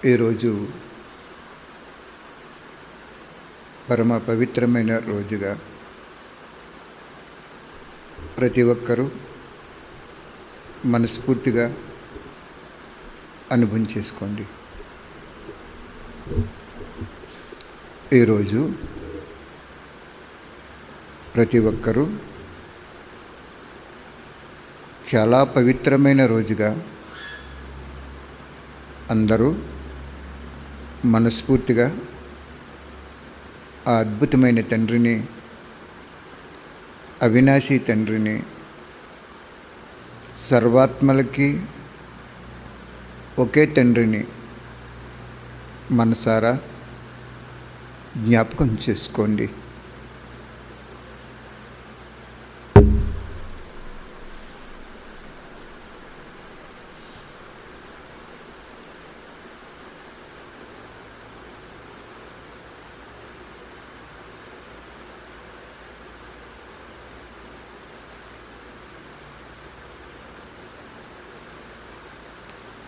ఈరోజు పరమ పవిత్రమైన రోజుగా ప్రతి ఒక్కరూ మనస్ఫూర్తిగా అనుభవం చేసుకోండి. ఈరోజు ప్రతి ఒక్కరూ చాలా పవిత్రమైన రోజుగా అందరూ మనస్ఫూర్తిగా ఆ అద్భుతమైన తండ్రిని, అవినాశీ తండ్రిని, సర్వాత్మలకి ఒకే తండ్రిని మనసారా జ్ఞాపకం చేసుకోండి.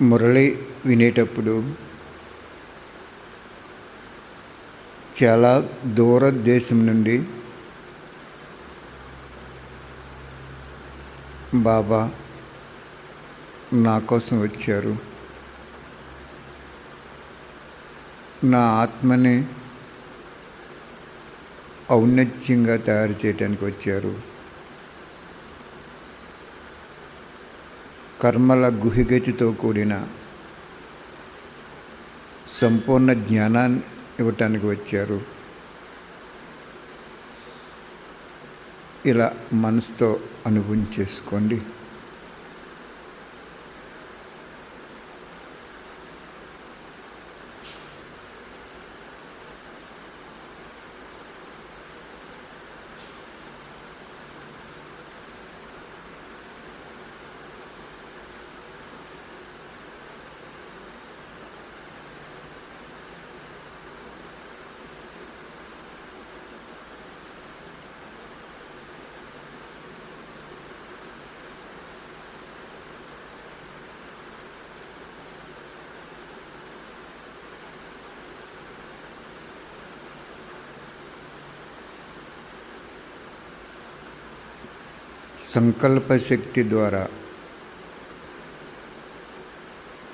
మురళి వినేటప్పుడు చాలా దూర దేశం నుండి బాబా నా కోసం వచ్చారు, నా ఆత్మని ఔన్నత్యంగా తయారు చేయడానికి వచ్చారు, కర్మల గుహిగతితో కూడిన సంపూర్ణ జ్ఞానాన్ని ఇవ్వటానికి వచ్చారు. ఇలా మనసుతో అనుభవం చేసుకోండి. సంకల్ప శక్తి ద్వారా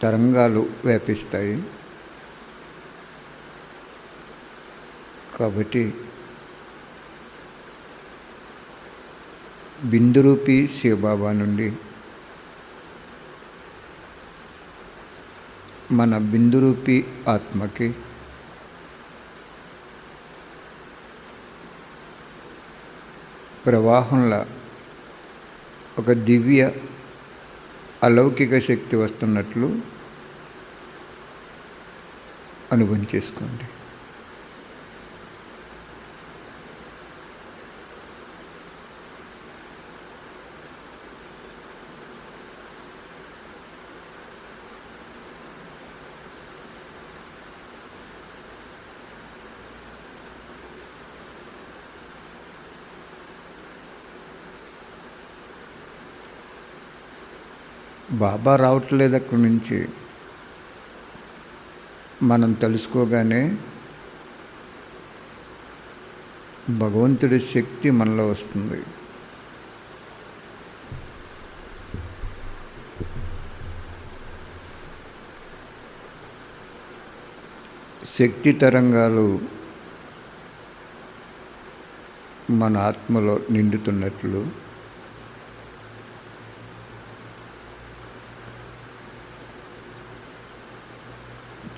తరంగాలు వ్యాపిస్తాయి. కాబట్టి బిందురూపి శివబాబా నుండి మన బిందురూపి ఆత్మకి ప్రవాహంలా ఒక దివ్య అలౌకిక శక్తి వస్తున్నట్లు అనుభవం చేసుకోండి. బాబా రావట్లేదు అక్కడి నుంచి. మనం తెలుసుకోగానే భగవంతుడి శక్తి మనలో వస్తుంది. శక్తి తరంగాలు మన ఆత్మలో నిండుతున్నట్లు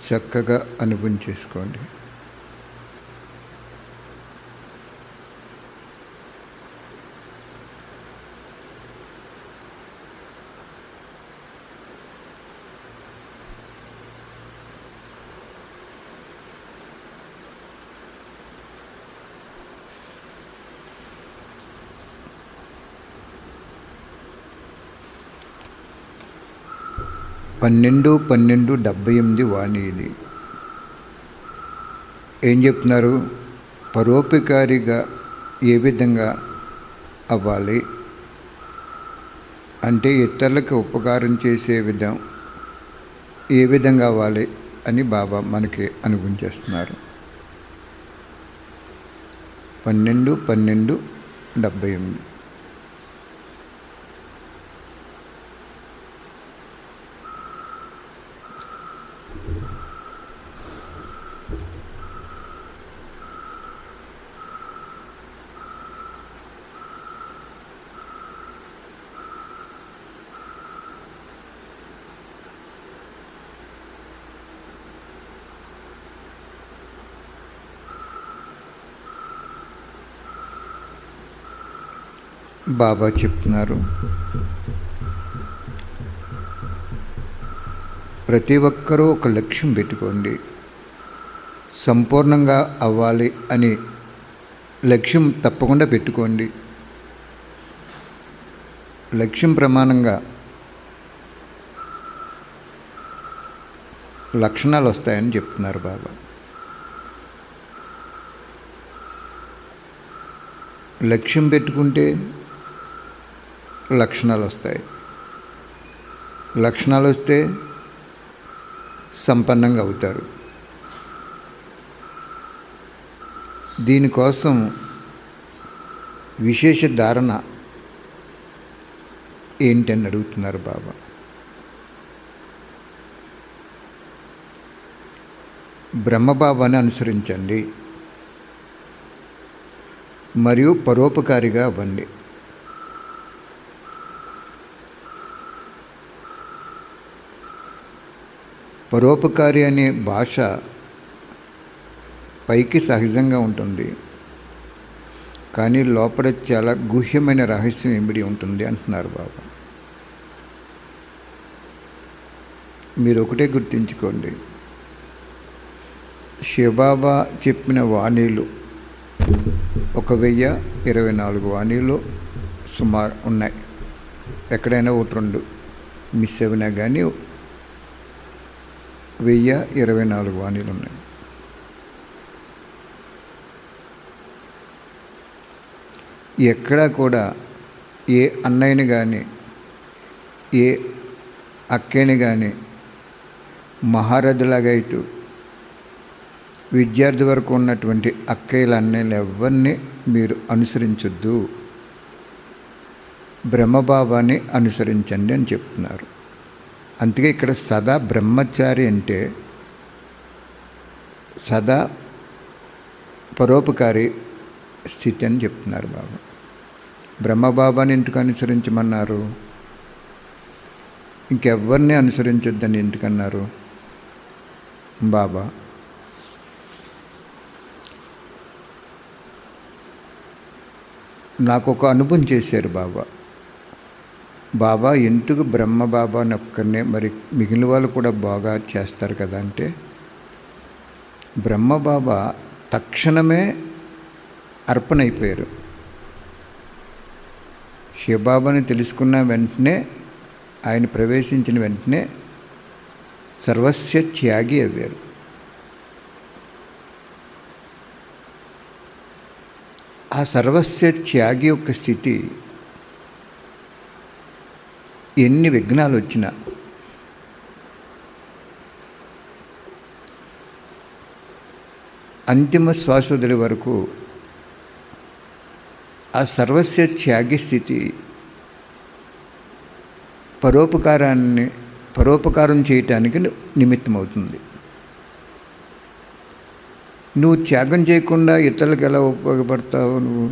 చక్కగా అనుభవం చేసుకోండి. పన్నెండు 12:78 వాణి. ఇది ఏం చెప్తున్నారు? పరోపకారిగా ఏ విధంగా అవ్వాలి అంటే ఇతరులకు ఉపకారం చేసే ఏ విధంగా అవ్వాలి అని బాబా మనకి అనుగుణించేస్తున్నారు. 12/12/78. బాబా చెప్తున్నారు, ప్రతి ఒక్కరూ ఒక లక్ష్యం పెట్టుకోండి. సంపూర్ణంగా అవ్వాలి అని లక్ష్యం తప్పకుండా పెట్టుకోండి. లక్ష్యం ప్రమాణంగా లక్షణాలు వస్తాయని చెప్తున్నారు బాబా. లక్ష్యం పెట్టుకుంటే లక్షణాలు వస్తాయి. లక్షణాలు వస్తే సంపన్నంగా అవుతారు. దీనికోసం విశేష ధారణ ఏంటని అడుగుతున్నారు బాబా. బ్రహ్మబాబాని అనుసరించండి మరియు పరోపకారిగా అవ్వండి. పరోపకారి అనే భాష పైకి సహజంగా ఉంటుంది, కానీ లోపల చాలా గుహ్యమైన రహస్యం ఇమిడి ఉంటుంది అంటున్నారు బాబా. మీరు ఒకటే గుర్తుంచుకోండి, శివబాబా చెప్పిన వాణీలు 1024 వాణీలు సుమారు ఉన్నాయి. ఎక్కడైనా 1-2 మిస్ అయినా కానీ 1024 వాణీలు ఉన్నాయి. ఎక్కడా కూడా ఏ అన్నయ్యని కానీ ఏ అక్కని కానీ మహారాజులాగా అయితే విద్యార్థి వరకు ఉన్నటువంటి అక్కయ్యల అన్నయ్యలు ఎవరిని మీరు అనుసరించొద్దు, బ్రహ్మబాబాని అనుసరించండి అని చెప్తున్నారు. అందుకే ఇక్కడ సదా బ్రహ్మచారి అంటే సదా పరోపకారి స్థితి అని చెప్తున్నారు బాబా. బ్రహ్మబాబాని ఎందుకు అనుసరించమన్నారు? ఇంకెవ్వరిని అనుసరించొద్దని ఎందుకన్నారు బాబా? నాకు ఒక అనుభవం చేశారు బాబా. బాబా ఎందుకు బ్రహ్మబాబాని ఒక్కరినే, మరి మిగిలిన వాళ్ళు కూడా బాగా చేస్తారు కదా అంటే, బ్రహ్మబాబా తక్షణమే అర్పణ అయిపోయారు. శివబాబాని తెలుసుకున్న వెంటనే, ఆయన ప్రవేశించిన వెంటనే సర్వస్య త్యాగి అయ్యారు. ఆ సర్వస్య త్యాగి యొక్క స్థితి ఎన్ని విఘ్నాలు వచ్చినా, అంతిమ శ్వాస వదిలే వరకు ఆ సర్వస్య త్యాగి స్థితి పరోపకారం చేయటానికి నిమిత్తమవుతుంది. నువ్వు త్యాగం చేయకుండా ఇతరులకు ఎలా ఉపయోగపడతావు? నువ్వు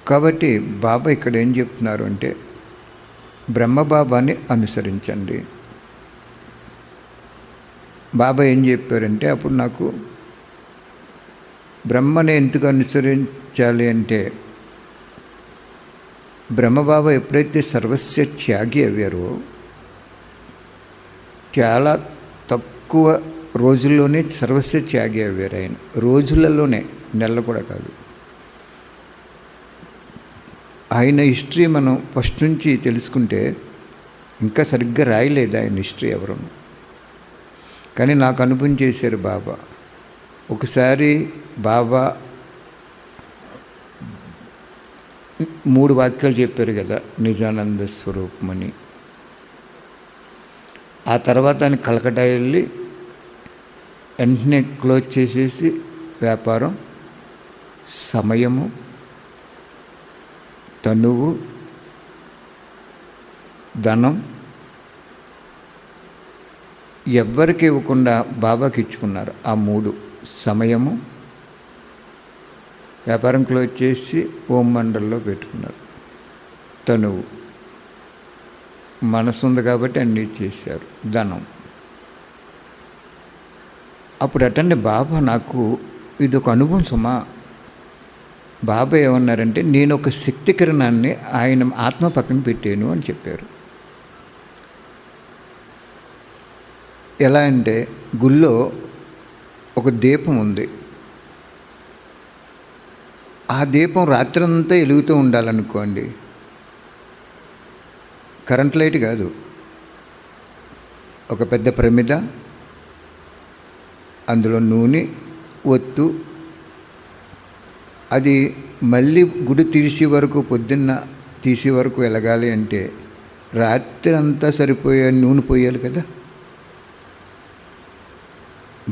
కాబట్టి బాబా ఇక్కడ ఏం చెప్తున్నారు అంటే, బ్రహ్మబాబాని అనుసరించండి. బాబా ఏం చెప్పారంటే, అప్పుడు నాకు బ్రహ్మని ఎందుకు అనుసరించాలి అంటే, బ్రహ్మబాబా ఎప్పుడైతే సర్వస్య త్యాగి అయ్యారో, చాలా తక్కువ రోజుల్లోనే సర్వస్య త్యాగి అయ్యారు. ఆయన రోజులలోనే, నెలలు కూడా కాదు. ఆయన హిస్టరీ మనం ఫస్ట్ నుంచి తెలుసుకుంటే ఇంకా సరిగ్గా రాయలేదు ఆయన హిస్టరీ ఎవరు. కానీ నాకు అనుభవం చేశారు బాబా. ఒకసారి బాబా 3 వాక్యాలు చెప్పారు కదా, నిజానంద స్వరూపమని. ఆ తర్వాత ఆయన కలకటా వెళ్ళి వెంటనే క్లోజ్ చేసేసి వ్యాపారం, సమయము, తనువు, ధనం ఎవ్వరికి ఇవ్వకుండా బాబాకి ఇచ్చుకున్నారు. ఆ 3 సమయము, వ్యాపారం క్లోజ్ చేసి ఓం మండల్లో పెట్టుకున్నారు. తనువు, మనసు ఉంది కాబట్టి అన్నీ చేశారు. ధనం. అప్పుడు అటండి బాబా నాకు ఇదొక అనుభవం సుమా. బాబా ఏమన్నారంటే, నేను ఒక శక్తి కిరణాన్ని ఆయన ఆత్మ పక్కన పెట్టాను అని చెప్పారు. ఎలా అంటే, గుళ్ళో ఒక దీపం ఉంది. ఆ దీపం రాత్రంతా వెలుగుతూ ఉండాలనుకోండి. కరెంట్ లైట్ కాదు, ఒక పెద్ద ప్రమిద, అందులో నూనె, ఒత్తు. అది మళ్ళీ గుడి తీసే వరకు, పొద్దున్న తీసే వరకు వెలగాలి అంటే రాత్రి అంతా సరిపోయే నూనె పోయాలి కదా.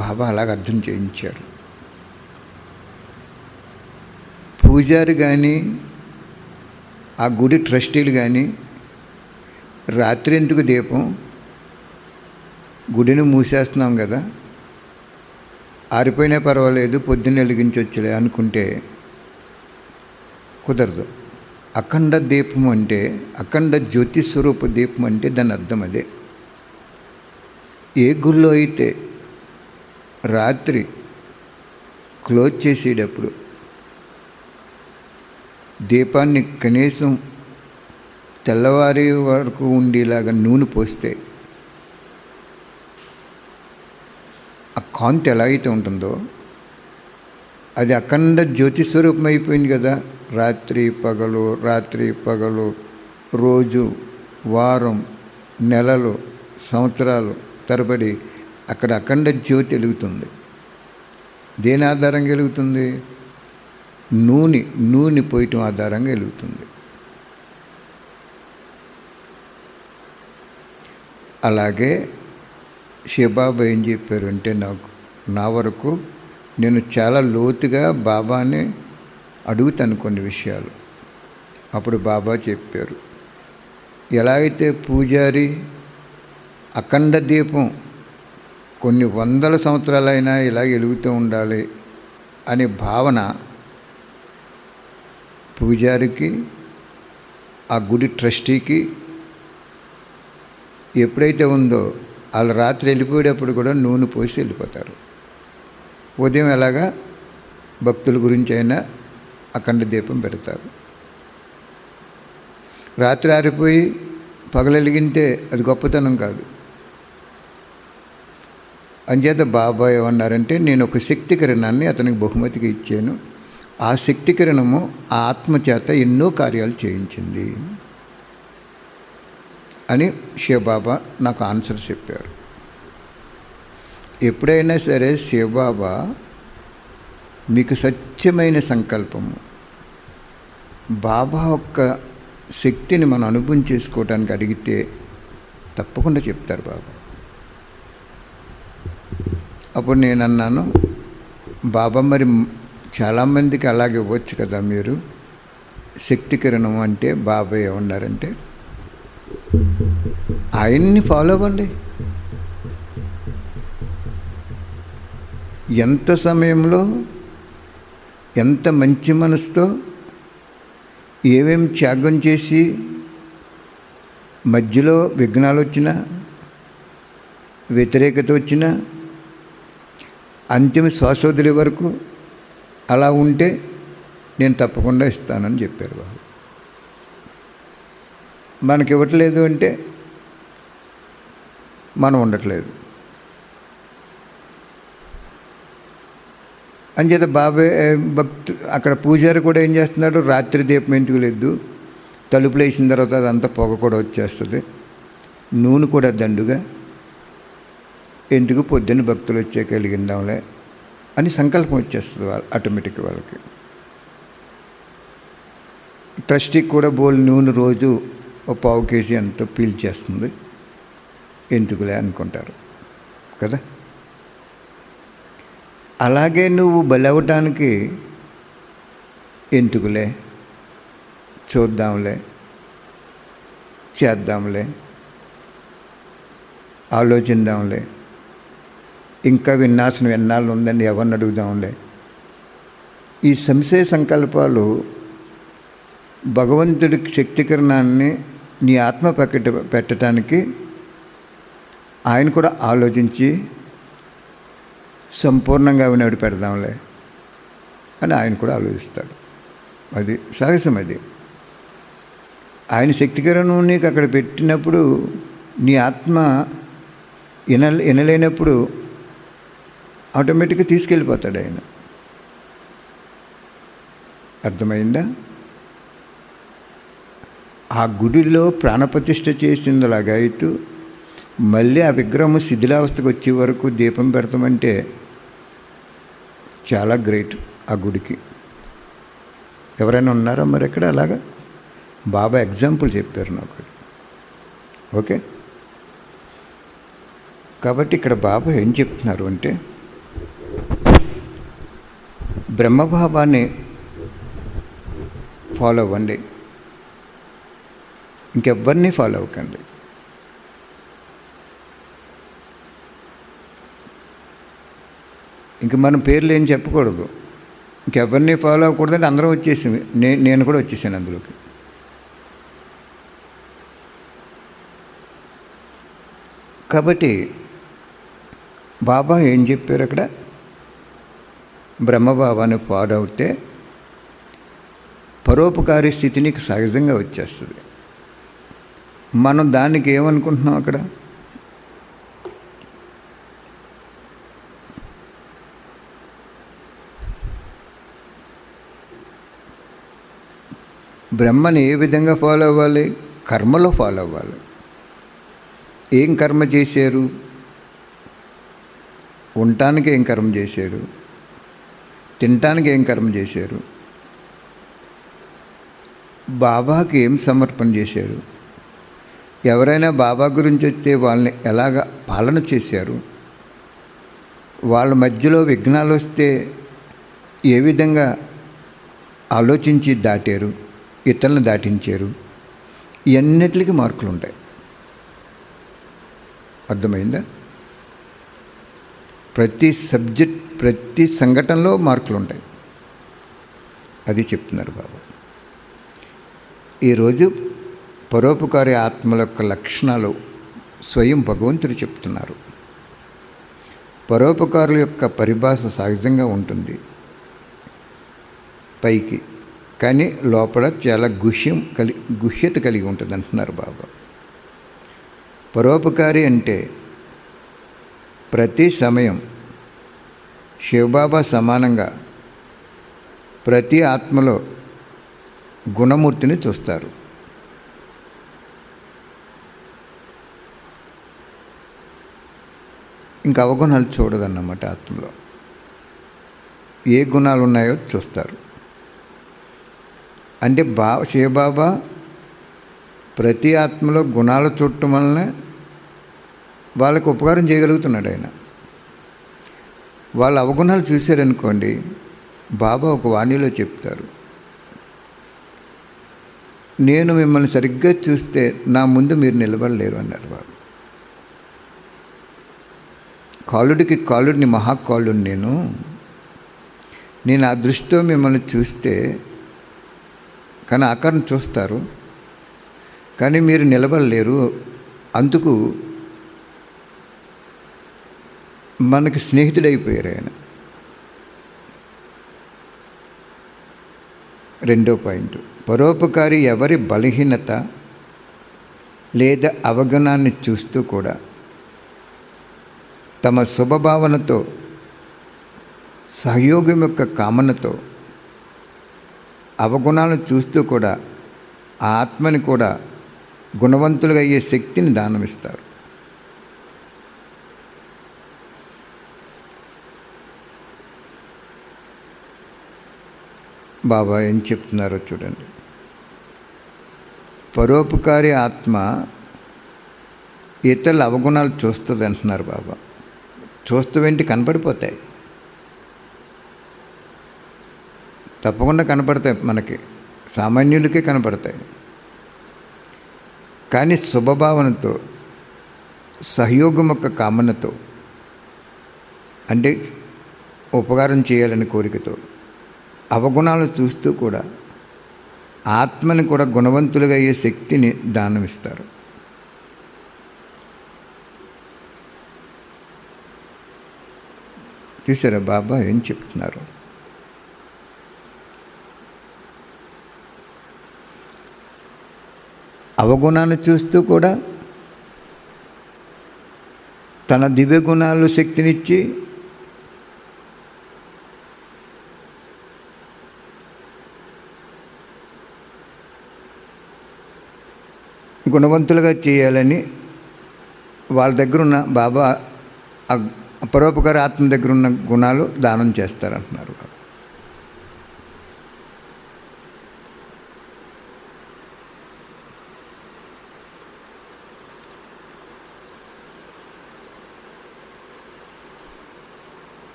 బాబా అలాగ అర్థం చేయించారు. పూజారి కానీ ఆ గుడి ట్రస్టీలు కానీ రాత్రి ఎందుకు దీపం, గుడిని మూసేస్తున్నాం కదా, ఆరిపోయినా పర్వాలేదు పొద్దున్న వెలిగించవచ్చులే అనుకుంటే కుదరదు. అఖండ దీపం అంటే, అఖండ జ్యోతి స్వరూప దీపం అంటే దాని అర్థం అదే. ఏ గుళ్ళో అయితే రాత్రి క్లోజ్ చేసేటప్పుడు దీపాన్ని కనీసం తెల్లవారి వరకు ఉండేలాగా నూనె పోస్తే ఆ కాంతి ఎలా అయితే ఉంటుందో అది అఖండ జ్యోతి స్వరూపం అయిపోయింది కదా. రాత్రి పగలు, రాత్రి పగలు, రోజు, వారం, నెలలు, సంవత్సరాలు తరబడి అక్కడ అఖండ జ్యోతి వెలుగుతుంది. దేని ఆధారంగా వెలుగుతుంది? నూనె పోయటం ఆధారంగా వెలుగుతుంది. అలాగే శివబాబా ఏం చెప్పారు అంటే, నా వరకు నేను చాలా లోతుగా బాబాని అడుగుతాను కొన్ని విషయాలు. అప్పుడు బాబా చెప్పారు, ఎలా అయితే పూజారి అఖండ దీపం కొన్ని 100 సంవత్సరాలైనా ఇలా వెలుగుతూ ఉండాలి అనే భావన పూజారికి, ఆ గుడి ట్రస్టీకి ఎప్పుడైతే ఉందో, వాళ్ళు రాత్రి వెళ్ళిపోయేటప్పుడు కూడా నూనె పోసి వెళ్ళిపోతారు. ఉదయం ఎలాగా భక్తుల గురించి అయినా అఖండ దీపం పెడతారు. రాత్రి ఆరిపోయి పగలెలిగితే అది గొప్పతనం కాదు. అంచేత బాబా ఏమన్నారంటే, నేను ఒక శక్తి కిరణాన్ని అతనికి బహుమతిగా ఇచ్చాను. ఆ శక్తి కిరణము ఆ ఆత్మ చేత ఎన్నో కార్యాలు చేయించింది అని శివబాబా నాకు ఆన్సర్ చెప్పారు. ఎప్పుడైనా సరే శివబాబా మీకు సత్యమైన సంకల్పము, బాబా యొక్క శక్తిని మనం అనుభవం చేసుకోవడానికి అడిగితే తప్పకుండా చెప్తారు బాబా. అప్పుడు నేను అన్నాను, బాబా మరి చాలామందికి అలాగే ఇవ్వచ్చు కదా మీరు, శక్తి కిరణం అంటే. బాబా ఏమన్నారంటే, ఆయన్ని ఫాలో అవ్వండి. ఎంత సమయంలో ఎంత మంచి మనసుతో ఏమేమి త్యాగం చేసి మధ్యలో విఘ్నాలు వచ్చినా, వ్యతిరేకత వచ్చినా, అంతిమ శ్వాసోదరి వరకు అలా ఉంటే నేను తప్పకుండా ఇస్తానని చెప్పారు బాబు. మనకి ఇవ్వట్లేదు అంటే మనం ఉండట్లేదు. అంచేత బాబాయ్ అక్కడ పూజారి కూడా ఏం చేస్తున్నాడు, రాత్రి దీపం ఎందుకు లేదు, తలుపులు వేసిన తర్వాత అదంతా పొగ కూడా వచ్చేస్తుంది, నూనె కూడా దండుగా ఎందుకు, పొద్దున్న భక్తులు వచ్చాక వెలిగిందాంలే అని సంకల్పం వచ్చేస్తుంది ఆటోమేటిక్గా వాళ్ళకి. ట్రస్టీకి కూడా బోల్ నూనె రోజు ఒక పావు కేజీ ఎంతో పీల్చేస్తుంది, ఎందుకులే అనుకుంటారు కదా. అలాగే నువ్వు బలవటానికి ఎందుకులే, చూద్దాంలే, చేద్దాంలే, ఆలోచిద్దాంలే, ఇంకా విన్నాల్సిన ఎన్నాళ్ళు ఉందని ఎవరిని అడుగుదాంలే, ఈ సంశయ సంకల్పాలు భగవంతుడికి శక్తికరణాన్ని నీ ఆత్మ పెట్టడానికి ఆయన కూడా ఆలోచించి సంపూర్ణంగా వినడు పెడదాంలే అని ఆయన కూడా ఆలోచిస్తాడు. అది సహజం. అది ఆయన శక్తికరణం నీకు అక్కడ పెట్టినప్పుడు నీ ఆత్మ వినలేనప్పుడు ఆటోమేటిక్గా తీసుకెళ్ళిపోతాడు ఆయన. అర్థమైందా? ఆ గుడిలో ప్రాణప్రతిష్ఠ చేసింది లాగాయితూ మళ్ళీ ఆ విగ్రహం శిథిలావస్థకు వచ్చే వరకు దీపం పెడతామంటే చాలా గ్రేట్. ఆ గుడికి ఎవరైనా ఉన్నారా మరి ఎక్కడ అలాగా? బాబా ఎగ్జాంపుల్ చెప్పారు నాకు. ఓకే, కాబట్టి ఇక్కడ బాబా ఏం చెప్తున్నారు అంటే బ్రహ్మభావాన్ని ఫాలో అవ్వండి, ఇంకెవ్వరిని ఫాలో అవ్వకండి. ఇంక మనం పేర్లు ఏం చెప్పకూడదు, ఇంకెవరిని ఫాలో అవ్వకూడదంటే అందరం వచ్చేసి నేను కూడా వచ్చేసాను అందులోకి. కాబట్టి బాబా ఏం చెప్పారు అక్కడ? బ్రహ్మభావాన్ని ఫాలో అవుతే పరోపకారి స్థితి నీకు సహజంగా వచ్చేస్తుంది. మనం దానికి ఏమనుకుంటున్నాం అక్కడ? బ్రహ్మని ఏ విధంగా ఫాలో అవ్వాలి? కర్మలో ఫాలో అవ్వాలి. ఏం కర్మ చేశారు? ఉండటానికి ఏం కర్మ చేశాడు? తినటానికి ఏం కర్మ చేశారు? బాబాకి ఏం సమర్పణ చేశారు? ఎవరైనా బాబా గురించి వస్తే వాళ్ళని ఎలాగ పాలన చేశారు? వాళ్ళ మధ్యలో విఘ్నాలు వస్తే ఏ విధంగా ఆలోచించి దాటారు, ఇతరులను దాటించారు? ఇవన్నిటికీ మార్కులు ఉంటాయి. అర్థమైందా? ప్రతి సబ్జెక్ట్, ప్రతి సంఘటనలో మార్కులు ఉంటాయి. అది చెప్తున్నారు బాబా. ఈరోజు పరోపకారి ఆత్మల యొక్క లక్షణాలు స్వయం భగవంతుడు చెప్తున్నారు. పరోపకారుల యొక్క పరిభాష సహజంగా ఉంటుంది పైకి, కానీ లోపల చాలా గుహ్యత కలిగి ఉంటుంది అంటున్నారు బాబా. పరోపకారి అంటే ప్రతి సమయం శివబాబా సమానంగా ప్రతి ఆత్మలో గుణమూర్తిని చూస్తారు. ఇంకా అవగుణాలు చూడదన్నమాట. ఆత్మలో ఏ గుణాలు ఉన్నాయో చూస్తారు. అంటే శివబాబా ప్రతి ఆత్మలో గుణాలు చూడటం వలన వాళ్ళకు ఉపకారం చేయగలుగుతున్నాడు ఆయన. వాళ్ళ అవగుణాలు చూశారనుకోండి, బాబా ఒక వాణిలో చెప్తారు, నేను మిమ్మల్ని సరిగ్గా చూస్తే నా ముందు మీరు నిలబడలేరు అన్నారు బాబా. కాలుడిని మహాకాలుడిని నేను ఆ దృష్టితో మిమ్మల్ని చూస్తే, కానీ ఆకారం చూస్తారు, కానీ మీరు నిలబడలేరు. అందుకు మనకి స్నేహితుడైపోయారు ఆయన. రెండో పాయింట్, పరోపకారి ఎవరి బలహీనత లేదా అవగుణాన్ని చూస్తూ కూడా తమ శుభభావనతో, సహయోగం యొక్క కామనతో, అవగుణాలను చూస్తూ కూడా ఆ ఆత్మని కూడా గుణవంతులుగా అయ్యే శక్తిని దానమిస్తారు. బాబా ఏం చెప్తున్నారో చూడండి. పరోపకారి ఆత్మ ఇతరుల అవగుణాలు చూస్తుంది అంటున్నారు బాబా. చూస్తూ వెంటి కనపడిపోతాయి, తప్పకుండా కనపడతాయి, మనకి సామాన్యులకే కనపడతాయి. కానీ శుభభావనతో, సహయోగం యొక్క కామనతో, అంటే ఉపకారం చేయాలని కోరికతో అవగుణాలు చూస్తూ కూడా ఆత్మని కూడా గుణవంతులుగా అయ్యే శక్తిని దానమిస్తారు. చూసారా బాబా ఏం చెప్తున్నారు? అవగుణాన్ని చూస్తూ కూడా తన దివ్య గుణాలు శక్తినిచ్చి గుణవంతులుగా చేయాలని వాళ్ళ దగ్గర ఉన్న బాబా పరోపకార ఆత్మ దగ్గర ఉన్న గుణాలు దానం చేస్తారంటున్నారు.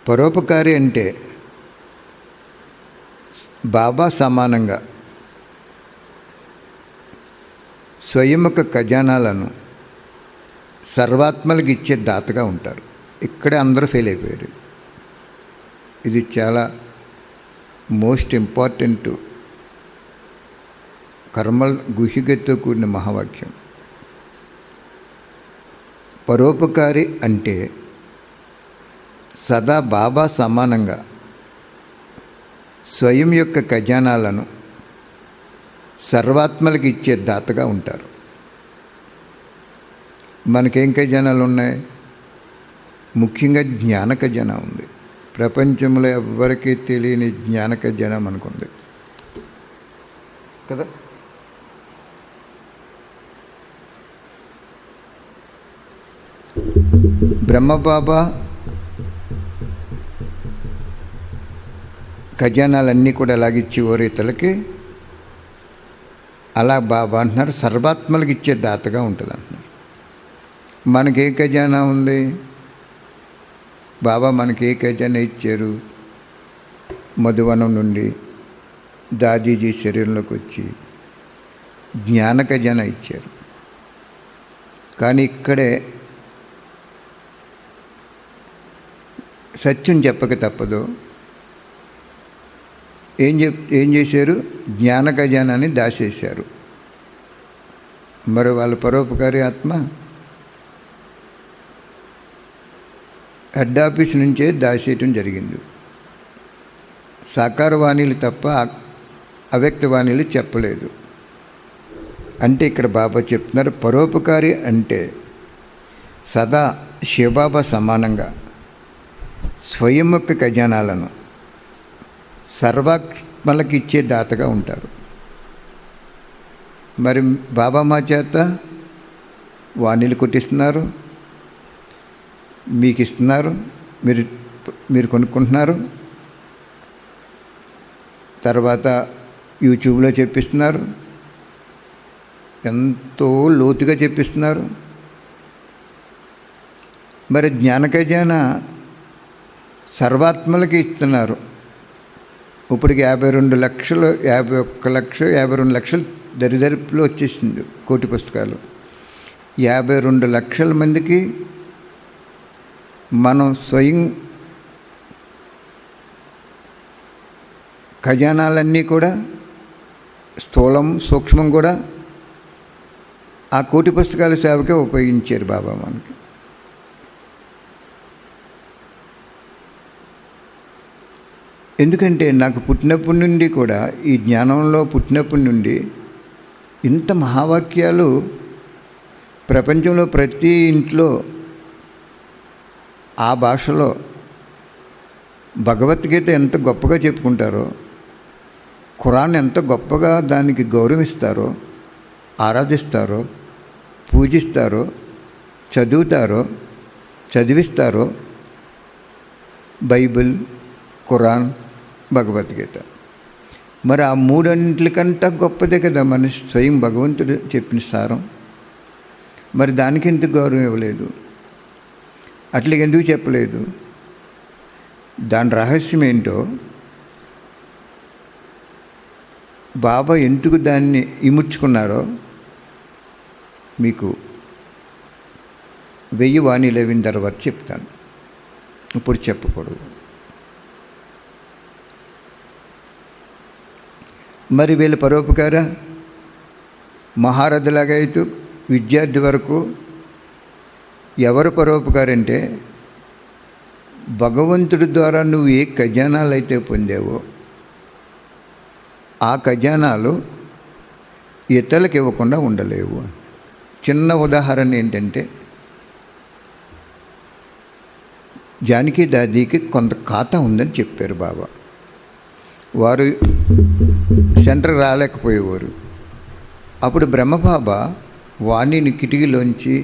పరోపకారి అంటే బాబా సమానంగా స్వయం యొక్క ఖజానాలను సర్వాత్మలకు ఇచ్చే దాతగా ఉంటారు. ఇక్కడే అందరూ ఫెయిల్ అయిపోయారు. ఇది చాలా మోస్ట్ ఇంపార్టెంట్ కర్మల గుహిగతో కూడిన మహావాక్యం. పరోపకారి అంటే సదా బాబా సమానంగా స్వయం యొక్క ఖజానాలను సర్వాత్మలకు ఇచ్చే దాతగా ఉంటారు. మనకేం ఖజానాలు ఉన్నాయి? ముఖ్యంగా జ్ఞాన ఖజానా ఉంది. ప్రపంచంలో ఎవ్వరికీ తెలియని జ్ఞాన ఖజానా మనకుంది కదా. బ్రహ్మబాబా ఖజానాలన్నీ కూడా ఎలాగిచ్చి ఓరీతలకి అలా బాబా అంటున్నారు సర్వాత్మలకు ఇచ్చే దాతగా ఉంటుంది అంటున్నారు. మనకి ఏ ఖజానా ఉంది? బాబా మనకి ఏ ఖజానా ఇచ్చారు? మధువనం నుండి దాదీజీ శరీరంలోకి వచ్చి జ్ఞాన ఖజానా ఇచ్చారు. కానీ ఇక్కడే సత్యం చెప్పక తప్పదు. ఏం చేశారు? జ్ఞాన ఖజానాన్ని దాచేశారు. మరి వాళ్ళ పరోపకారి ఆత్మ హెడ్ ఆఫీస్ నుంచే దాచేయటం జరిగింది. సాకార వాణిలు తప్ప అవ్యక్త వాణిలు చెప్పలేదు. అంటే ఇక్కడ బాబా చెప్తున్నారు పరోపకారి అంటే సదా శివబాబా సమానంగా స్వయం యొక్క ఖజానాలను సర్వాత్మలకు ఇచ్చే దాతగా ఉంటారు. మరి బాబా మా చేత వాణిలు కొట్టిస్తున్నారు, మీకు ఇస్తున్నారు, మీరు కొనుక్కుంటున్నారు, తర్వాత యూట్యూబ్లో చెప్పిస్తున్నారు, ఎంతో లోతుగా చెప్పిస్తున్నారు. మరి జ్ఞాన ఖజానా సర్వాత్మలకి ఇస్తున్నారు. ఇప్పటికి 52 లక్షలు 52 లక్షలు దరిదరిపులో వచ్చేసింది కోటి పుస్తకాలు. 52 లక్షల మందికి మనం స్వయం ఖజానాలన్నీ కూడా స్థూలం సూక్ష్మం కూడా ఆ కోటి పుస్తకాల సేవకే ఉపయోగించారు బాబా మనకి. ఎందుకంటే నాకు పుట్టినప్పటి నుండి కూడా ఈ జ్ఞానంలో పుట్టినప్పటి నుండి ఇంత మహావాక్యాలు ప్రపంచంలో ప్రతి ఇంట్లో ఆ భాషలో భగవద్గీత ఎంత గొప్పగా చెప్పుకుంటారో, ఖురాన్ ఎంత గొప్పగా దానికి గౌరవిస్తారో, ఆరాధిస్తారో, పూజిస్తారో, చదువుతారో, చదివిస్తారో బైబిల్, ఖురాన్, భగవద్గీత. మరి ఆ మూడింటికంటే గొప్పదే కదా మన స్వయం భగవంతుడు చెప్పిన సారం. మరి దానికి ఎందుకు గౌరవం ఇవ్వలేదు? అట్లా ఎందుకు చెప్పలేదు? దాని రహస్యం ఏంటో, బాబా ఎందుకు దాన్ని ఇముడ్చుకున్నాడో మీకు 1000 వాణీలు అయిన తర్వాత చెప్తాను. ఇప్పుడు చెప్పకూడదు. మరి వీళ్ళ పరోపకార మహారథులాగా అయితే విద్యార్థి వరకు ఎవరు పరోపకారంటే, భగవంతుడి ద్వారా నువ్వు ఏ ఖజానాలు అయితే పొందావో ఆ ఖజానాలు ఇతరులకు ఇవ్వకుండా ఉండలేవు. చిన్న ఉదాహరణ ఏంటంటే, జానకి దాదీకి కొంత ఖాతా ఉందని చెప్పారు బాబా. వారు సెంటర్ రాలేకపోయేవారు. అప్పుడు బ్రహ్మబాబా వాణిని కిటికీలోంచి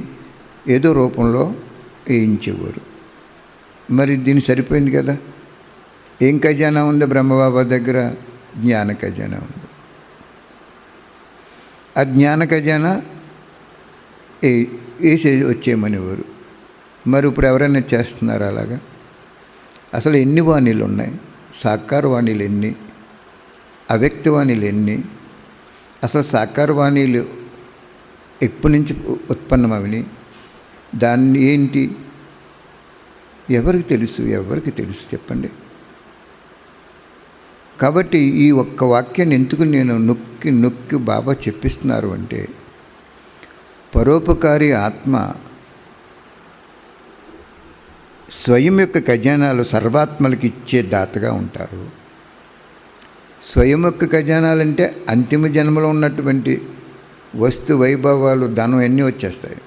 ఏదో రూపంలో వేయించేవారు. మరి దీన్ని సరిపోయింది కదా. ఏం ఖజానా ఉంది బ్రహ్మబాబా దగ్గర? జ్ఞాన ఖజానా ఉంది. ఆ జ్ఞాన ఖజానా వేసే వచ్చేయమనేవారు. మరి ఇప్పుడు ఎవరైనా చేస్తున్నారు అలాగా? అసలు ఎన్ని వాణీలు ఉన్నాయి? సాకార వాణీలు ఎన్ని? అవ్యక్త వాణీలు ఎన్ని? అసలు సాకార వాణీలు ఎప్పటి నుంచి ఉత్పన్నమవిని? దాన్ని ఏంటి? ఎవరికి తెలుసు? ఎవరికి తెలుసు చెప్పండి. కాబట్టి ఈ ఒక్క వాక్యాన్ని ఎందుకు నేను నొక్కి నొక్కి బాబా చెప్పిస్తున్నారు అంటే, పరోపకారి ఆత్మ స్వయం యొక్క ఖజానాలు సర్వాత్మలకు ఇచ్చే దాతగా ఉంటారు. స్వయం యొక్క ఖజానాలంటే అంతిమ జన్మలో ఉన్నటువంటి వస్తు వైభవాలు, ధనం అన్నీ వచ్చేస్తాయి.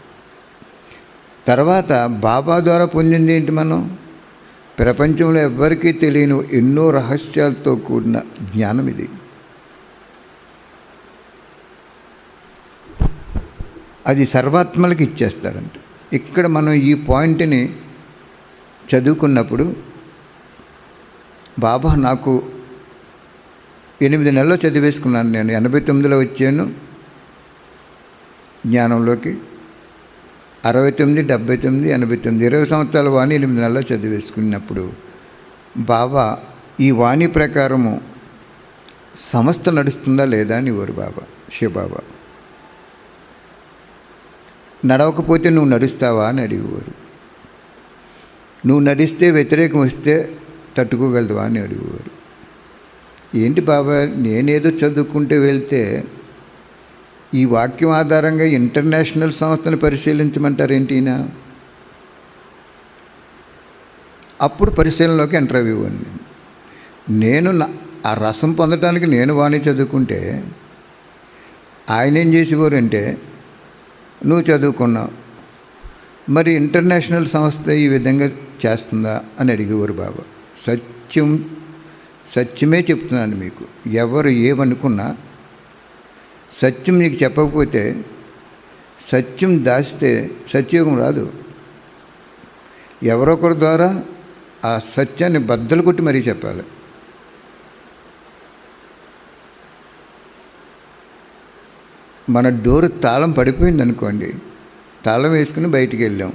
తర్వాత బాబా ద్వారా పొందింది ఏంటి? మనం ప్రపంచంలో ఎవ్వరికీ తెలియని ఎన్నో రహస్యాలతో కూడిన జ్ఞానం ఇది. అది సర్వాత్మలకు ఇచ్చేస్తారంట. ఇక్కడ మనం ఈ పాయింట్ని చదువుకున్నప్పుడు, బాబా నాకు 8 నెలల్లో చదివేసుకున్నాను. నేను 89లో వచ్చాను జ్ఞానంలోకి. 69, 79, 89 20 సంవత్సరాల వాణి 8 నెలల్లో చదివేసుకున్నప్పుడు బాబా ఈ వాణి ప్రకారము సంస్థ నడుస్తుందా లేదా అని ఇవ్వరు బాబా. శివబాబా నడవకపోతే నువ్వు నడుస్తావా అని అడిగేవారు. నువ్వు నడిస్తే వ్యతిరేకం వస్తే తట్టుకోగలదువా అని అడిగేవారు. ఏంటి బాబా, నేనేదో చదువుకుంటే వెళ్తే ఈ వాక్యం ఆధారంగా ఇంటర్నేషనల్ సంస్థను పరిశీలించమంటారేంటినా? అప్పుడు పరిశీలనలోకి ఎంటర్ అవ్వండి. నేను ఆ రసం పొందడానికి నేను వాణి చదువుకుంటే ఆయన ఏం చేసేవారంటే, నువ్వు చదువుకున్నావు, మరి ఇంటర్నేషనల్ సంస్థ ఈ విధంగా చేస్తుందా అని అడిగేవారు బాబా. సత్యమే చెప్తున్నాను మీకు. ఎవరు ఏమనుకున్నా సత్యం నీకు చెప్పకపోతే, సత్యం దాస్తే సత్యయోగం రాదు. ఎవరొకరి ద్వారా ఆ సత్యాన్ని బద్దలు కొట్టి మరీ చెప్పాలి. మన డోరు తాళం పడిపోయింది అనుకోండి, తాళం వేసుకుని బయటికి వెళ్ళాం,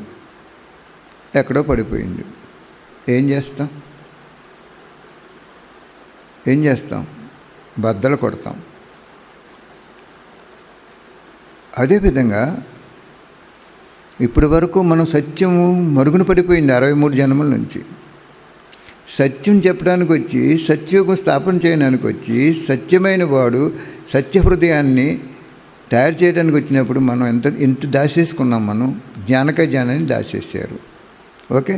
ఎక్కడో పడిపోయింది. ఏం చేస్తాం? బద్దలు కొడతాం. అదేవిధంగా ఇప్పటి వరకు మనం సత్యము మరుగున పడిపోయింది 63 జన్మల నుంచి. సత్యం చెప్పడానికి వచ్చి, సత్యయోగం స్థాపన చేయడానికి వచ్చి, సత్యమైన వాడు సత్య హృదయాన్ని తయారు చేయడానికి వచ్చినప్పుడు మనం ఎంత దాచేసుకున్నాం. మనం జ్ఞానాన్ని దాచేసారు. ఓకే,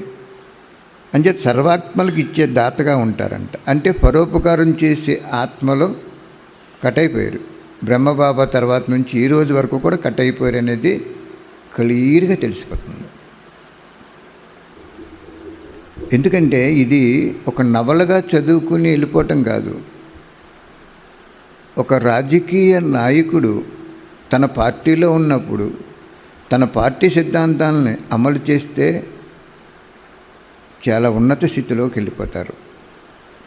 అంచేత సర్వాత్మలకు ఇచ్చే దాతగా ఉంటారంట. అంటే పరోపకారం చేసే ఆత్మలో కట్ అయిపోయారు. బ్రహ్మబాబా తర్వాత నుంచి ఈ రోజు వరకు కూడా కట్ అయిపోయారు అనేది క్లియర్గా తెలిసిపోతుంది. ఎందుకంటే ఇది ఒక నవలగా చదువుకుని వెళ్ళిపోవటం కాదు. ఒక రాజకీయ నాయకుడు తన పార్టీలో ఉన్నప్పుడు తన పార్టీ సిద్ధాంతాలని అమలు చేస్తే చాలా ఉన్నత స్థితిలోకి వెళ్ళిపోతారు.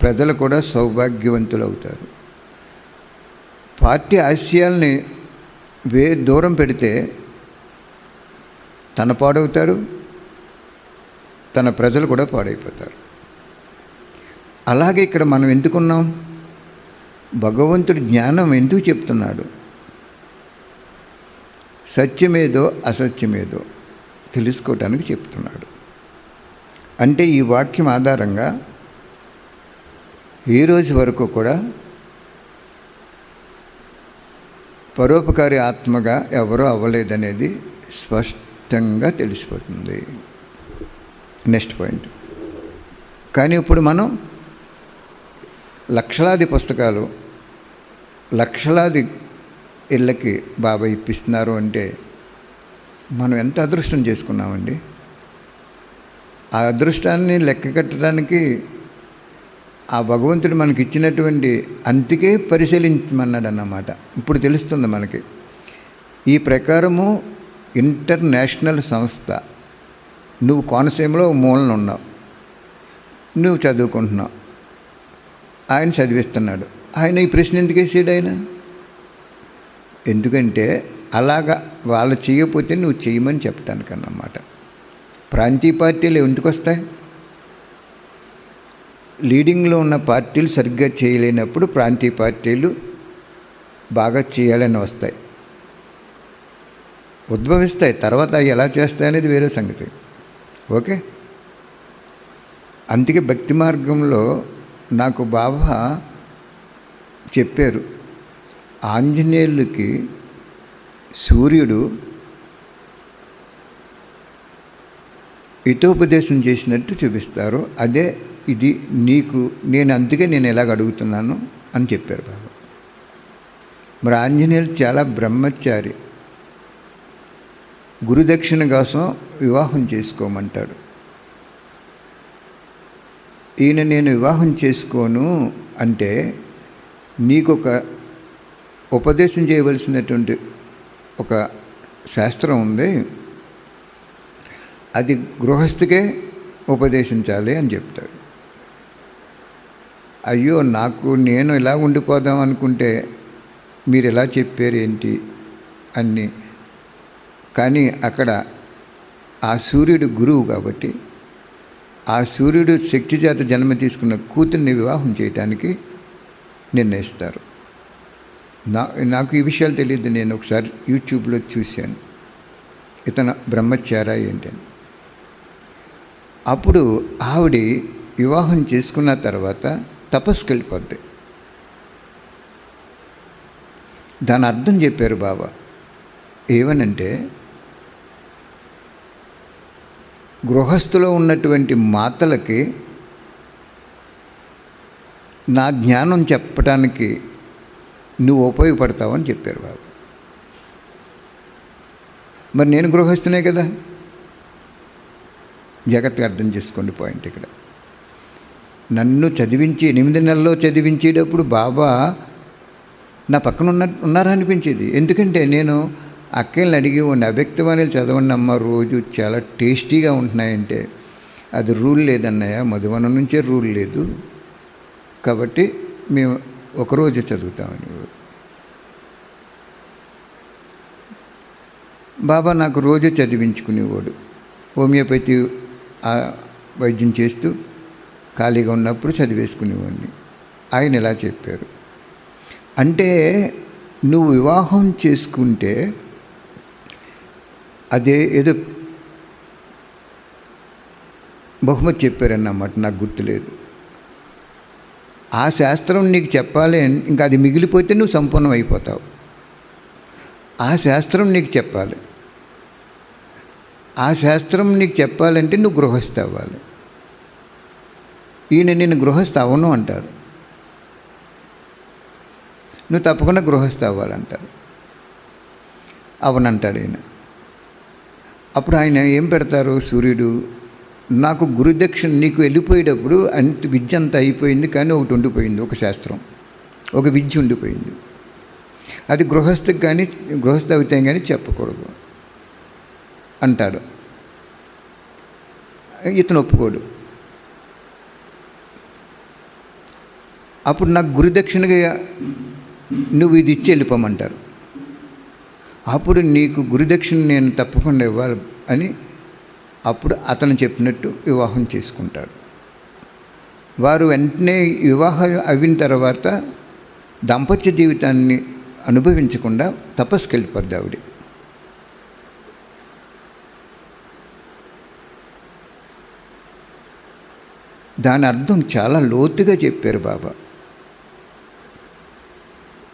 ప్రజలు కూడా సౌభాగ్యవంతులు అవుతారు. పార్టీ ఆశయాల్ని దూరం పెడితే తన పాడవుతాడు, తన ప్రజలు కూడా పాడైపోతారు. అలాగే ఇక్కడ మనం ఎందుకున్నాం? భగవంతుడి జ్ఞానం ఎందుకు చెప్తున్నాడు? సత్యమేదో అసత్యమేదో తెలుసుకోవటానికి చెప్తున్నాడు. అంటే ఈ వాక్యం ఆధారంగా ఈ రోజు వరకు కూడా పరోపకారి ఆత్మగా ఎవరూ అవ్వలేదనేది స్పష్టంగా తెలిసిపోతుంది. Next point. కానీ ఇప్పుడు మనం లక్షలాది పుస్తకాలు, లక్షలాది ఇళ్ళకి బాబా ఇప్పిస్తున్నారు అంటే మనం ఎంత అదృష్టం చేసుకున్నామండి. ఆ అదృష్టాన్ని లెక్క కట్టడానికి ఆ భగవంతుడు మనకి ఇచ్చినటువంటి అంతికే పరిశీలించమన్నాడు అన్నమాట. ఇప్పుడు తెలుస్తుంది మనకి. ఈ ప్రకారము ఇంటర్నేషనల్ సంస్థ, నువ్వు కోనసీమలో మూలన ఉన్నావు, నువ్వు చదువుకుంటున్నావు, ఆయన చదివిస్తున్నాడు. ఆయన ఈ ప్రశ్న ఎందుకు వేసాడు? ఆయన ఎందుకంటే అలాగా వాళ్ళు చేయకపోతే నువ్వు చేయమని చెప్పడానికన్నమాట. ప్రాంతీయ పార్టీలు ఎందుకు వస్తాయి? లీడింగ్లో ఉన్న పార్టీలు సరిగ్గా చేయలేనప్పుడు ప్రాంతీయ పార్టీలు బాగా చేయాలని వస్తాయి, ఉద్భవిస్తాయి. తర్వాత అవి ఎలా చేస్తాయనేది వేరే సంగతి. ఓకే. అందుకే భక్తి మార్గంలో నాకు బాబా చెప్పారు, ఆంజనేయులకి సూర్యుడు హితోపదేశం చేసినట్టు చూపిస్తారు. అదే ఇది నీకు, అందుకే నేను ఎలాగ అడుగుతున్నాను అని చెప్పారు బాబా. మరి ఆంజనేయులు చాలా బ్రహ్మచారి, గురుదక్షిణ కోసం వివాహం చేసుకోమంటాడు. ఈయన నేను వివాహం చేసుకోను అంటే నీకు ఒక ఉపదేశం చేయవలసినటువంటి ఒక శాస్త్రం ఉంది, అది గృహస్థికే ఉపదేశించాలి అని చెప్తాడు. అయ్యో, నేను ఇలా ఉండిపోదాం అనుకుంటే మీరు ఎలా చెప్పారు ఏంటి అన్నీ. కానీ అక్కడ ఆ సూర్యుడు గురువు కాబట్టి ఆ సూర్యుడు శక్తి చేత జన్మ తీసుకున్న కూతుర్ని వివాహం చేయటానికి నిర్ణయిస్తారు. నాకు ఈ విషయాలు తెలియదు. నేను ఒకసారి యూట్యూబ్లో చూశాను, ఇతను బ్రహ్మచారి ఏంటని. అప్పుడు ఆవిడ వివాహం చేసుకున్న తర్వాత తపస్సుకి వెళ్ళిపోద్ది. దాని అర్థం చెప్పారు బాబా. ఏమనంటే, గృహస్థులో ఉన్నటువంటి మాతలకి నా జ్ఞానం చెప్పడానికి నువ్వు ఉపయోగపడతావని చెప్పారు బాబా. మరి నేను గృహస్థునే కదా. జాగ్రత్తగా అర్థం చేసుకోండి పాయింట్ ఇక్కడ. నన్ను చదివించి 8 నెలల్లో చదివించేటప్పుడు బాబా నా పక్కన ఉన్నారా అనిపించేది. ఎందుకంటే నేను అక్కల్ని అడిగి అవ్యక్తవాణిలు చదవండి అమ్మ, రోజు చాలా టేస్టీగా ఉంటున్నాయంటే అది రూల్ లేదన్నయ్య, మధువనం నుంచే రూల్ లేదు కాబట్టి మేము ఒకరోజు చదువుతామని. బాబా నాకు రోజు చదివించుకునేవాడు. హోమియోపతి వైద్యం చేస్తూ ఖాళీగా ఉన్నప్పుడు చదివేసుకునేవాడిని. ఆయన ఇలా చెప్పారు, అంటే నువ్వు వివాహం చేసుకుంటే అదే ఏదో బహుమతి చెప్పారన్నమాట, నాకు గుర్తులేదు. ఆ శాస్త్రం నీకు చెప్పాలి, ఇంకా అది మిగిలిపోతే నువ్వు సంపూర్ణం అయిపోతావు. ఆ శాస్త్రం నీకు చెప్పాలి. ఆ శాస్త్రం నీకు చెప్పాలంటే నువ్వు గృహస్థ అవ్వాలి. ఈయన నేను గృహస్థ అవ్వను అంటారు, నువ్వు తప్పకుండా గృహస్థ అవ్వాలంటారు. అవనంటాడు ఈయన. అప్పుడు ఆయన ఏం పెడతారు? సూర్యుడు నాకు గురుదక్షిణ, నీకు వెళ్ళిపోయేటప్పుడు అంత విద్య అంతా అయిపోయింది, కానీ ఒకటి ఉండిపోయింది, ఒక శాస్త్రం, ఒక విద్య ఉండిపోయింది. అది గృహస్థకి కానీ గృహస్థ అవుతాం కానీ చెప్పకూడదు అంటాడు. ఇతను ఒప్పుకోడు. అప్పుడు నాకు గురుదక్షిణగా నువ్వు ఇది ఇచ్చి వెళ్ళిపోమంటారు. అప్పుడు నీకు గురుదక్షిణ నేను తప్పకుండా ఇవ్వాలి అని అప్పుడు అతను చెప్పినట్టు వివాహం చేసుకుంటాడు. వారు వెంటనే వివాహం అయిన తర్వాత దాంపత్య జీవితాన్ని అనుభవించకుండా తపస్సుకి వెళ్ళిపోద్ది ఆవిడ. దాని అర్థం చాలా లోతుగా చెప్పారు బాబా.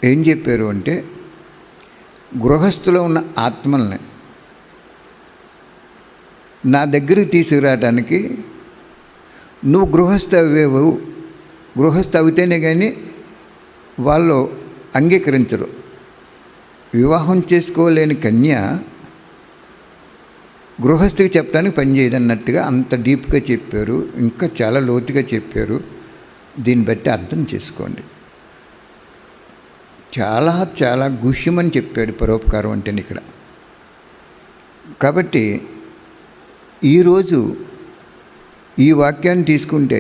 ఏం చెప్పారు అంటే, గృహస్థులో ఉన్న ఆత్మల్ని నా దగ్గరికి తీసుకురావడానికి నువ్వు గృహస్థ అవేవు. గృహస్థ అవుతేనే కానీ వాళ్ళు అంగీకరించరు. వివాహం చేసుకోలేని కన్య గృహస్థికి చెప్పడానికి పనిచేయదన్నట్టుగా అంత డీప్గా చెప్పారు. ఇంకా చాలా లోతుగా చెప్పారు. దీన్ని బట్టి అర్థం చేసుకోండి. చాలా చాలా గుహ్యమని చెప్పాడు పరోపకారం అంటే ఇక్కడ. కాబట్టి ఈరోజు ఈ వాక్యాన్ని తీసుకుంటే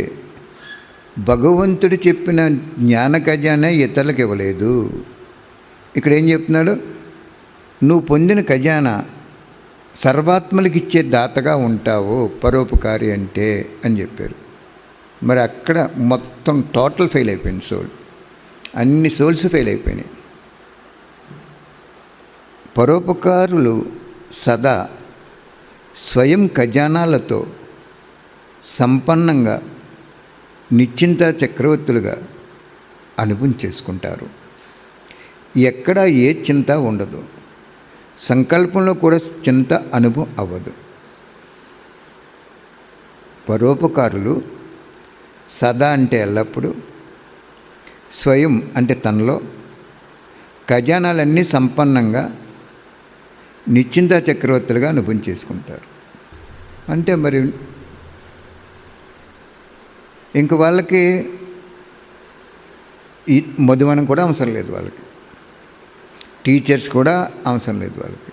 భగవంతుడు చెప్పిన జ్ఞాన ఖజానా ఇతరులకు ఇవ్వలేదు. ఇక్కడ ఏం చెప్తున్నాడు? నువ్వు పొందిన ఖజానా సర్వాత్మలకు ఇచ్చే దాతగా ఉంటావు పరోపకారి అంటే అని చెప్పారు. మరి అక్కడ మొత్తం టోటల్ ఫెయిల్ అయిపోయింది సోల్. అన్ని సోల్స్ ఫెయిల్ అయిపోయినాయి. పరోపకారులు సదా స్వయం ఖజానాలతో సంపన్నంగా నిశ్చింత చక్రవర్తులుగా అనుభవం చేసుకుంటారు. ఎక్కడ ఏ చింత ఉండదు. సంకల్పంలో కూడా చింత అనుభవం అవ్వదు. పరోపకారులు సదా అంటే ఎల్లప్పుడూ, స్వయం అంటే తనలో ఖజానాలన్నీ సంపన్నంగా నిశ్చింత చక్రవర్తులుగా అనుభవం చేసుకుంటారు. అంటే మరి ఇంక వాళ్ళకి ఈ మధువనం కూడా అవసరం లేదు. వాళ్ళకి టీచర్స్ కూడా అవసరం లేదు. వాళ్ళకి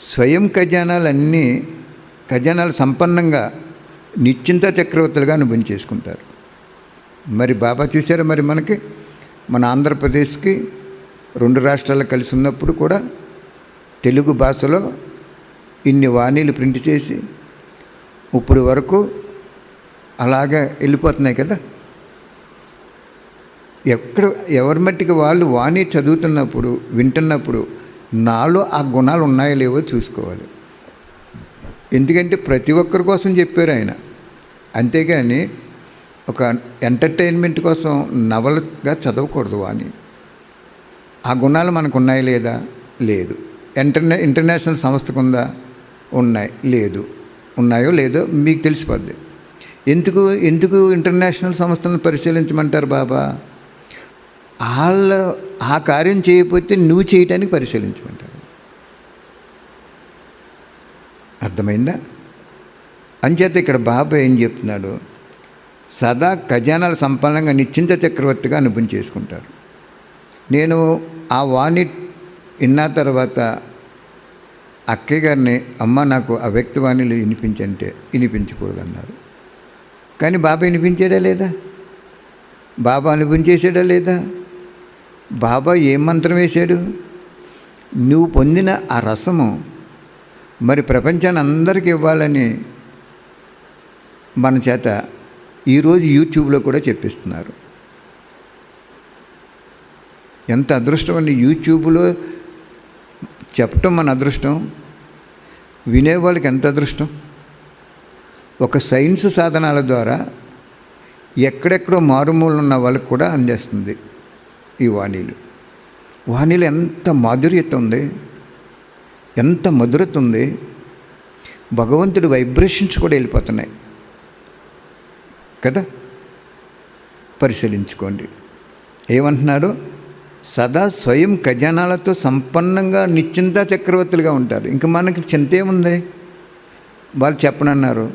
స్వయం ఖజానాలు సంపన్నంగా నిశ్చింత చక్రవర్తులుగా అనుభవం చేసుకుంటారు. మరి బాబా చూశారు. మరి మనకి మన ఆంధ్రప్రదేశ్కి 2 రాష్ట్రాలు కలిసి ఉన్నప్పుడు కూడా తెలుగు భాషలో ఇన్ని వాణీలు ప్రింట్ చేసి ఇప్పుడు వరకు అలాగే వెళ్ళిపోతున్నాయి కదా. ఎవరి మట్టికి వాళ్ళు వాణి చదువుతున్నప్పుడు, వింటున్నప్పుడు నాలో ఆ గుణాలు ఉన్నాయో లేవో చూసుకోవాలి. ఎందుకంటే ప్రతి ఒక్కరి కోసం చెప్పారు ఆయన. అంతేగాని ఒక ఎంటర్టైన్మెంట్ కోసం నవలగా చదవకూడదు వాణి. ఆ గుణాలు మనకు ఉన్నాయో లేదా? లేదు. ఇంటర్నేషనల్ సంస్థకు ఉందా? ఉన్నాయి. లేదు. ఉన్నాయో లేదో మీకు తెలిసిపోద్ది. ఎందుకు ఇంటర్నేషనల్ సంస్థలను పరిశీలించమంటారు బాబా? ఆ కార్యం చేయకపోతే నువ్వు చేయటానికి పరిశీలించమంటారు. అర్థమైందా? అంచేత ఇక్కడ బాబా ఏం చెప్తున్నాడు? సదా ఖజానాలు సంపన్నంగా నిశ్చింత చక్రవర్తిగా అనుభవం చేసుకుంటారు. నేను ఆ వాణి విన్న తర్వాత అక్కయ్య గారిని, అమ్మ నాకు అవ్యక్త వాణిలు వినిపించంటే వినిపించకూడదన్నారు. కానీ బాబా వినిపించాడా లేదా? బాబా అనుభవం చేశాడా లేదా? బాబా ఏం మంత్రం వేశాడు? నువ్వు పొందిన ఆ రసము మరి ప్రపంచాన్ని అందరికీ ఇవ్వాలని మన చేత ఈరోజు యూట్యూబ్లో కూడా చెప్పిస్తున్నారు. ఎంత అదృష్టం అండి! యూట్యూబ్లో చెప్పటం మన అదృష్టం, వినేవాళ్ళకి ఎంత అదృష్టం. ఒక సైన్స్ సాధనాల ద్వారా ఎక్కడెక్కడో మారుమూలు ఉన్న వాళ్ళకి కూడా అందేస్తుంది ఈ వాణీలు ఎంత మాధుర్యత ఉంది, ఎంత మధురత ఉంది. భగవంతుడి వైబ్రేషన్స్ కూడా వెళ్ళిపోతున్నాయి కదా. పరిశీలించుకోండి. ఏమంటున్నాడు? సదా స్వయం ఖజానాలతో సంపన్నంగా నిశ్చింత చక్రవర్తులుగా ఉంటారు. ఇంకా మనకి చింత ఏముంది? వాళ్ళు చెప్పనన్నారు,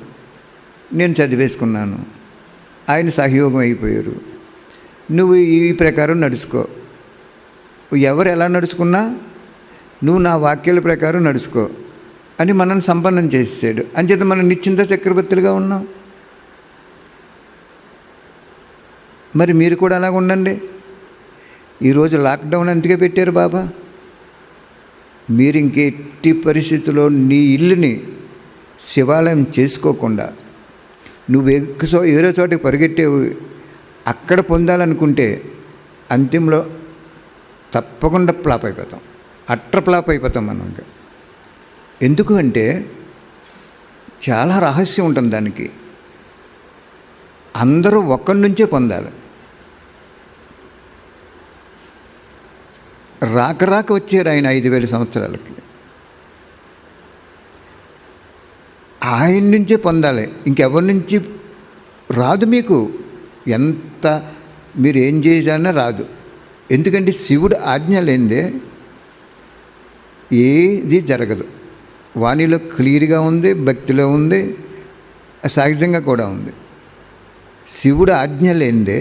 నేను చదివేసుకున్నాను, ఆయన సహయోగం అయిపోయారు, నువ్వు ఈ ప్రకారం నడుచుకో. ఎవరు ఎలా నడుచుకున్నా నువ్వు నా వాక్యాల ప్రకారం నడుచుకో. అని మనల్ని సంపన్నం చేసాడు. అంచేత మనం నిశ్చింత చక్రవర్తులుగా ఉన్నాం. మరి మీరు కూడా అలాగ ఉండండి. ఈరోజు లాక్డౌన్ అందుకే పెట్టారు బాబా. మీరు ఇంకెట్టి పరిస్థితుల్లో నీ ఇల్లుని శివాలయం చేసుకోకుండా నువ్వు వేరే చోటికి పరిగెట్టేవు అక్కడ పొందాలనుకుంటే అంతింలో తప్పకుండా ఫ్లాప్ అయిపోతాం, ఫ్లాప్ అయిపోతాం మనం. ఇంకా ఎందుకు అంటే చాలా రహస్యం ఉంటుంది దానికి. అందరూ ఒక్కడి నుంచే పొందాలి. రాక వచ్చారు ఆయన 5,000 సంవత్సరాలకి. ఆయన నుంచే పొందాలి, ఇంకెవరి నుంచి రాదు. మీకు ఎంత మీరు ఏం చేయాలన్నా రాదు. ఎందుకంటే శివుడు ఆజ్ఞ లేనిదే ఏది జరగదు. వాణిలో క్లియర్గా ఉంది, భక్తిలో ఉంది, సహజంగా కూడా ఉంది. శివుడు ఆజ్ఞ లేనిదే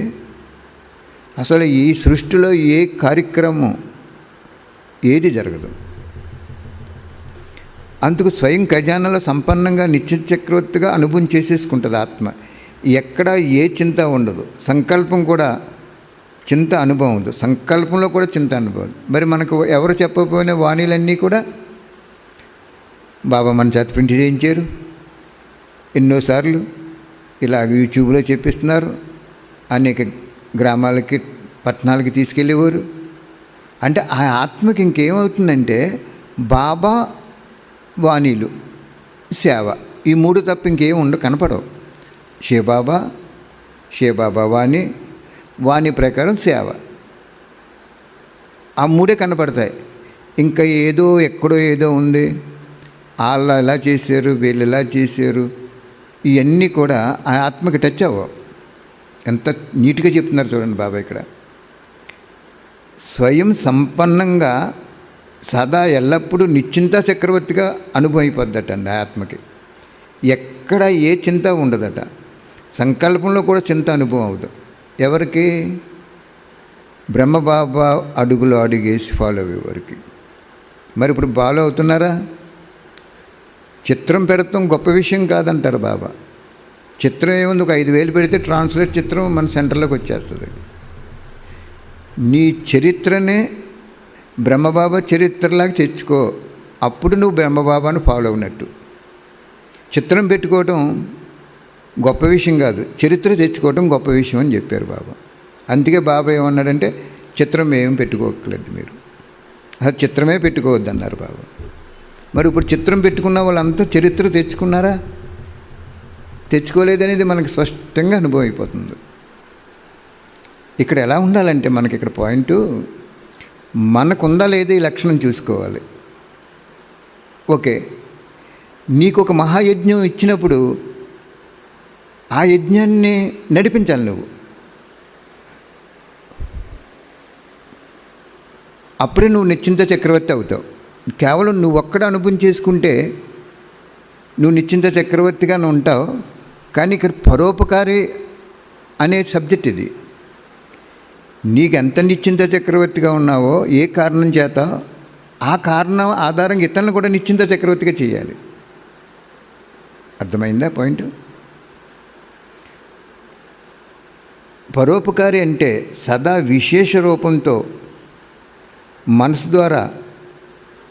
అసలు ఈ సృష్టిలో ఏ కార్యక్రమం ఏది జరగదు. అందుకు స్వయం ఖజానాలో సంపన్నంగా నిత్య చక్రవర్తిగా అనుభవం చేసేసుకుంటుంది ఆత్మ. ఎక్కడ ఏ చింత ఉండదు. సంకల్పం కూడా చింత అనుభవం ఉంది, సంకల్పంలో కూడా చింత అనుభవం. మరి మనకు ఎవరు చెప్పకపోయినా వాణీలన్నీ కూడా బాబా మన చేత ప్రింట్ చేయించారు. ఎన్నోసార్లు ఇలా యూట్యూబ్లో చెప్పిస్తున్నారు. అనేక గ్రామాలకి పట్టణాలకి తీసుకెళ్ళేవారు. అంటే ఆ ఆత్మకి ఇంకేమవుతుందంటే బాబా వాణీలు సేవ ఈ 3 తప్ప ఇంకేం కనపడవు. శివబాబా వాణి ప్రకారం సేవ, ఆ 3 కనపడతాయి. ఇంకా ఏదో ఎక్కడో ఏదో ఉంది, వాళ్ళు ఎలా చేశారు, వీళ్ళు ఎలా చేశారు, ఇవన్నీ కూడా ఆ ఆత్మకి టచ్ అవ్వవు. ఎంత నీట్గా చెప్తున్నారు చూడండి బాబా ఇక్కడ. స్వయం సంపన్నంగా సదా ఎల్లప్పుడూ నిశ్చింత చక్రవర్తిగా అనుభవం అయిపోద్దటండి ఆ ఆత్మకి. ఎక్కడ ఏ చింత ఉండదట. సంకల్పంలో కూడా చింత అనుభవం అవుతుంది. ఎవరికి? బ్రహ్మబాబా అడుగులో అడుగేసి ఫాలో అయ్యేవారికి. మరి ఇప్పుడు ఫాలో అవుతున్నారా? చిత్రం పెడతాం గొప్ప విషయం కాదంటారు బాబా. చిత్రం ఏముంది, ఒక 5,000 పెడితే ట్రాన్స్లేట్ చిత్రం మన సెంటర్లోకి వచ్చేస్తుంది. నీ చరిత్రనే బ్రహ్మబాబా చరిత్రలాగా తెచ్చుకో, అప్పుడు నువ్వు బ్రహ్మబాబాను ఫాలో అవునట్టు. చిత్రం పెట్టుకోవటం గొప్ప విషయం కాదు, చరిత్ర తెచ్చుకోవటం గొప్ప విషయం అని చెప్పారు బాబా. అందుకే బాబా ఏమన్నాడంటే చిత్రం ఏం పెట్టుకోకలేదు, మీరు అది చిత్రమే పెట్టుకోవద్దన్నారు బాబా. మరి ఇప్పుడు చిత్రం పెట్టుకున్న వాళ్ళంతా చరిత్ర తెచ్చుకున్నారా? తెచ్చుకోలేదనేది మనకు స్పష్టంగా అనుభవం అయిపోతుంది. ఇక్కడ ఎలా ఉండాలంటే మనకి ఇక్కడ పాయింటు, మనకుందా లేదా ఈ లక్షణం చూసుకోవాలి. ఓకే, నీకు ఒక మహాయజ్ఞం ఇచ్చినప్పుడు ఆ యజ్ఞాన్ని నడిపించాలి నువ్వు. అప్పుడే నువ్వు నిశ్చింత చక్రవర్తి అవుతావు. కేవలం నువ్వు ఒక్కడ అనుభవం చేసుకుంటే నువ్వు నిశ్చింత చక్రవర్తిగానే ఉంటావు. కానీ ఇక్కడ పరోపకారి అనే సబ్జెక్ట్ ఇది. నీకు ఎంత నిశ్చింత చక్రవర్తిగా ఉన్నావో ఏ కారణం చేత ఆ కారణం ఆధారంగా ఇతరులను కూడా నిశ్చింత చక్రవర్తిగా చేయాలి. అర్థమైందా పాయింట్? పరోపకారి అంటే సదా విశేష రూపంతో మనసు ద్వారా,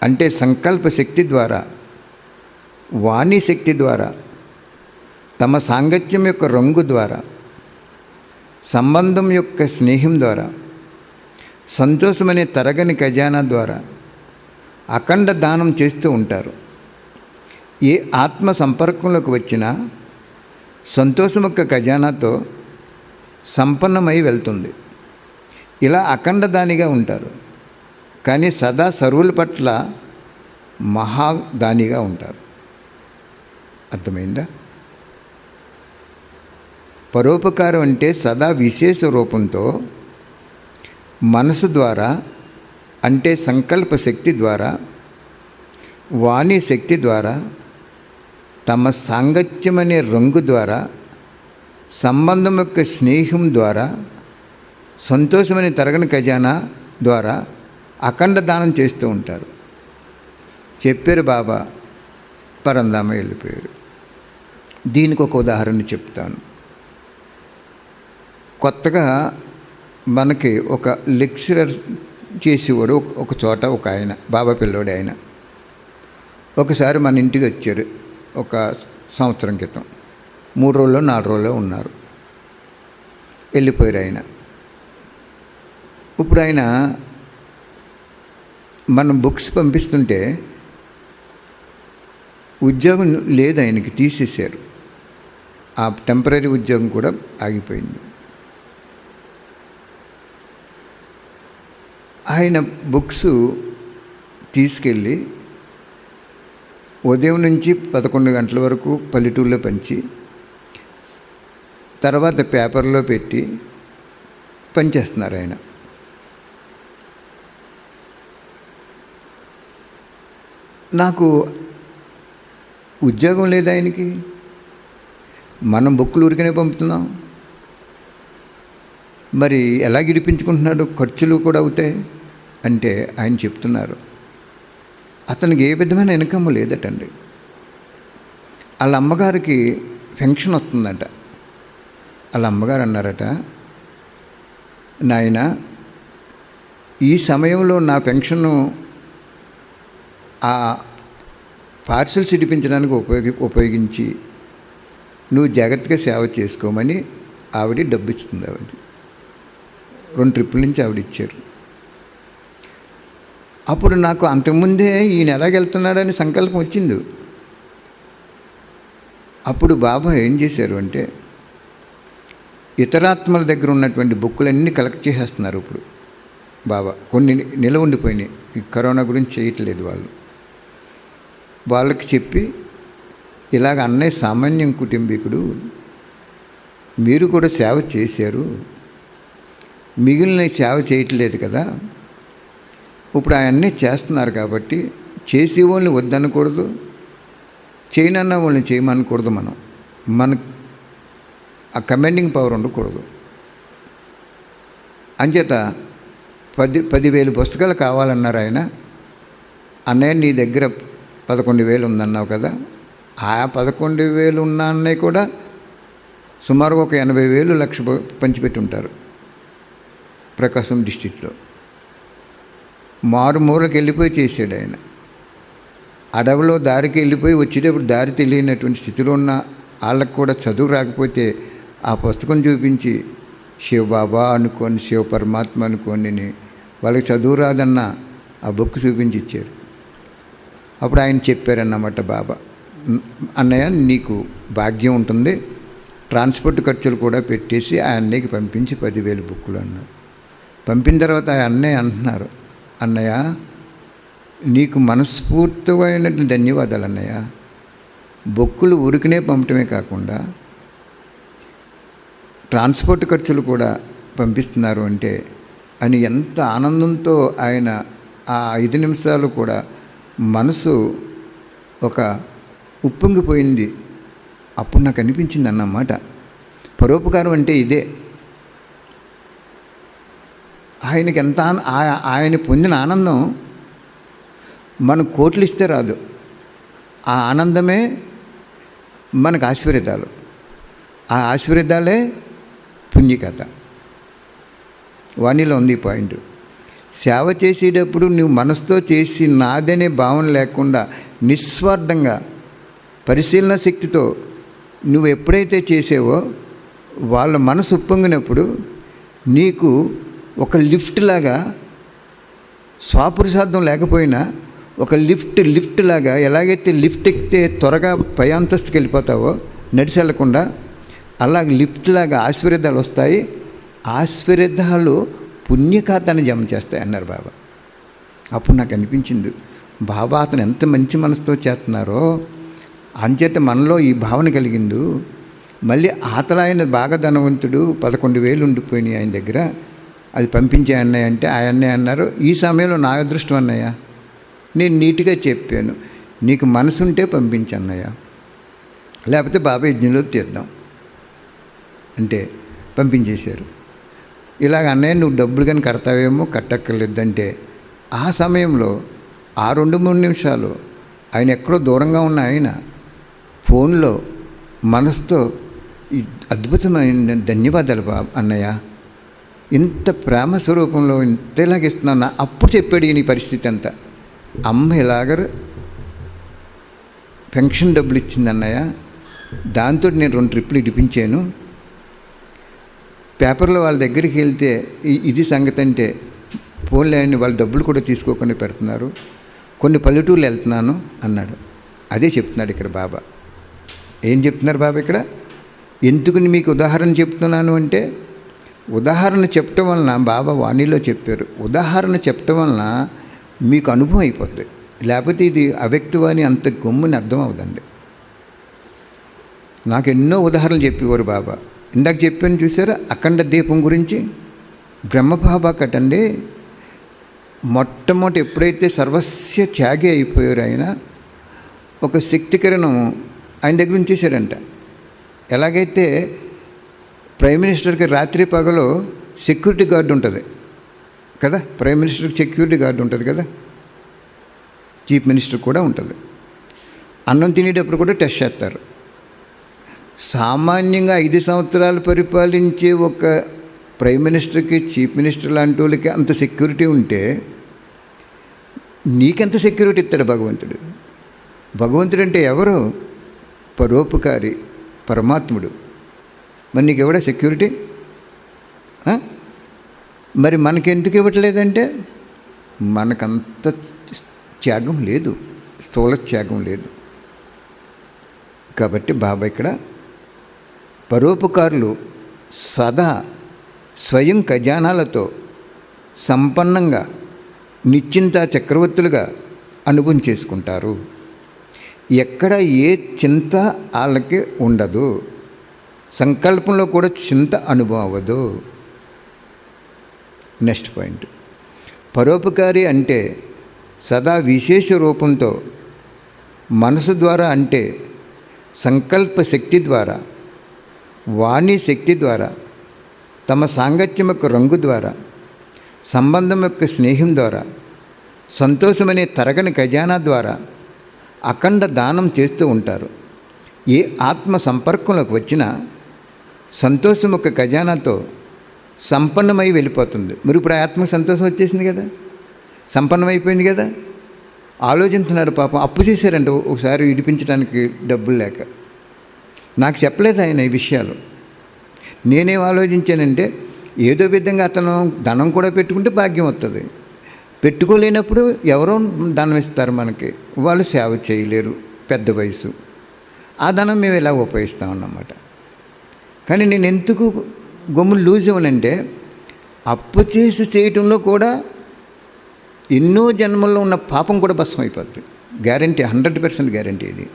అంటే సంకల్ప శక్తి ద్వారా, వాణి శక్తి ద్వారా, తమ సాంగత్యం యొక్క రంగు ద్వారా, సంబంధం యొక్క స్నేహం ద్వారా, సంతోషమనే తరగని ఖజానా ద్వారా అఖండ దానం చేస్తూ ఉంటారు. ఏ ఆత్మ సంపర్కంలోకి వచ్చినా సంతోషం యొక్క ఖజానాతో సంపన్నమై వెళ్తుంది. ఇలా అఖండ దానిగా ఉంటారు. కానీ సదా సర్వుల పట్ల మహాదానిగా ఉంటారు. అర్థమైందా? పరోపకారం అంటే సదా విశేష రూపంతో మనసు ద్వారా, అంటే సంకల్ప శక్తి ద్వారా, వాణి శక్తి ద్వారా, తమ సాంగత్యమనే రంగు ద్వారా, సంబంధం యొక్క స్నేహం ద్వారా, సంతోషమనే తరగని ఖజానా ద్వారా అఖండ దానం చేస్తూ ఉంటారు. చెప్పారు బాబా, పరంధామ వెళ్ళిపోయారు. దీనికి ఒక ఉదాహరణ చెప్తాను. కొత్తగా మనకి ఒక లెక్చరర్ చేసేవాడు ఒక చోట, ఒక ఆయన బాబా పిల్లోడు ఆయన ఒకసారి మన ఇంటికి వచ్చారు. ఒక సంవత్సరం క్రితం 3 రోజుల్లో 4 రోజుల్లో ఉన్నారు, వెళ్ళిపోయారు ఆయన. ఇప్పుడు ఆయన మనం బుక్స్ పంపిస్తుంటే ఉద్యోగం లేదు, ఆయనకి తీసేశారు. ఆ టెంపరీ ఉద్యోగం కూడా ఆగిపోయింది. ఆయన బుక్స్ తీసుకెళ్ళి ఉదయం నుంచి 11 గంటల వరకు పల్లెటూరులో పంచి తర్వాత పేపర్లో పెట్టి పనిచేస్తున్నారు ఆయన. నాకు ఉద్యోగం లేదు ఆయనకి, మనం బుక్కులు ఊరికనే పంపుతున్నాం, మరి ఎలా గిడిపించుకుంటున్నాడు, ఖర్చులు కూడా అవుతాయి అంటే ఆయన చెప్తున్నారు అతనికి ఏ విధమైన ఇన్కమ్ లేదటండి. వాళ్ళ అమ్మగారికి పెన్షన్ వస్తుందట. వాళ్ళ అమ్మగారు అన్నారట, నాయన ఈ సమయంలో నా పెన్షను ఆ పార్సల్స్ ఇడిపించడానికి ఉపయోగించి నువ్వు జాగ్రత్తగా సేవ చేసుకోమని ఆవిడ డబ్బు ఇస్తుంది. ఆవిడ 2 ట్రిప్పుల నుంచి ఆవిడ ఇచ్చారు. అప్పుడు నాకు అంతకుముందే ఈయన ఎలాగెళ్తున్నాడని సంకల్పం వచ్చింది. అప్పుడు బాబా ఏం చేశారు అంటే ఇతరాత్మల దగ్గర ఉన్నటువంటి బుక్కులన్నీ కలెక్ట్ చేసేస్తున్నారు. ఇప్పుడు బాబా కొన్ని నిలవ ఉండిపోయినాయి, ఈ కరోనా గురించి చేయట్లేదు వాళ్ళకి చెప్పి, ఇలాగ అన్నయ్య సామాన్యం కుటుంబీకుడు, మీరు కూడా సేవ చేశారు, మిగిలిన సేవ చేయట్లేదు కదా, ఇప్పుడు అవన్నీ చేస్తున్నారు కాబట్టి చేసే వాళ్ళని వద్దనకూడదు, చేయనన్న వాళ్ళని చేయమనకూడదు. మనకు ఆ కమాండింగ్ పవర్ ఉండకూడదు. అంచేత 10,000 పుస్తకాలు కావాలన్నారు ఆయన. అన్నయ్య నీ దగ్గర 11,000 ఉందన్నావు కదా, ఆ 11,000 ఉన్న అన్నయ్య కూడా సుమారు ఒక 80,000 లక్ష పంచిపెట్టి ఉంటారు ప్రకాశం డిస్టిక్లో. మారుమూలకి వెళ్ళిపోయి చేశాడు ఆయన. అడవిలో దారికి వెళ్ళిపోయి వచ్చేటప్పుడు దారి తెలియనటువంటి స్థితిలో ఉన్న వాళ్ళకు కూడా చదువు రాకపోతే ఆ పుస్తకం చూపించి శివబాబా అనుకోని, శివ పరమాత్మ అనుకోని, వాళ్ళకి చదువు రాదన్న ఆ బుక్ చూపించి ఇచ్చారు. అప్పుడు ఆయన చెప్పారన్నమాట బాబా, అన్నయ్య నీకు భాగ్యం ఉంటుంది, ట్రాన్స్పోర్ట్ ఖర్చులు కూడా పెట్టేసి ఆ అన్నయ్యకి పంపించి 10,000 బుక్కులు అన్నారు. పంపిన తర్వాత ఆ అన్నయ్య అంటున్నారు, అన్నయ్య నీకు మనస్ఫూర్తిగా ధన్యవాదాలు అన్నయ్య, బొక్కులు ఊరికనే పంపటమే కాకుండా ట్రాన్స్పోర్ట్ ఖర్చులు కూడా పంపిస్తున్నారు అంటే అని ఎంత ఆనందంతో ఆయన ఆ 5 నిమిషాలు కూడా మనసు ఒక ఉప్పొంగిపోయింది. అప్పుడు నాకు అనిపించింది అన్నమాట, పరోపకారం అంటే ఇదే. ఆయనకి ఎంత ఆయన పొందిన ఆనందం మనం కోట్లు ఇస్తే రాదు. ఆ ఆనందమే మనకు ఆశీర్వాదాలు, ఆ ఆశీర్వాదాలే పుణ్యకథ. వాణిలో ఉంది పాయింట్. సేవ చేసేటప్పుడు నువ్వు మనసుతో చేసి నాదనే భావన లేకుండా నిస్వార్థంగా పరిశీలన శక్తితో నువ్వు ఎప్పుడైతే చేసేవో వాళ్ళ మనసు ఉప్పొంగినప్పుడు నీకు ఒక లిఫ్ట్ లాగా, స్వాపురుషార్థం లేకపోయినా ఒక లిఫ్ట్ లాగా, ఎలాగైతే లిఫ్ట్ ఎక్కితే త్వరగా పై అంతస్తుకి వెళ్ళిపోతావో నడిచి వెళ్ళకుండా, అలాగే లిఫ్ట్ లాగా ఆశీర్వాదాలు వస్తాయి. ఆశీర్వాదాలు పుణ్యఖాతాన్ని జమ చేస్తాయి అన్నారు బాబా. అప్పుడు నాకు అనిపించింది, బాబా అతను ఎంత మంచి మనసుతో చేస్తున్నారో, అంచేత మనలో ఈ భావన కలిగింది. మళ్ళీ అతను ఆయన బాగా ధనవంతుడు, 11,000 ఉండిపోయినాయి ఆయన దగ్గర, అది పంపించే అన్నయ్య అంటే ఆ అన్నయ్య అన్నారు, ఈ సమయంలో నా అదృష్టం అన్నయ్య, నేను నీట్గా చెప్పాను, నీకు మనసుంటే పంపించు అన్నయ్య, లేకపోతే బాబా యజ్ఞంలో తీద్దాం అంటే పంపించేశారు. ఇలాగ అన్నయ్య నువ్వు డబ్బులు కానీ కడతావేమో, కట్టక్కర్లేదంటే ఆ సమయంలో ఆ 2-3 నిమిషాలు ఆయన ఎక్కడో దూరంగా ఉన్న ఆయన ఫోన్లో మనసుతో ఈ అద్భుతమైన ధన్యవాదాలు అన్నయ్య, ఇంత ప్రేమ స్వరూపంలో ఇంతేలాగిస్తున్నాను. అప్పుడు చెప్పాడు ఈయన పరిస్థితి అంతా. అమ్మ ఇలాగ పెన్షన్ డబ్బులు ఇచ్చింది అన్నయ్య, దాంతో నేను 2 ట్రిప్పులు ఇడిపించాను. పేపర్లో వాళ్ళ దగ్గరికి వెళ్తే ఇది సంగతి అంటే ఫోన్లే అని వాళ్ళ డబ్బులు కూడా తీసుకోకుండా పెడుతున్నారు. కొన్ని పల్లెటూర్లు వెళ్తున్నాను అన్నాడు. అదే చెప్తున్నాడు ఇక్కడ బాబా. ఏం చెప్తున్నారు బాబా ఇక్కడ? ఎందుకు మీకు ఉదాహరణ చెప్తున్నాను అంటే, ఉదాహరణ చెప్పటం వలన బాబా వాణిలో చెప్పారు, ఉదాహరణ చెప్పటం వలన మీకు అనుభవం అయిపోద్ది. లేకపోతే ఇది అవ్యక్తవాణి అంత గమ్ముని అర్థం అవుదండి. నాకు ఎన్నో ఉదాహరణలు చెప్పేవారు బాబా. ఇందాక చెప్పాను చూసారా, అఖండ దీపం గురించి. బ్రహ్మబాబా కటండి మొట్టమొదటి ఎప్పుడైతే సర్వస్య త్యాగి అయిపోయారు ఆయన, ఒక శక్తి కిరణం ఆయన దగ్గర ఉంచేశాడంట. ఎలాగైతే ప్రైమ్ మినిస్టర్కి రాత్రి పగలు సెక్యూరిటీ గార్డు ఉంటుంది కదా, ప్రైమ్ మినిస్టర్కి సెక్యూరిటీ గార్డు ఉంటుంది కదా, చీఫ్ మినిస్టర్ కూడా ఉంటుంది. అన్నం తినేటప్పుడు కూడా టెస్ట్ చేస్తారు. సామాన్యంగా 5 సంవత్సరాలు పరిపాలించే ఒక ప్రైమ్ మినిస్టర్కి, చీఫ్ మినిస్టర్ లాంటి వాళ్ళకి అంత సెక్యూరిటీ ఉంటే నీకెంత సెక్యూరిటీ ఇస్తాడు భగవంతుడు? భగవంతుడు అంటే ఎవరు? పరోపకారి, పరమాత్ముడు. మరి నీకు ఎవడా సెక్యూరిటీ? మరి మనకెందుకు ఇవ్వట్లేదంటే మనకంత త్యాగం లేదు, స్థూల త్యాగం లేదు. కాబట్టి బాబా ఇక్కడ పరోపకారులు సదా స్వయం ఖజానాలతో సంపన్నంగా నిశ్చింత చక్రవర్తులుగా అనుభవం చేసుకుంటారు. ఎక్కడ ఏ చింత వాళ్ళకి ఉండదు, సంకల్పంలో కూడా చింత అనుభవం అవ్వదు. నెక్స్ట్ పాయింట్, పరోపకారి అంటే సదా విశేష రూపంతో మనసు ద్వారా, అంటే సంకల్ప శక్తి ద్వారా, వాణి శక్తి ద్వారా, తమ సాంగత్యం యొక్క రంగు ద్వారా, సంబంధం యొక్క స్నేహం ద్వారా, సంతోషమనే తరగని ఖజానా ద్వారా అఖండ దానం చేస్తూ ఉంటారు. ఏ ఆత్మ సంపర్కంలోకి వచ్చినా సంతోషం యొక్క ఖజానాతో సంపన్నమై వెళ్ళిపోతుంది. మరి ఇప్పుడు ఆ ఆత్మ సంతోషం వచ్చేసింది కదా, సంపన్నమైపోయింది కదా. ఆలోచించున్నాడు పాపం, అప్పు చేశారంట ఒకసారి విడిపించడానికి డబ్బులు లేక. నాకు చెప్పలేదు ఆయన ఈ విషయాలు. నేనేం ఆలోచించానంటే, ఏదో విధంగా అతను ధనం కూడా పెట్టుకుంటే భాగ్యం వస్తుంది. పెట్టుకోలేనప్పుడు ఎవరో ధనం ఇస్తారు మనకి, వాళ్ళు సేవ చేయలేరు, పెద్ద వయసు. ఆ ధనం మేము ఇలా ఉపయోగిస్తామన్నమాట. కానీ నేను ఎందుకు గమ్ములు లూజ్ అవ్వనంటే, అప్పు చేసి చేయటంలో కూడా ఎన్నో జన్మల్లో ఉన్న పాపం కూడా భస్మం అయిపోద్ది. గ్యారంటీ, 100% గ్యారంటీ ఇది.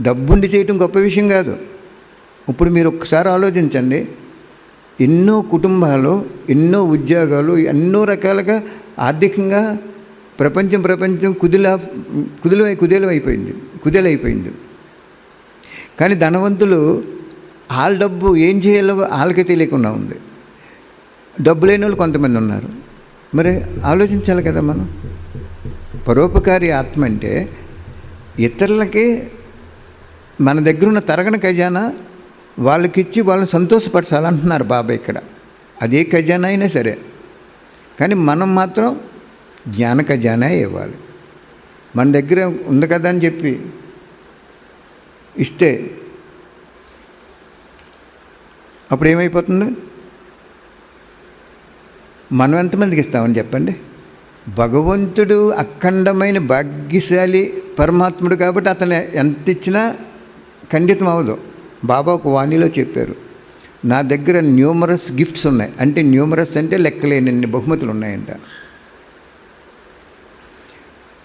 డబ్బుండి చేయటం గొప్ప విషయం కాదు. ఇప్పుడు మీరు ఒక్కసారి ఆలోచించండి, ఎన్నో కుటుంబాలు, ఎన్నో ఉద్యోగాలు, ఎన్నో రకాలుగా ఆర్థికంగా ప్రపంచం కుదేలైపోయింది. కానీ ధనవంతులు వాళ్ళ డబ్బు ఏం చేయాలో వాళ్ళకే తెలియకుండా ఉంది. డబ్బు లేని వాళ్ళు కొంతమంది ఉన్నారు. మరి ఆలోచించాలి కదా మనం. పరోపకారి ఆత్మ అంటే ఇతరులకి మన దగ్గర ఉన్న తరగని ఖజానా వాళ్ళకిచ్చి వాళ్ళని సంతోషపరచాలంటున్నారు బాబా ఇక్కడ. అదే ఖజానా అయినా సరే, కానీ మనం మాత్రం జ్ఞాన ఖజానా ఇవ్వాలి. మన దగ్గర ఉంది కదా అని చెప్పి ఇస్తే అప్పుడు ఏమైపోతుంది? మనం ఎంతమందికి ఇస్తామని చెప్పండి. భగవంతుడు అఖండమైన భాగ్యశాలి పరమాత్ముడు కాబట్టి అతను ఎంత ఇచ్చినా ఖండితం అవ్వదు. బాబా ఒక వాణిలో చెప్పారు, నా దగ్గర న్యూమరస్ గిఫ్ట్స్ ఉన్నాయి. అంటే న్యూమరస్ అంటే లెక్కలేనన్ని బహుమతులు ఉన్నాయంట.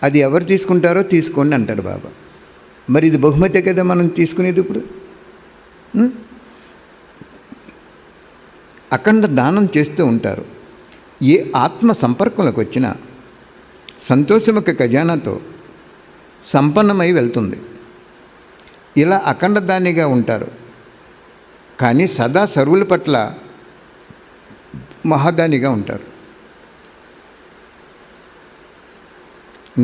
అది ఎవరు తీసుకుంటారో తీసుకోండి అంటాడు బాబా. మరి ఇది బహుమతే కదా మనం తీసుకునేది. ఇప్పుడు అఖండ దానం చేస్తూ ఉంటారు. ఏ ఆత్మ సంపర్కంలోకి వచ్చినా సంతోషం యొక్క ఖజానాతో సంపన్నమై వెళ్తుంది. ఇలా అఖండ దానిగా ఉంటారు. కానీ సదా సర్వుల పట్ల మహాదానిగా ఉంటారు.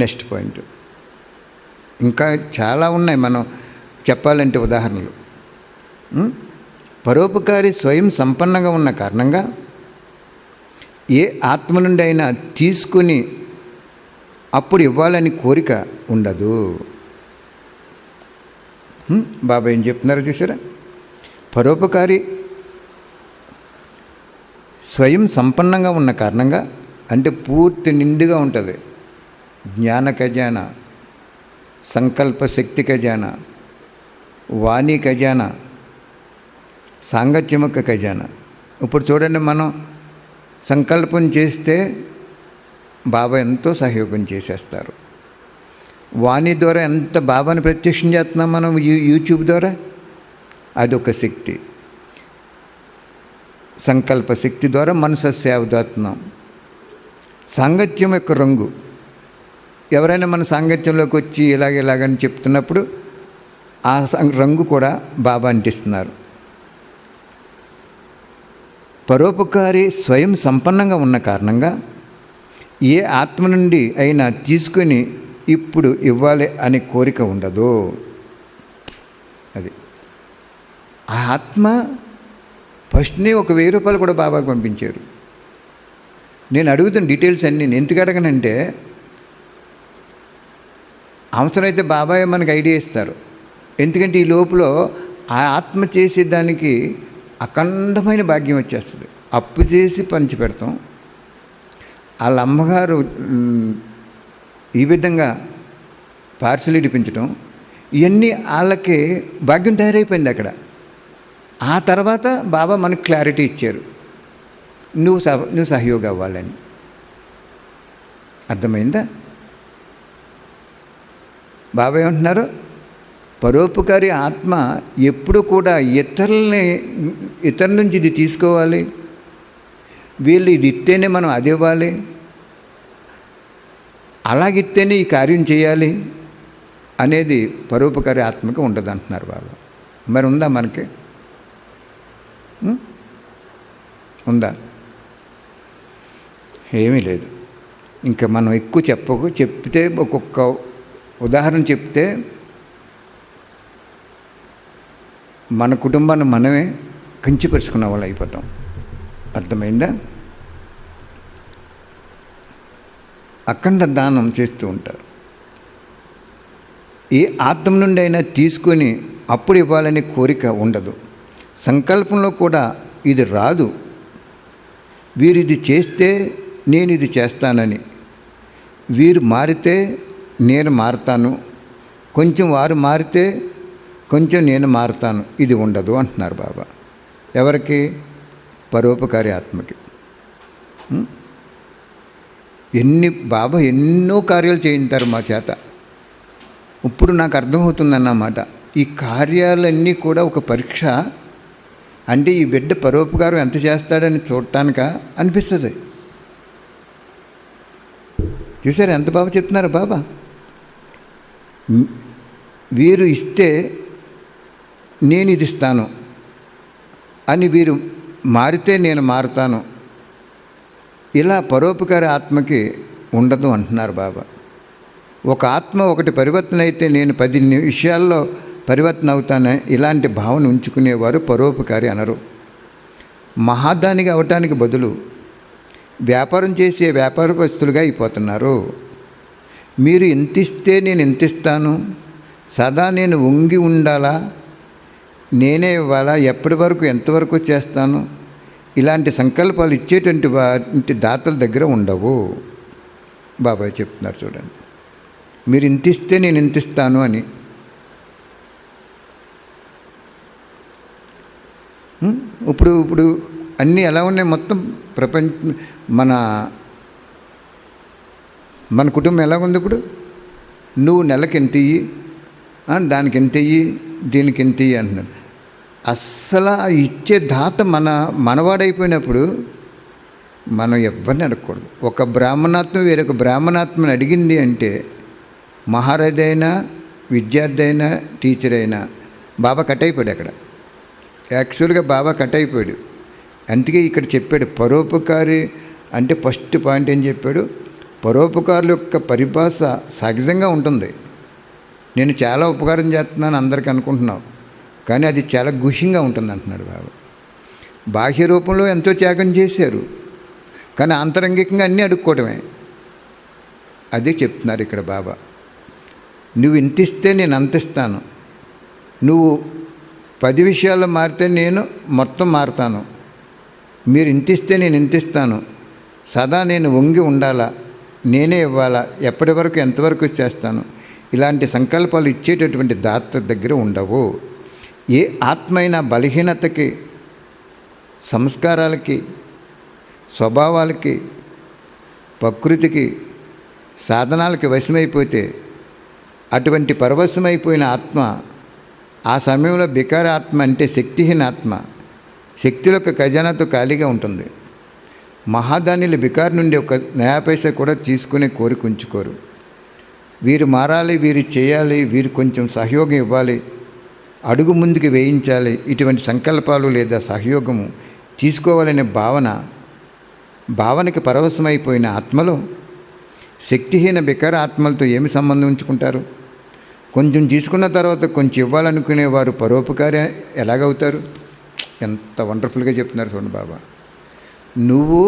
నెక్స్ట్ పాయింట్, ఇంకా చాలా ఉన్నాయి మనం చెప్పాలంటే ఉదాహరణలు. పరోపకారి స్వయం సంపన్నంగా ఉన్న కారణంగా ఏ ఆత్మ నుండి అయినా తీసుకుని అప్పుడు ఇవ్వాలని కోరిక ఉండదు. బాబా ఏం చెప్తున్నారో చూసారా? పరోపకారి స్వయం సంపన్నంగా ఉన్న కారణంగా, అంటే పూర్తి నిండుగా ఉంటుంది. జ్ఞాన ఖజానా, సంకల్ప శక్తి ఖజానా, వాణి ఖజానా, సాంగత్యముఖ ఖజానా. ఇప్పుడు చూడండి, మనం సంకల్పం చేస్తే బాబా ఎంతో సహయోగం చేసేస్తారు. వాణి ద్వారా ఎంత బాబాని ప్రత్యక్షం చేస్తున్నాం మనం యూట్యూబ్ ద్వారా, అదొక శక్తి. సంకల్ప శక్తి ద్వారా మనసు సేవదాతున్నాం. సాంగత్యం యొక్క రంగు, ఎవరైనా మన సాంగత్యంలోకి వచ్చి ఇలాగని చెప్తున్నప్పుడు ఆ రంగు కూడా బాబా అంటిస్తున్నారు. పరోపకారి స్వయం సంపన్నంగా ఉన్న కారణంగా ఏ ఆత్మ నుండి అయినా తీసుకొని ఇప్పుడు ఇవ్వాలి అనే కోరిక ఉండదు. అది ఆ ఆత్మ ఫస్ట్నే ఒక 1000 రూపాయలు కూడా బాబాకు పంపించారు. నేను అడుగుతున్న డీటెయిల్స్ అన్నీ ఎందుకు అడగనంటే, అవసరమైతే బాబాయ్ మనకు ఐడియా ఇస్తారు. ఎందుకంటే ఈ లోపల ఆ ఆత్మ చేసేదానికి అఖండమైన భాగ్యం వచ్చేస్తుంది. అప్పు చేసి పంచి పెడతాం. వాళ్ళ అమ్మగారు ఈ విధంగా పార్సల్ ఇడిపించడం, ఇవన్నీ వాళ్ళకి భాగ్యం తయారైపోయింది అక్కడ. ఆ తర్వాత బాబా మనకు క్లారిటీ ఇచ్చారు, నువ్వు సహయోగం అవ్వాలని. అర్థమైందా? బాబా ఏమంటున్నారు? పరోపకారి ఆత్మ ఎప్పుడు కూడా ఇతరుల నుంచి ఇది తీసుకోవాలి, వీళ్ళు ఇది ఇస్తేనే మనం అది ఇవ్వాలి, అలాగిస్తేనే ఈ కార్యం చేయాలి అనేది పరోపకారి ఆత్మకి ఉండదు అంటున్నారు బాబా. మరి ఉందా మనకి? ఉందా? ఏమీ లేదు. ఇంకా మనం ఎక్కువ చెప్తే ఒక్కొక్క ఉదాహరణ చెప్తే మన కుటుంబాన్ని మనమే కంచిపరుచుకున్న వాళ్ళు అయిపోతాం. అర్థమైందా? అఖండ దానం చేస్తూ ఉంటారు. ఏ ఆత్మ నుండి అయినా తీసుకొని అప్పుడు ఇవ్వాలనే కోరిక ఉండదు. సంకల్పంలో కూడా ఇది రాదు. వీరు ఇది చేస్తే నేను ఇది చేస్తానని, వీరు మారితే నేను మారుతాను, కొంచెం వారు మారితే కొంచెం నేను మారుతాను, ఇది ఉండదు అంటున్నారు బాబా. ఎవరికి? పరోపకారి ఆత్మకి. బాబా ఎన్నో కార్యాలు చేయించారు మా చేత. ఇప్పుడు నాకు అర్థమవుతుందన్నమాట. ఈ కార్యాలన్నీ కూడా ఒక పరీక్ష. అంటే ఈ బిడ్డ పరోపకారం ఎంత చేస్తాడని చూడటానిక అనిపిస్తుంది. చూసారు ఎంత బాబా చెప్తున్నారు బాబా? వీరు ఇస్తే నేను ఇది ఇస్తాను అని, వీరు మారితే నేను మారుతాను, ఇలా పరోపకారి ఆత్మకి ఉండదు అంటున్నారు బాబా. ఒక ఆత్మ ఒకటి పరివర్తన అయితే నేను 10 విషయాల్లో పరివర్తన అవుతానే ఇలాంటి భావన ఉంచుకునేవారు పరోపకారి అనరు. మహాదానిగా అవటానికి బదులు వ్యాపారం చేసే వ్యాపారస్తులుగా అయిపోతున్నారు. మీరు ఎంత ఇస్తే నేను ఎంత ఇస్తాను, సదా నేను వంగి ఉండాలా, నేనే ఇవ్వాలా, ఎప్పటి వరకు ఎంతవరకు చేస్తాను, ఇలాంటి సంకల్పాలు ఇచ్చేటువంటి దాతల దగ్గర ఉండవు. బాబాయ్ చెప్తున్నారు చూడండి. మీరు ఇంత ఇస్తే నేను ఇంత ఇస్తాను అని. ఇప్పుడు అన్నీ ఎలా ఉన్నాయి? మొత్తం ప్రపంచం మన కుటుంబం ఎలాగుంది ఇప్పుడు? నువ్వు నెలకి ఎంత ఇయ్యి, దానికి ఎంత ఇయ్యి, దీనికి ఎంత ఇయ్యి అంటున్నాడు. అస్సలు ఆ ఇచ్చే దాత మనవాడైపోయినప్పుడు మనం ఎవరిని అడగకూడదు. ఒక బ్రాహ్మణాత్మ వేరొక బ్రాహ్మణాత్మని అడిగింది అంటే, మహారాజు అయినా, విద్యార్థి అయినా, టీచర్ అయినా, బాబా కట్ అయిపోయాడు అక్కడ. యాక్చువల్గా బాబా కట్ అయిపోయాడు. అందుకే ఇక్కడ చెప్పాడు పరోపకారి అంటే ఫస్ట్ పాయింట్ ఏం చెప్పాడు? పరోపకారుల యొక్క పరిభాష సహజంగా ఉంటుంది. నేను చాలా ఉపకారం చేస్తున్నాను అందరికీ అనుకుంటున్నావు, కానీ అది చాలా గుహ్యంగా ఉంటుంది అంటున్నాడు బాబా. బాహ్య రూపంలో ఎంతో త్యాగం చేశారు, కానీ ఆంతరంగికంగా అన్నీ అడుక్కోవడమే. అదే చెప్తున్నారు ఇక్కడ బాబా. నువ్వు ఇంతిస్తే నేను అంతిస్తాను, నువ్వు 10 విషయాల్లో మారితే నేను మొత్తం మారుతాను, మీరు ఇంతిస్తే నేను ఇంతిస్తాను, సదా నేను వంగి ఉండాలా, నేనే ఇవ్వాలా, ఎప్పటి వరకు ఎంతవరకు చేస్తాను, ఇలాంటి సంకల్పాలు ఇచ్చేటటువంటి దాత దగ్గర ఉండవు. ఏ ఆత్మైనా బలహీనతకి, సంస్కారాలకి, స్వభావాలకి, ప్రకృతికి, సాధనాలకి వశమైపోతే అటువంటి పరవశమైపోయిన ఆత్మ ఆ సమయంలో బికార ఆత్మ అంటే శక్తిహీన ఆత్మ, శక్తుల ఖజానాతో ఖాళీగా ఉంటుంది. మహాదానిలు బికార్ నుండి ఒక నయా పైసా కూడా తీసుకునే కోరిక ఉంచుకోరు. వీరు మారాలి, వీరు చేయాలి, వీరు కొంచెం సహయోగం ఇవ్వాలి, అడుగు ముందుకు వేయించాలి, ఇటువంటి సంకల్పాలు లేదా సహయోగము తీసుకోవాలనే భావనకి పరవశమైపోయిన ఆత్మలో శక్తిహీన బికార ఆత్మలతో ఏమి సంబంధం ఉంచుకుంటారు? కొంచెం తీసుకున్న తర్వాత కొంచెం ఇవ్వాలనుకునేవారు పరోపకారి ఎలాగవుతారు? ఎంత వండర్ఫుల్గా చెప్తున్నారు చూడండి బాబా. నువ్వు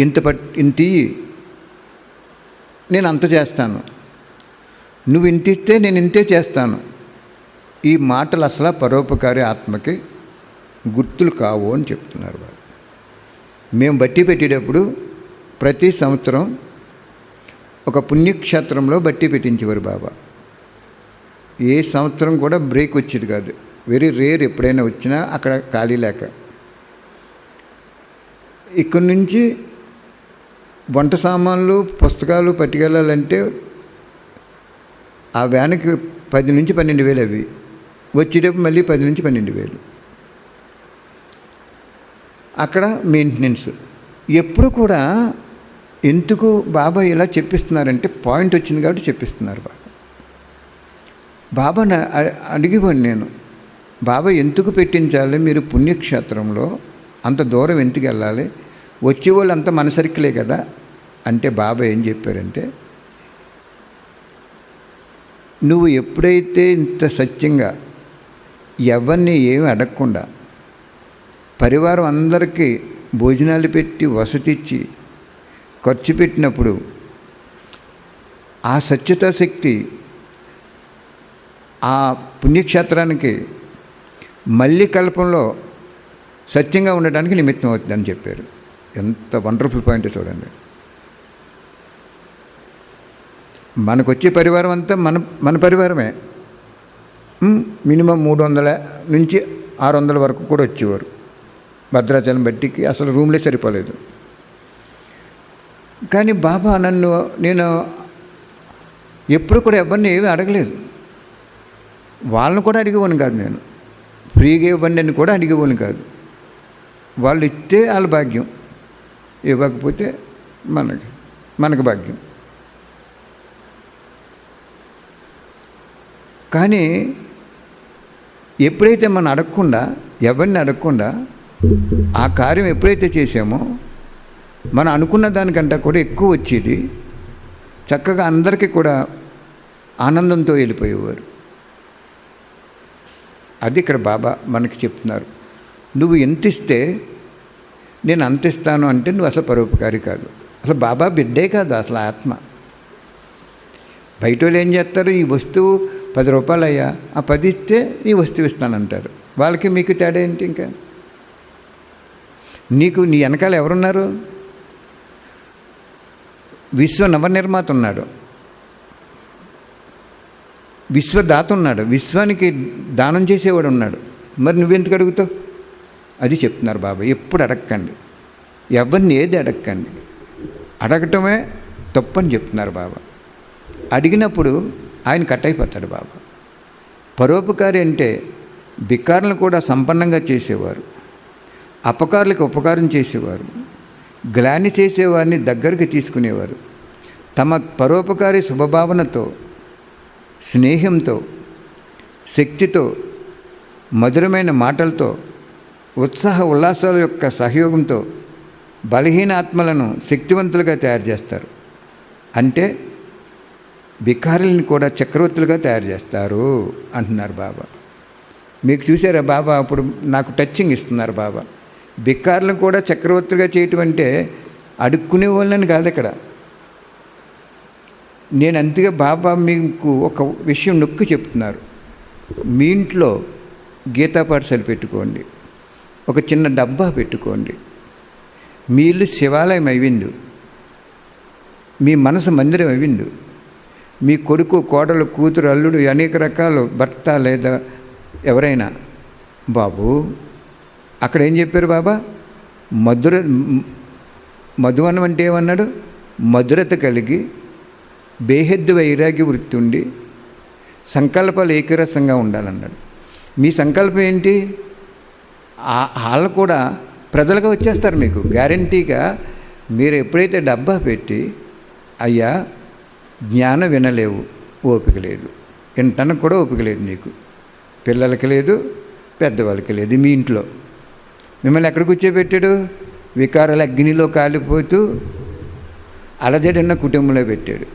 ఇంత నేను అంత చేస్తాను, నువ్వు ఇంత ఇస్తే నేను ఇంతే చేస్తాను. ఈ మాటలు అసలు పరోపకారి ఆత్మకి గుర్తులు కావు అని చెప్తున్నారు బాబా. మేము బట్టి పెట్టేటప్పుడు ప్రతి సంవత్సరం ఒక పుణ్యక్షేత్రంలో బట్టి పెట్టించేవారు బాబా. ఏ సంవత్సరం కూడా బ్రేక్ వచ్చేది కాదు, వెరీ రేర్ ఎప్పుడైనా వచ్చినా అక్కడ ఖాళీ లేక. ఇక్కడి నుంచి వంట సామాన్లు, పుస్తకాలు పట్టుకెళ్ళాలంటే ఆ వ్యాన్కి 10 నుంచి 12,000 అవి, వచ్చేటప్పుడు మళ్ళీ 10 నుంచి 12,000. అక్కడ మెయింటెనెన్స్. ఎప్పుడు కూడా ఎందుకు బాబా ఇలా చెప్పిస్తున్నారంటే పాయింట్ వచ్చింది కాబట్టి చెప్పిస్తున్నారు బాబా. బాబాని అడిగివ్వండి నేను, బాబా ఎందుకు పెట్టించాలి మీరు పుణ్యక్షేత్రంలో, అంత దూరం ఎందుకు వెళ్ళాలి, వచ్చేవాళ్ళు అంతా మన సర్కిలే కదా అంటే బాబా ఏం చెప్పారంటే, నువ్వు ఎప్పుడైతే ఇంత సత్యంగా ఎవరిని ఏమి అడగకుండా పరివారం అందరికీ భోజనాలు పెట్టి వసతిచ్చి ఖర్చు పెట్టినప్పుడు ఆ సత్యతా శక్తి ఆ పుణ్యక్షేత్రానికి మళ్ళీ కల్పంలో సత్యంగా ఉండడానికి నిమిత్తం అవుతుందని చెప్పారు. ఎంత వండర్ఫుల్ పాయింట్ చూడండి. మనకు వచ్చే పరివారం అంతా మన పరివారమే. మినిమం 300 నుంచి 600 వరకు కూడా వచ్చేవారు. భద్రాచలం బట్టికి అసలు రూమ్లే సరిపోలేదు. కానీ బాబా నేను ఎప్పుడు కూడా ఎవరిని ఏమీ అడగలేదు, వాళ్ళని కూడా అడిగేవాని కాదు, నేను ఫ్రీగా ఇవ్వండి అని కూడా అడిగేవాని కాదు. వాళ్ళు ఇస్తే వాళ్ళ భాగ్యం, ఇవ్వకపోతే మనకు భాగ్యం. కానీ ఎప్పుడైతే మనం అడగకుండా, ఎవరిని అడగకుండా ఆ కార్యం ఎప్పుడైతే చేసామో మనం అనుకున్న దానికంటే కూడా ఎక్కువ వచ్చేది, చక్కగా అందరికీ కూడా ఆనందంతో వెళ్ళిపోయేవారు. అది ఇక్కడ బాబా మనకి చెప్తున్నారు. నువ్వు ఎంత ఇస్తే నేను అంత ఇస్తాను అంటే నువ్వు అసలు పరోపకారి కాదు, అసలు బాబా బిడ్డే కాదు అసలు ఆత్మ. బయట వాళ్ళు ఏం చేస్తారు, ఈ వస్తువు 10 రూపాయలు అయ్యా, ఆ 10 ఇస్తే ఈ వస్తువు ఇస్తానంటారు. వాళ్ళకి మీకు తేడా ఏంటి? ఇంకా నీ వెనకాల ఎవరున్నారు? విశ్వ నవనిర్మాత ఉన్నాడు, విశ్వదాత ఉన్నాడు, విశ్వానికి దానం చేసేవాడు ఉన్నాడు. మరి నువ్వెందుకు అడుగుతావు? అది చెప్తున్నారు బాబా. ఎప్పుడు అడగకండి, ఎవరిని ఏది అడగకండి, అడగటమే తప్పని చెప్తున్నారు బాబా. అడిగినప్పుడు ఆయన కట్ అయిపోతాడు బాబా. పరోపకారి అంటే బికారులను కూడా సంపన్నంగా చేసేవారు, అపకారులకు ఉపకారం చేసేవారు, గ్లాని చేసేవారిని దగ్గరికి తీసుకునేవారు. తమ పరోపకారి శుభభావనతో, స్నేహంతో, శక్తితో, మధురమైన మాటలతో, ఉత్సాహ ఉల్లాసాల యొక్క సహయోగంతో బలహీన ఆత్మలను శక్తివంతులుగా తయారు చేస్తారు. అంటే బికారుల్ని కూడా చక్రవర్తులుగా తయారు చేస్తారు అంటున్నారు బాబా. మీకు చూసారా బాబా అప్పుడు నాకు టచింగ్ ఇస్తున్నారు బాబా. బికారులను కూడా చక్రవర్తులుగా చేయటం అంటే అడుక్కునే వాళ్ళని కాదు ఇక్కడ. నేను అంతగా బాబా మీకు ఒక విషయం నొక్కి చెప్తున్నారు. మీ ఇంట్లో గీతా పాఠశాల పెట్టుకోండి, ఒక చిన్న డబ్బా పెట్టుకోండి. మీ ఇల్లు శివాలయం అయ్యింది, మీ మనసు మందిరం అయ్యింది. మీ కొడుకు, కోడలు, కూతురు, అల్లుడు, అనేక రకాల భర్త లేదా ఎవరైనా బాబు అక్కడ ఏం చెప్పారు బాబా? మధువనం అంటే ఏమన్నాడు? మధురత కలిగి బేహద్దు వైరాగ్య వృత్తి ఉండి సంకల్పాలు ఏకరసంగా ఉండాలన్నాడు. మీ సంకల్పం ఏంటి? వాళ్ళు కూడా ప్రజలుగా వచ్చేస్తారు మీకు గ్యారంటీగా. మీరు ఎప్పుడైతే డబ్బా పెట్టి అయ్యా జ్ఞానం వినలేవు, ఓపిక లేదు, వినటానికి కూడా ఓపిక లేదు, నీకు పిల్లలకి లేదు, పెద్దవాళ్ళకి లేదు. మీ ఇంట్లో మిమ్మల్ని ఎక్కడ కూర్చోబెట్టాడు? వికారాల అగ్నిలో కాలిపోతూ అలజడిన్న కుటుంబంలో పెట్టాడు.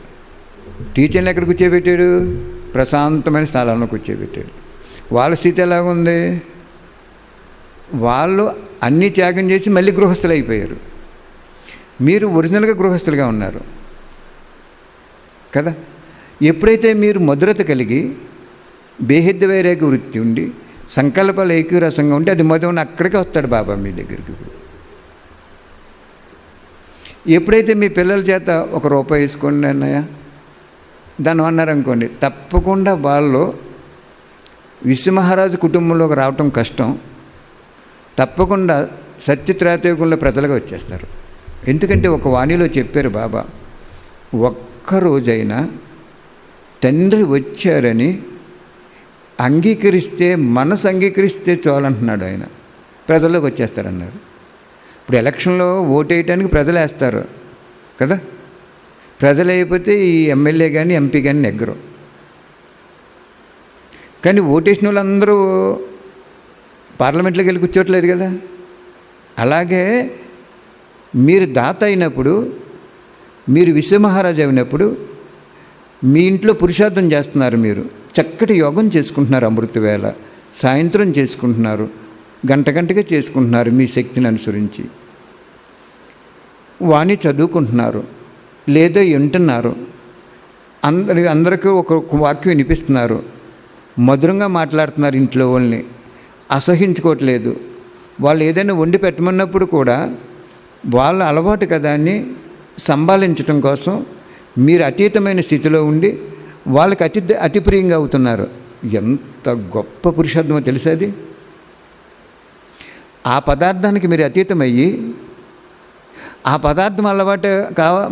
టీచర్ని ఎక్కడ కూర్చోబెట్టాడు? ప్రశాంతమైన స్థలంలో కూర్చోబెట్టాడు. వాళ్ళ స్థితి ఎలాగుంది? వాళ్ళు అన్నీ త్యాగం చేసి మళ్ళీ గృహస్థులు అయిపోయారు. మీరు ఒరిజినల్గా గృహస్థులుగా ఉన్నారు కదా. ఎప్పుడైతే మీరు మధురత కలిగి బేహద్దు వైరాగ్య వృత్తి ఉండి సంకల్పాలు ఏకరసంగా ఉంటే అది మధువుని అక్కడికే వస్తాడు బాబా మీ దగ్గరికి. ఎప్పుడైతే మీ పిల్లల చేత ₹1 వేసుకోండి అన్నయ్య దాన్ని అన్నారనుకోండి, తప్పకుండా వాళ్ళు విశ్వమహారాజు కుటుంబంలోకి రావటం కష్టం, తప్పకుండా సత్యత్రేతయుగంలో ప్రజలుగా వచ్చేస్తారు. ఎందుకంటే ఒక వాణిలో చెప్పారు బాబా, ఒక్కరోజైనా తండ్రి వచ్చారని అంగీకరిస్తే, మనసు అంగీకరిస్తే చాలంటున్నాడు ఆయన, ప్రజల్లోకి వచ్చేస్తారన్నాడు. ఇప్పుడు ఎలక్షన్లో ఓటు వేయటానికి ప్రజలు వేస్తారు కదా. ప్రజలు అయిపోతే ఈ ఎమ్మెల్యే కానీ ఎంపీ కానీ నెగ్గరు. కానీ ఓటేసిన వాళ్ళందరూ పార్లమెంట్లోకి వెళ్ళి కూర్చోట్లేదు కదా. అలాగే మీరు దాత అయినప్పుడు, మీరు విశ్వమహారాజు అయినప్పుడు మీ ఇంట్లో పురుషార్థం చేస్తున్నారు. మీరు చక్కటి యోగం చేసుకుంటున్నారు, అమృత వేళ సాయంత్రం చేసుకుంటున్నారు, గంటగా చేసుకుంటున్నారు. మీ శక్తిని అనుసరించి వాణి చదువుకుంటున్నారు లేదా వింటున్నారు, అందరికీ ఒక వాక్యం వినిపిస్తున్నారు, మధురంగా మాట్లాడుతున్నారు. ఇంట్లో వాళ్ళని అసహించుకోవట్లేదు. వాళ్ళు ఏదైనా వండి పెట్టమన్నప్పుడు కూడా వాళ్ళ అలవాటు కదా అని సంభాళించడం కోసం మీరు అతీతమైన స్థితిలో ఉండి వాళ్ళకి అతి ప్రియంగా అవుతున్నారు. ఎంత గొప్ప పురుషార్థమో తెలుసది. ఆ పదార్థానికి మీరు అతీతమయ్యి ఆ పదార్థం అలవాటు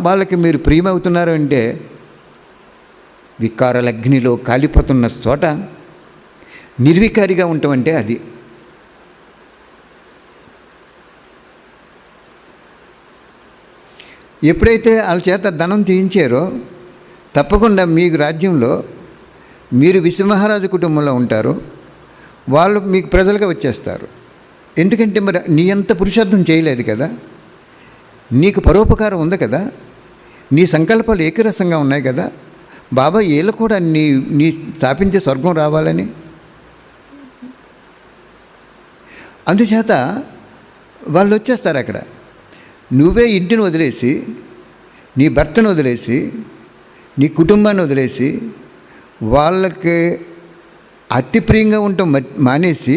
వాళ్ళకి మీరు ప్రియమవుతున్నారు అంటే వికారాల అగ్నిలో కాలిపోతున్న చోట నిర్వికారిగా ఉంటామంటే అది. ఎప్పుడైతే వాళ్ళ చేత ధనం తీయించారో తప్పకుండా మీకు రాజ్యంలో మీరు విశ్వమహారాజు కుటుంబంలో ఉంటారు, వాళ్ళు మీకు ప్రజలుగా వచ్చేస్తారు. ఎందుకంటే మరి నీ అంత పురుషార్థం చేయలేదు కదా, నీకు పరోపకారం ఉంది కదా, నీ సంకల్పాలు ఏకరసంగా ఉన్నాయి కదా. బాబా ఏళ్ళు కూడా నీ స్థాపించే స్వర్గం రావాలని. అందుచేత వాళ్ళు వచ్చేస్తారు అక్కడ. నువ్వే ఇంటిని వదిలేసి, నీ భర్తను వదిలేసి, నీ కుటుంబాన్ని వదిలేసి వాళ్ళకి అతి ప్రియంగా ఉండటం మానేసి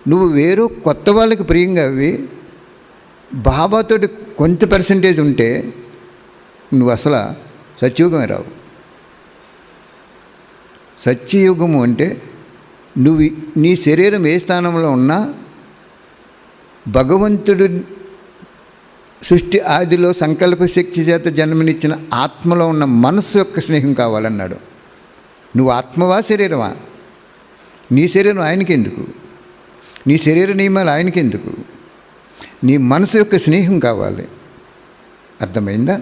నువ్వు వేరు కొత్త వాళ్ళకి ప్రియంగా అవి బాబాతోటి కొంత పర్సంటేజ్ ఉంటే నువ్వు అసలు సత్యయుగమే రావు. సత్యయుగము అంటే నువ్వు నీ శరీరం ఏ స్థానంలో ఉన్నా భగవంతుడు సృష్టి ఆదిలో సంకల్ప శక్తి చేత జన్మనిచ్చిన ఆత్మలో ఉన్న మనస్సు యొక్క స్నేహం కావాలన్నాడు. నువ్వు ఆత్మవా శరీరమా? నీ శరీరం ఆయనకెందుకు? నీ శరీర నియమాలు ఆయనకెందుకు? నీ మనసు యొక్క స్నేహం కావాలి. అర్థమైందా?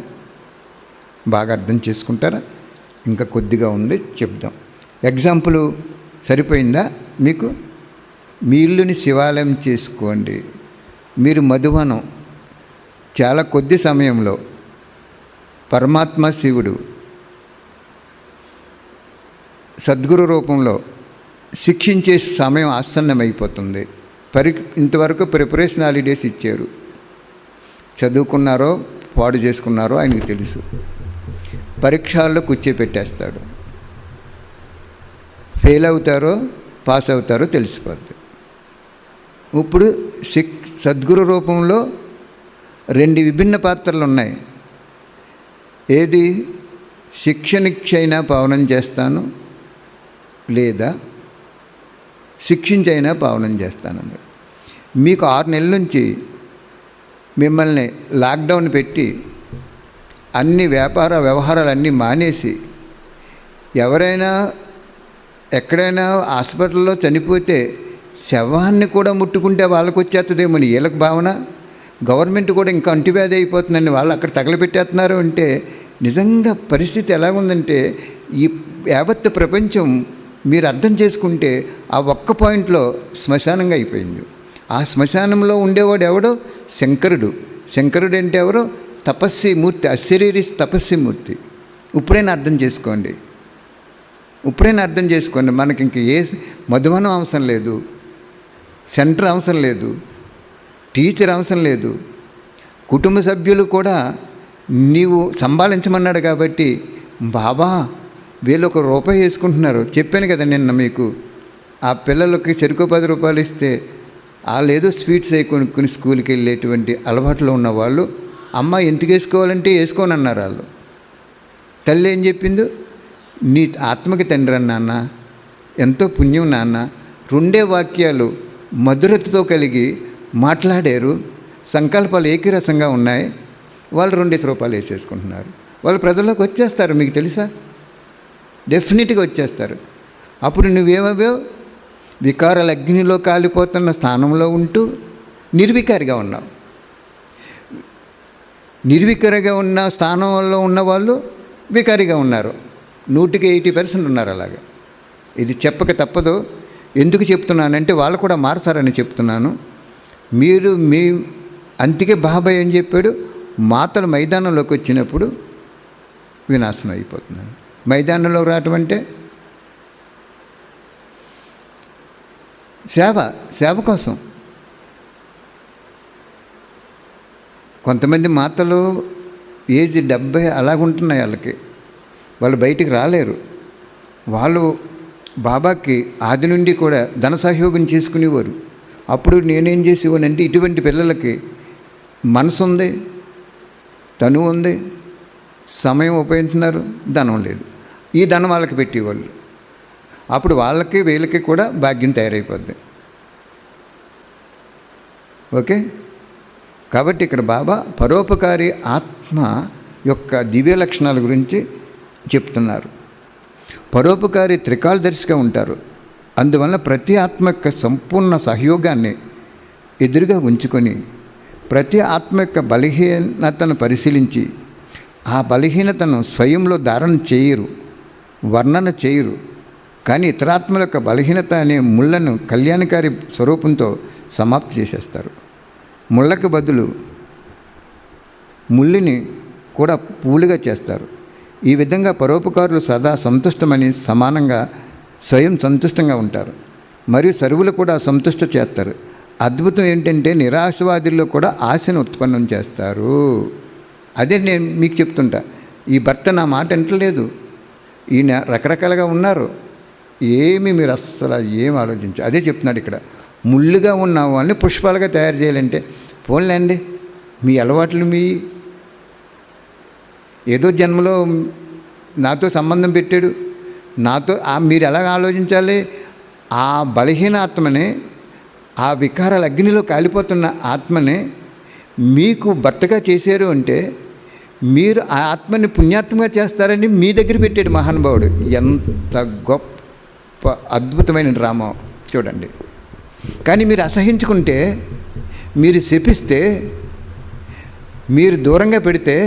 బాగా అర్థం చేసుకుంటారా? ఇంకా కొద్దిగా ఉంది, చెప్దాం. ఎగ్జాంపుల్ సరిపోయిందా మీకు? మీ ఇల్లుని శివాలయం చేసుకోండి. మీరు మధువనం చాలా కొద్ది సమయంలో పరమాత్మ శివుడు సద్గురు రూపంలో శిక్షించే సమయం ఆసన్నమైపోతుంది. ఇంతవరకు ప్రిపరేషన్ హాలిడేస్ ఇచ్చారు. చదువుకున్నారో పాడు చేసుకున్నారో ఆయనకు తెలుసు. పరీక్షల్లో కూర్చోపెట్టేస్తాడు. ఫెయిల్ అవుతారో పాస్ అవుతారో తెలిసిపోద్ది. ఇప్పుడు సద్గురు రూపంలో 2 విభిన్న పాత్రలు ఉన్నాయి. ఏది? శిక్షణిచ్చైనా పావనం చేస్తాను, లేదా శిక్షించైనా పావనం చేస్తానన్నాడు. మీకు 6 నెలల నుంచి మిమ్మల్ని లాక్డౌన్ పెట్టి అన్ని వ్యవహారాలన్నీ మానేసి, ఎవరైనా ఎక్కడైనా హాస్పిటల్లో చనిపోతే శవాన్ని కూడా ముట్టుకుంటే వాళ్ళకు వచ్చేస్తుందేమని వీళ్ళకి భావన. గవర్నమెంట్ కూడా ఇంకా అంటువ్యాధి అయిపోతుందని వాళ్ళు అక్కడ తగలబెట్టేస్తున్నారు. అంటే నిజంగా పరిస్థితి ఎలాగుందంటే ఈ యావత్ ప్రపంచం మీరు అర్థం చేసుకుంటే ఆ ఒక్క పాయింట్లో శ్మశానంగా అయిపోయింది. ఆ శ్మశానంలో ఉండేవాడు ఎవడో? శంకరుడు. శంకరుడు అంటే ఎవరో? తపస్వి మూర్తి, అశరీరి తపస్వి మూర్తి. ఇప్పుడైనా అర్థం చేసుకోండి, మనకి ఇంక ఏ మధుమనం అవసరం లేదు, సెంటర్ అవసరం లేదు, టీచర్ అవసరం లేదు. కుటుంబ సభ్యులు కూడా నీవు సంభాళించమన్నాడు కాబట్టి, బాబా వీళ్ళు ₹1 వేసుకుంటున్నారు. చెప్పాను కదా నిన్న మీకు, ఆ పిల్లలకి చెరుకు 10 రూపాయలు ఇస్తే వాళ్ళు ఏదో స్వీట్స్ అయి కొనుక్కుని స్కూల్కి వెళ్ళేటువంటి అలవాట్లో ఉన్నవాళ్ళు, అమ్మ ఎందుకు వేసుకోవాలంటే వేసుకోని అన్నారు వాళ్ళు. తల్లి ఏం చెప్పిందో, నీ ఆత్మకి తండ్రి నాన్న, ఎంతో పుణ్యం నాన్న. 2 వాక్యాలు మధురతతో కలిగి మాట్లాడారు. సంకల్పాలు ఏకరసంగా ఉన్నాయి. వాళ్ళు ₹2 వేసేసుకుంటున్నారు. వాళ్ళు ప్రజల్లోకి వచ్చేస్తారు. మీకు తెలుసా? డెఫినెట్గా వచ్చేస్తారు. అప్పుడు నువ్వేమవో వికారాల అగ్నిలో కాలిపోతున్న స్థానంలో ఉంటూ నిర్వికారిగా ఉన్నావు. నిర్వికారిగా ఉన్న స్థానంలో ఉన్నవాళ్ళు వికారిగా ఉన్నారు. 100% ఉన్నారు అలాగా. ఇది చెప్పక తప్పదు. ఎందుకు చెప్తున్నానంటే వాళ్ళు కూడా మారతారని చెప్తున్నాను. మీరు అందుకే బాబాయ్ ఏం చెప్పాడు? మాతలు మైదానంలోకి వచ్చినప్పుడు వినాశనం అయిపోతున్నాను. మైదానంలోకి రావటం అంటే సేవ కోసం. కొంతమంది మాతలు ఏజ్ 70 అలాగుంటున్నాయి వాళ్ళకి. వాళ్ళు బయటికి రాలేరు. వాళ్ళు బాబాకి ఆది నుండి కూడా ధన సహయోగం చేసుకునేవారు. అప్పుడు నేనేం చేసేవానంటే, ఇటువంటి పిల్లలకి మనసు ఉంది, తను ఉంది, సమయం ఉపయోగిస్తున్నారు, ధనం లేదు. ఈ ధనం వాళ్ళకి పెట్టేవాళ్ళు. అప్పుడు వాళ్ళకి వీళ్ళకి కూడా భాగ్యం తయారైపోద్ది. ఓకే. కాబట్టి ఇక్కడ బాబా పరోపకారి ఆత్మ యొక్క దివ్య లక్షణాల గురించి చెప్తున్నారు. పరోపకారి త్రికాలదర్శిగా ఉంటారు. అందువల్ల ప్రతి ఆత్మ యొక్క సంపూర్ణ సహయోగాన్ని ఎదురుగా ఉంచుకొని ప్రతి ఆత్మ యొక్క బలహీనతను పరిశీలించి ఆ బలహీనతను స్వయంలో ధారణ చేయరు, వర్ణన చేయరు. కానీ ఇతరాత్మల యొక్క బలహీనత అనే ముళ్ళను కళ్యాణకారి స్వరూపంతో సమాప్తి చేసేస్తారు. ముళ్ళకు బదులు ముళ్ళని కూడా పూలుగా చేస్తారు. ఈ విధంగా పరోపకారులు సదా సంతుష్టమని సమానంగా స్వయం సంతుష్టంగా ఉంటారు. మరియు సర్వులు కూడా సంతుష్ట చేస్తారు. అద్భుతం ఏంటంటే నిరాశవాదుల్లో కూడా ఆశను ఉత్పన్నం చేస్తారు. అదే నేను మీకు చెప్తుంటా. ఈ భర్త నా మాట వింటలేదు, ఈయన రకరకాలుగా ఉన్నారు, మీరు అస్సలు ఏం ఆలోచించారు. అదే చెప్తున్నాడు ఇక్కడ. ముళ్ళుగా ఉన్న వాళ్ళని పుష్పాలుగా తయారు చేయాలంటే పోన్లేండి, మీ అలవాట్లు ఏదో జన్మలో నాతో సంబంధం పెట్టాడు, నాతో మీరు ఎలాగ ఆలోచించాలి? ఆ బలహీన ఆత్మని, ఆ వికారాల అగ్నిలో కాలిపోతున్న ఆత్మని మీకు భర్తగా చేశారు అంటే మీరు ఆ ఆత్మని పుణ్యాత్మగా చేస్తారని మీ దగ్గర పెట్టాడు మహానుభావుడు. ఎంత గొప్ప అద్భుతమైన డ్రామా చూడండి. కానీ మీరు అసహించుకుంటే, మీరు శపిస్తే, మీరు దూరంగా పెడితే,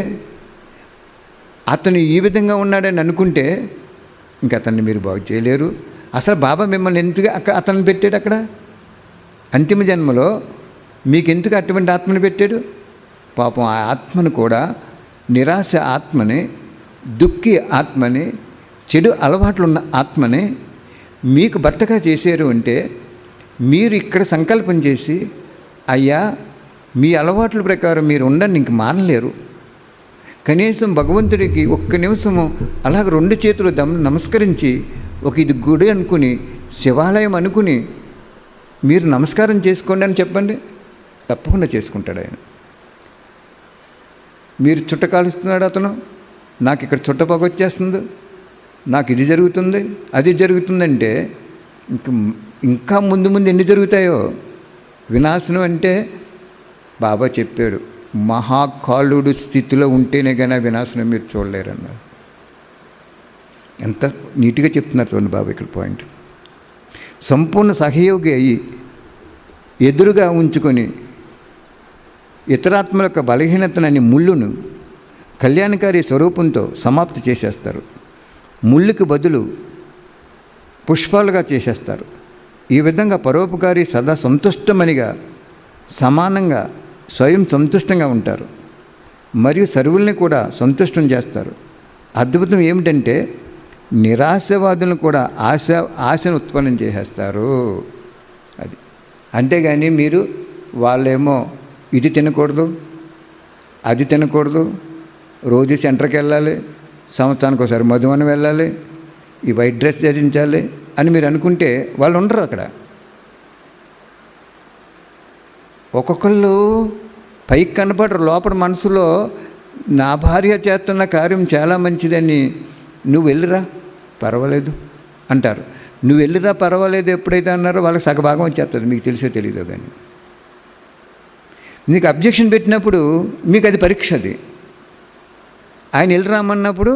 అతను ఈ విధంగా ఉన్నాడని అనుకుంటే ఇంక అతన్ని మీరు బాగు చేయలేరు. అసలు బాబా మిమ్మల్ని ఎందుకు అతన్ని పెట్టాడు అక్కడ? అంతిమ జన్మలో మీకెందుకు అటువంటి ఆత్మని పెట్టాడు? పాపం ఆ ఆత్మను కూడా, నిరాశ ఆత్మని, దుఃఖి ఆత్మని, చెడు అలవాట్లున్న ఆత్మని మీకు భర్తగా చేశారు అంటే మీరు ఇక్కడ సంకల్పం చేసి, అయ్యా మీ అలవాట్ల ప్రకారం మీరు ఉండండి, ఇంక మారలేరు, కనీసం భగవంతుడికి ఒక్క నిమిషము అలాగ 2 చేతులు నమస్కరించి, ఒక ఇది గుడి అనుకుని, శివాలయం అనుకుని మీరు నమస్కారం చేసుకోండి అని చెప్పండి, తప్పకుండా చేసుకుంటాడు ఆయన. మీరు చుట్ట కాలుస్తున్నాడు అతను, నాకు ఇక్కడ చుట్ట పొగ వచ్చేస్తుంది, నాకు ఇది జరుగుతుంది అది జరుగుతుందంటే ఇంకా ముందు ముందు ఎన్ని జరుగుతాయో. వినాశనం అంటే బాబా చెప్పాడు, మహాకాలుడు స్థితిలో ఉంటేనే కానీ వినాశనం మీరు చూడలేరన్నారు. ఎంత నీట్గా చెప్తున్నారు చూడండి బాబా ఇక్కడ పాయింట్. సంపూర్ణ సహయోగి అయ్యి ఎదురుగా ఉంచుకొని ఇతరాత్మల యొక్క బలహీనతనని ముళ్ళును కళ్యాణకారి స్వరూపంతో సమాప్తి చేసేస్తారు. ముళ్ళుకి బదులు పుష్పాలుగా చేసేస్తారు. ఈ విధంగా పరోపకారి సదా సంతుష్టమనిగా సమానంగా స్వయం సంతుష్టంగా ఉంటారు మరియు సర్వుల్ని కూడా సంతుష్టం చేస్తారు. అద్భుతం ఏమిటంటే నిరాశవాదులను కూడా ఆశను ఉత్పన్నం చేసేస్తారు. అది అంతేగాని మీరు వాళ్ళేమో ఇది తినకూడదు అది తినకూడదు, రోజు సెంటర్కి వెళ్ళాలి, సంవత్సరానికి ఒకసారి మధువనం వెళ్ళాలి, ఈ వైట్ డ్రెస్ ధరించాలి అని మీరు అనుకుంటే వాళ్ళు ఉండరు అక్కడ. ఒక్కొక్కళ్ళు పైకి కనపడరు, లోపల మనసులో నా భార్య చేస్తున్న కార్యం చాలా మంచిదని, నువ్వు వెళ్ళిరా పర్వాలేదు అంటారు. నువ్వు వెళ్ళిరా పర్వాలేదు ఎప్పుడైతే అన్నారో వాళ్ళకి సగభాగం వచ్చేస్తుంది, మీకు తెలిసే తెలీదో. కానీ నీకు అబ్జెక్షన్ పెట్టినప్పుడు మీకు అది పరీక్ష. అది ఆయన వెళ్ళిరామన్నప్పుడు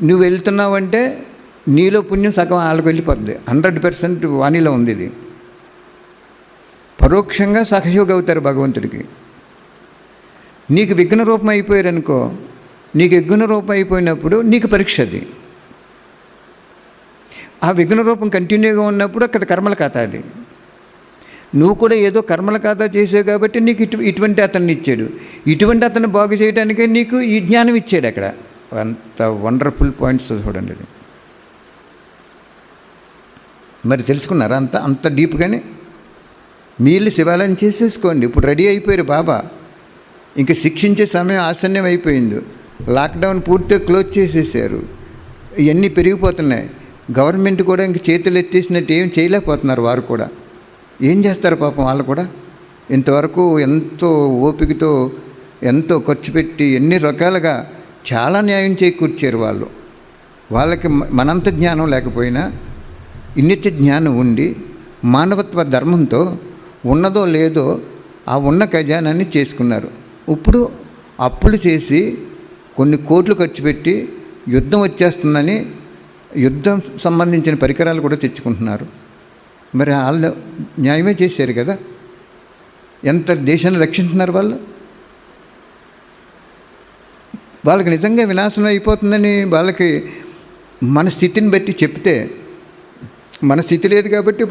నువ్వు వెళ్తున్నావంటే నీలో పుణ్యం సగం వాళ్ళకి వెళ్ళిపోద్ది. 100% వాణిలో ఉంది. ఇది పరోక్షంగా సహయోగి అవుతారు భగవంతుడికి. నీకు విఘ్న రూపం అయిపోయారనుకో, నీకు విఘ్న రూపం అయిపోయినప్పుడు నీకు పరీక్ష. అది ఆ విఘ్న రూపం కంటిన్యూగా ఉన్నప్పుడు అక్కడ కర్మల ఖాతా. అది నువ్వు కూడా ఏదో కర్మల ఖాతా చేసావు కాబట్టి నీకు ఇటువంటి అతన్ని ఇచ్చాడు. ఇటువంటి అతన్ని బాగు చేయడానికే నీకు ఈ జ్ఞానం ఇచ్చాడు. అక్కడ అంత వండర్ఫుల్ పాయింట్స్ చూడండి. అది మరి తెలుసుకున్నారా? అంత డీప్గానే మీరు శివాలయం చేసేసుకోండి. ఇప్పుడు రెడీ అయిపోయారు బాబా. ఇంక శిక్షించే సమయం ఆసన్యం అయిపోయింది. లాక్డౌన్ పూర్తిగా క్లోజ్ చేసేసారు. ఇవన్నీ పెరిగిపోతున్నాయి. గవర్నమెంట్ కూడా ఇంక చేతులు ఎత్తేసినట్టు ఏం చేయలేకపోతున్నారు. వారు కూడా ఏం చేస్తారు పాపం. వాళ్ళు కూడా ఇంతవరకు ఎంతో ఓపికతో ఎంతో ఖర్చు పెట్టి ఎన్ని రకాలుగా చాలా న్యాయం చేకూర్చారు వాళ్ళు. వాళ్ళకి మనంత జ్ఞానం లేకపోయినా ఇన్నిత్య జ్ఞానం ఉండి మానవత్వ ధర్మంతో ఉన్నదో లేదో ఆ ఉన్న ఖజానాన్ని చేసుకున్నారు. ఇప్పుడు అప్పులు చేసి కొన్ని కోట్లు ఖర్చు పెట్టి యుద్ధం వచ్చేస్తుందని యుద్ధం సంబంధించిన పరికరాలు కూడా తెచ్చుకుంటున్నారు. మరి వాళ్ళు న్యాయమే చేశారు కదా. ఎంత దేశాన్ని రక్షించుతున్నారు వాళ్ళు. వాళ్ళకి నిజంగా వినాశనం అయిపోతుందని వాళ్ళకి మన స్థితిని బట్టి చెప్తే, మన స్థితి లేదు కాబట్టి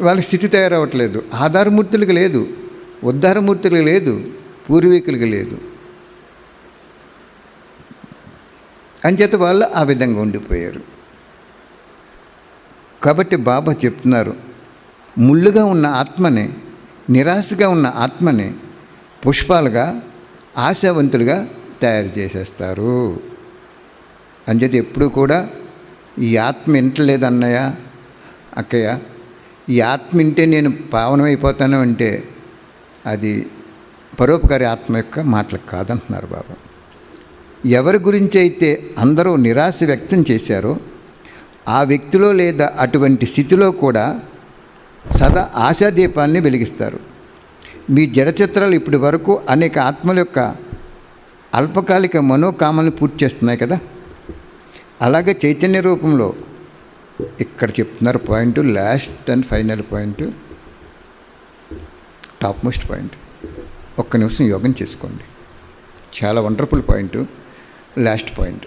వాళ్ళకి స్థితి తయారవ్వట్లేదు. ఆధారమూర్తులకు లేదు, ఉద్ధారమూర్తులకు లేదు, పూర్వీకులకు లేదు. అంచేత వాళ్ళు ఆ విధంగా ఉండిపోయారు. కాబట్టి బాబా చెప్తున్నారు, ముళ్ళుగా ఉన్న ఆత్మని, నిరాశగా ఉన్న ఆత్మని పుష్పాలుగా ఆశావంతులుగా తయారు చేసేస్తారు. అంచేత ఎప్పుడు కూడా ఈ ఆత్మ వింటలేదు అన్నయ్య అక్కయ్య, ఈ ఆత్మ వింటే నేను పావనమైపోతాను అంటే అది పరోపకారి ఆత్మ యొక్క మాటలు కాదంటున్నారు బాబా. ఎవరి గురించి అయితే అందరూ నిరాశ వ్యక్తం చేశారో ఆ వ్యక్తిలో లేదా అటువంటి స్థితిలో కూడా సదా ఆశాదీపాన్ని వెలిగిస్తారు. మీ జడచిత్రాలు ఇప్పటి వరకు అనేక ఆత్మల యొక్క అల్పకాలిక మనోకామాలను పూర్తి చేస్తున్నాయి కదా. అలాగే చైతన్య రూపంలో ఇక్కడ చెప్తున్నారు point, last and final point, top most point. ఒక్క నిమిషం యోగం చేసుకోండి. చాలా వండర్ఫుల్ పాయింట్, లాస్ట్ పాయింట్.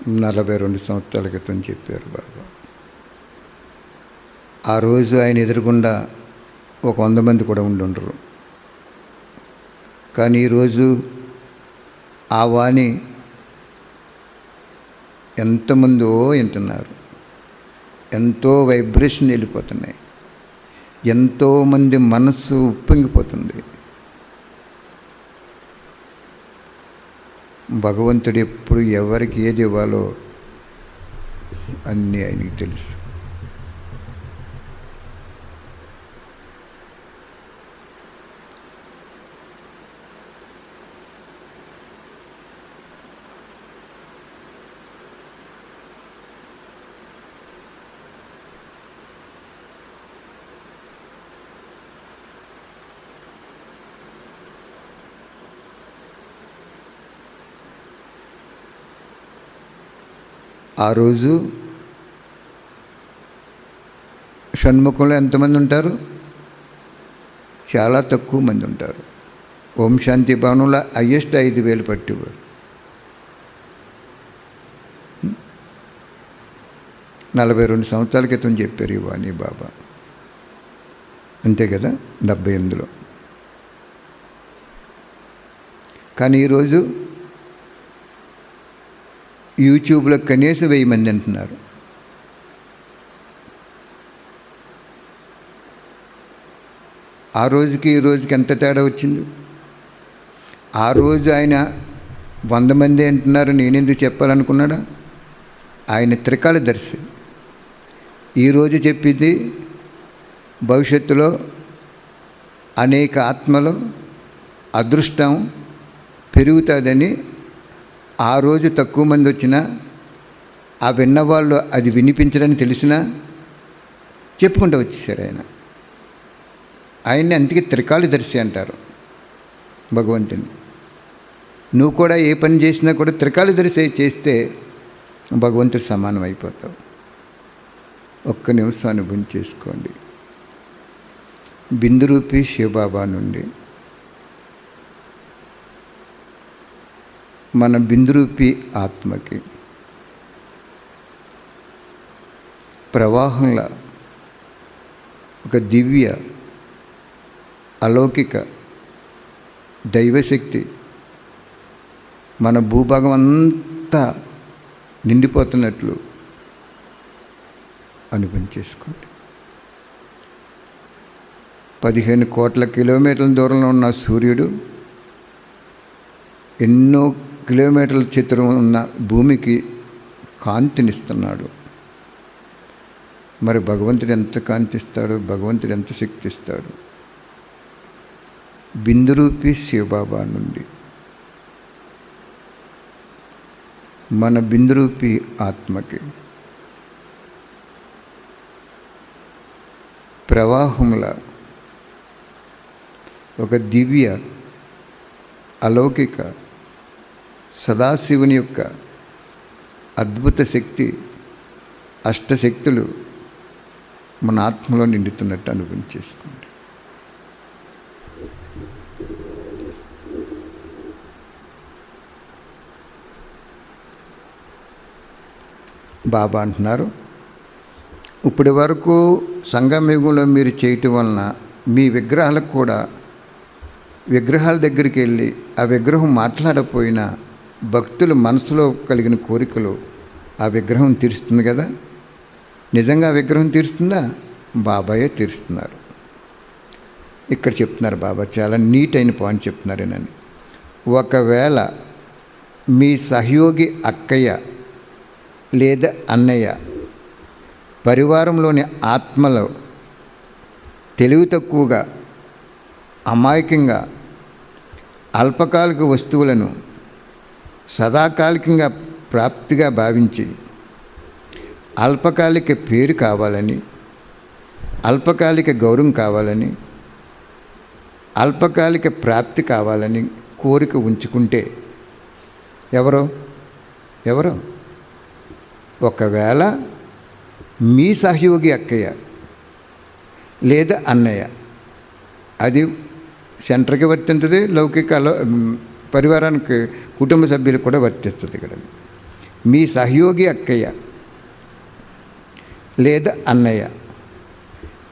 42 సంవత్సరాల క్రితం చెప్పారు బాబా. ఆ రోజు ఆయన ఎదురుగుండా ఒక 100 మంది కూడా ఉండుండరు. కానీ ఈరోజు ఆ వాణి ఎంతమందో వింటున్నారు. ఎంతో వైబ్రేషన్ వెళ్ళిపోతున్నాయి. ఎంతోమంది మనస్సు ఉప్పొంగిపోతుంది. భగవంతుడు ఎప్పుడు ఎవరికి ఏది ఇవ్వాలో అన్నీ ఆయనకి తెలుసు. ఆ రోజు షణ్ముఖంలో ఎంతమంది ఉంటారు? చాలా తక్కువ మంది ఉంటారు. ఓం శాంతి భవనంలో హయ్యెస్ట్ 5,000 పట్టేవారు. 42 సంవత్సరాల క్రితం చెప్పారు ఈ వాణి బాబా. అంతే కదా, 78లో. కానీ ఈరోజు యూట్యూబ్లో కనీసం 1000 మంది అంటున్నారు. ఆ రోజుకి ఈ రోజుకి ఎంత తేడా వచ్చింది? ఆ రోజు ఆయన 100 మంది అంటున్నారు, నేనెందుకు చెప్పాలనుకున్నాడా? ఆయన త్రికాలదర్శి. ఈరోజు చెప్పింది భవిష్యత్తులో అనేక ఆత్మలు అదృష్టం పెరుగుతుందని. ఆ రోజు తక్కువ మంది వచ్చినా ఆ విన్నవాళ్ళు అది వినిపించడానికి తెలిసినా చెప్పుకుంటూ వచ్చేసారు. ఆయన్ని అందుకే త్రికాలదర్శి అంటారు భగవంతుని. నువ్వు కూడా ఏ పని చేసినా కూడా త్రికాలదర్శి చేస్తే భగవంతుడు సమానం అయిపోతావు. ఒక్క నిమిషం అనుభవం చేసుకోండి. బిందురూపి శివబాబా నుండి మన బిందురూపి ఆత్మకి ప్రవాహంలా ఒక దివ్య అలౌకిక దైవశక్తి మన భూభాగం అంతా నిండిపోతున్నట్లు అనుభవం చేసుకోండి. 15 కోట్ల కిలోమీటర్ల దూరంలో ఉన్న సూర్యుడు ఎన్నో కిలోమీటర్ల చిత్రం ఉన్న భూమికి కాంతినిస్తున్నాడు. మరి భగవంతుడు ఎంత కాంతిస్తాడు? భగవంతుడు ఎంత శక్తి ఇస్తాడు? బిందురూపి శివబాబా నుండి మన బిందురూపి ఆత్మకి ప్రవాహంలా ఒక దివ్య అలౌకిక సదాశివుని యొక్క అద్భుత శక్తి, అష్టశక్తులు మన ఆత్మలో నిండుతున్నట్టు అనుభవం చేసుకోండి. బాబా అంటున్నారు, ఇప్పటి వరకు సంగమయుగంలో మీరు చేయటం వలన మీ విగ్రహాలకు కూడా విగ్రహాల దగ్గరికి వెళ్ళి ఆ విగ్రహం మాట్లాడకపోయినా భక్తుల మనసులో కలిగిన కోరికలు ఆ విగ్రహం తీరుస్తుంది కదా. నిజంగా ఆ విగ్రహం తీరుస్తుందా? బాబాయే తీరుస్తున్నారు. ఇక్కడ చెప్తున్నారు బాబా, చాలా నీట్ అయిన పాయింట్ చెప్తున్నారేనని. ఒకవేళ మీ సహయోగి అక్కయ్య లేదా అన్నయ్య పరివారంలోని ఆత్మలో తెలివి తక్కువగా, అమాయకంగా అల్పకాలిక వస్తువులను సదాకాలికంగా ప్రాప్తిగా భావించి అల్పకాలిక పేరు కావాలని, అల్పకాలిక గౌరవం కావాలని, అల్పకాలిక ప్రాప్తి కావాలని కోరిక ఉంచుకుంటే ఎవరో ఒకవేళ మీ సహయోగి అక్కయ్య లేదా అన్నయ్య, అది సెంటర్కి వర్తించదు, లౌకిక పరివారానికి కుటుంబ సభ్యులకు కూడా వర్తిస్తుంది. ఇక్కడ మీ సహయోగి అక్కయ్య లేదా అన్నయ్య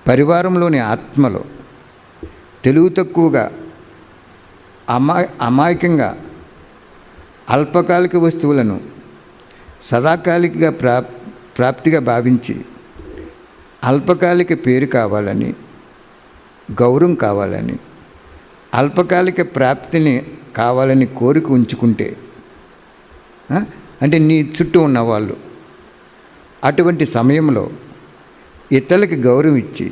పరివారంలోని ఆత్మలో తెలివి తక్కువగా అమాయకంగా అల్పకాలిక వస్తువులను సదాకాలిక ప్రాప్తిగా భావించి అల్పకాలిక పేరు కావాలని, గౌరవం కావాలని, అల్పకాలిక ప్రాప్తిని కావాలని కోరిక ఉంచుకుంటే, అంటే నీ చుట్టూ ఉన్నవాళ్ళు అటువంటి సమయంలో ఇతరులకి గౌరవం ఇచ్చి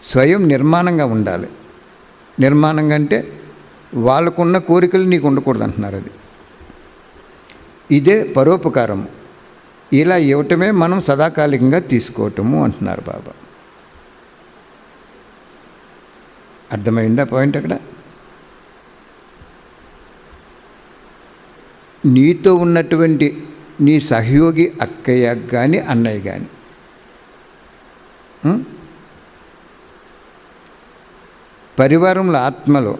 స్వయం నిర్మాణంగా ఉండాలి. నిర్మాణంగా అంటే వాళ్ళకున్న కోరికలు నీకు ఉండకూడదు అంటున్నారు. అది ఇదే పరోపకారము. ఇలా ఇవ్వటమే మనం సదాకాలికంగా తీసుకోవటము అంటున్నారు బాబా. అర్థమైందా పాయింట్ అక్కడ? నీతో ఉన్నటువంటి నీ సహయోగి అక్కయ్య కానీ అన్నయ్య కానీ పరివారంలో ఆత్మలో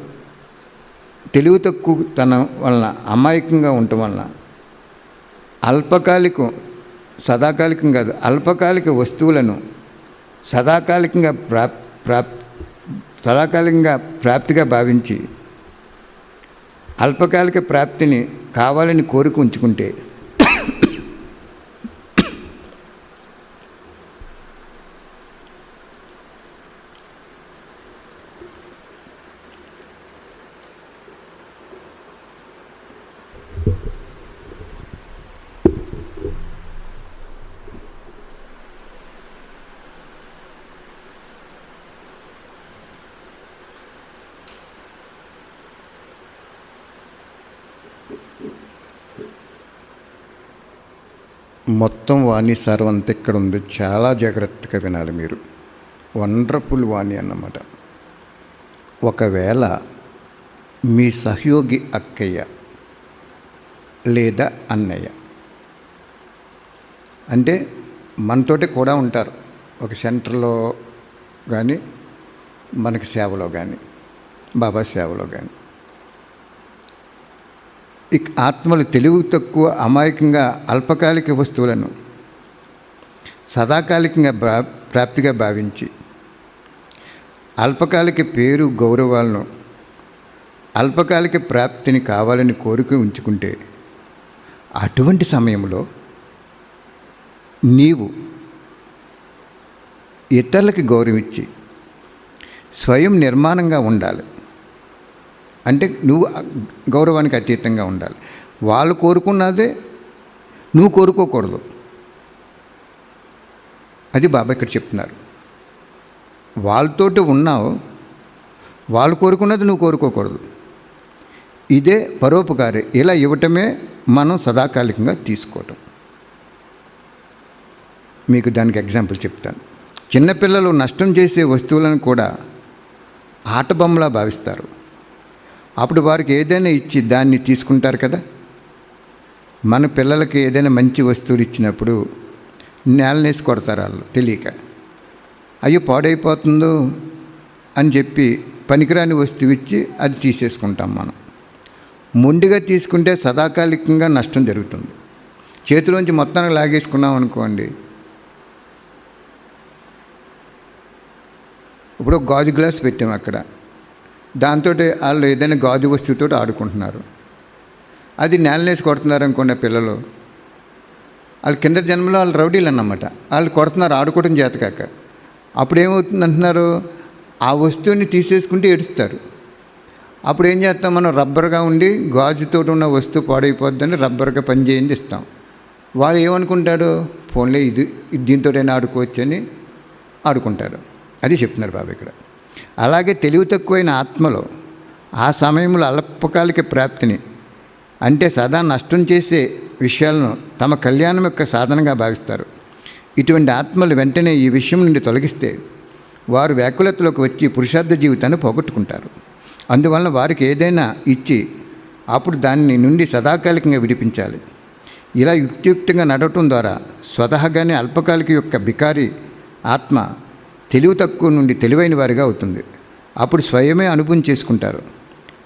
తెలివి తక్కువతనం వలన అమాయకంగా ఉండటం వలన సదాకాలికం కాదు, అల్పకాలిక వస్తువులను సదాకాలికంగా ప్రాప్తిగా భావించి అల్పకాలిక ప్రాప్తిని కావాలని కోరిక ఉంచుకుంటే మొత్తం వాణి సారం అంతా ఇక్కడ ఉంది. చాలా జాగ్రత్తగా వినాలి మీరు. వండర్ఫుల్ వాణి అన్నమాట. ఒకవేళ మీ సహయోగి అక్కయ్య లేదా అన్నయ్య అంటే మనతోటి కూడా ఉంటారు, ఒక సెంటర్లో కానీ మనకి సేవలో కానీ బాబా సేవలో కానీ. ఆత్మలు తెలివి తక్కువ అమాయకంగా అల్పకాలిక వస్తువులను సదాకాలికంగా ప్రాప్తిగా భావించి అల్పకాలిక పేరు గౌరవాలను అల్పకాలిక ప్రాప్తిని కావాలని కోరిక ఉంచుకుంటే అటువంటి సమయంలో నీవు ఇతరులకి గౌరవం ఇచ్చి స్వయం నిర్మాణంగా ఉండాలి. అంటే నువ్వు గౌరవానికి అతీతంగా ఉండాలి. వాళ్ళు కోరుకున్నదే నువ్వు కోరుకోకూడదు. అది బాబా ఇక్కడ చెప్తున్నారు. వాళ్ళతోటి ఉన్నావు, వాళ్ళు కోరుకున్నది నువ్వు కోరుకోకూడదు. ఇదే పరోపకారి. ఇలా ఇవ్వటమే మనం సదాకాలికంగా తీసుకోవటం. మీకు దానికి ఎగ్జాంపుల్ చెప్తాను. చిన్నపిల్లలు నష్టం చేసే వస్తువులను కూడా ఆట బొమ్మలా భావిస్తారు. అప్పుడు వారికి ఏదైనా ఇచ్చి దాన్ని తీసుకుంటారు కదా. మన పిల్లలకి ఏదైనా మంచి వస్తువులు ఇచ్చినప్పుడు నేలనేసి కొడతారు వాళ్ళు తెలియక. అయ్యో పాడైపోతుందో అని చెప్పి పనికిరాని వస్తువు ఇచ్చి అది తీసేసుకుంటాం మనం. మొండిగా తీసుకుంటే సదాకాలికంగా నష్టం జరుగుతుంది. చేతిలోంచి మొత్తానికి లాగేసుకున్నాం అనుకోండి. ఇప్పుడు గాజు గ్లాస్ పెట్టాం అక్కడ, దాంతో వాళ్ళు ఏదైనా గాజు వస్తువుతో ఆడుకుంటున్నారు. అది నేలనేసి కొడుతున్నారు అనుకున్న పిల్లలు, వాళ్ళు కింద జన్మలో వాళ్ళు రౌడీలు అన్నమాట. వాళ్ళు కొడుతున్నారు ఆడుకోవడం చేతకాక. అప్పుడు ఏమవుతుంది అంటున్నారు, ఆ వస్తువుని తీసేసుకుంటే ఏడుస్తారు. అప్పుడు ఏం చేస్తాం మనం, రబ్బర్గా ఉండి గాజుతో ఉన్న వస్తువు పాడైపోద్దని రబ్బర్గా పనిచేయండి ఇస్తాం. వాళ్ళు ఏమనుకుంటాడు, ఫోన్లే ఇది దీంతోటైనా ఆడుకోవచ్చు అని ఆడుకుంటాడు. అది చెప్తున్నారు బాబా ఇక్కడ. అలాగే తెలివి తక్కువైన ఆత్మలో ఆ సమయంలో అల్పకాలిక ప్రాప్తిని అంటే సదా నష్టం చేసే విషయాలను తమ కళ్యాణం యొక్క సాధనగా భావిస్తారు. ఇటువంటి ఆత్మలు వెంటనే ఈ విషయం నుండి తొలగిస్తే వారు వ్యాకులతలోకి వచ్చి పురుషార్థ జీవితాన్ని పోగొట్టుకుంటారు. అందువలన వారికి ఏదైనా ఇచ్చి అప్పుడు దాని నుండి సదాకాలికంగా విడిపించాలి. ఇలా యుక్తియుక్తంగా నడవటం ద్వారా స్వతహాగానే అల్పకాలిక యొక్క బికారి ఆత్మ తెలివి తక్కువ నుండి తెలివైన వారిగా అవుతుంది. అప్పుడు స్వయమే అనుభవం చేసుకుంటారు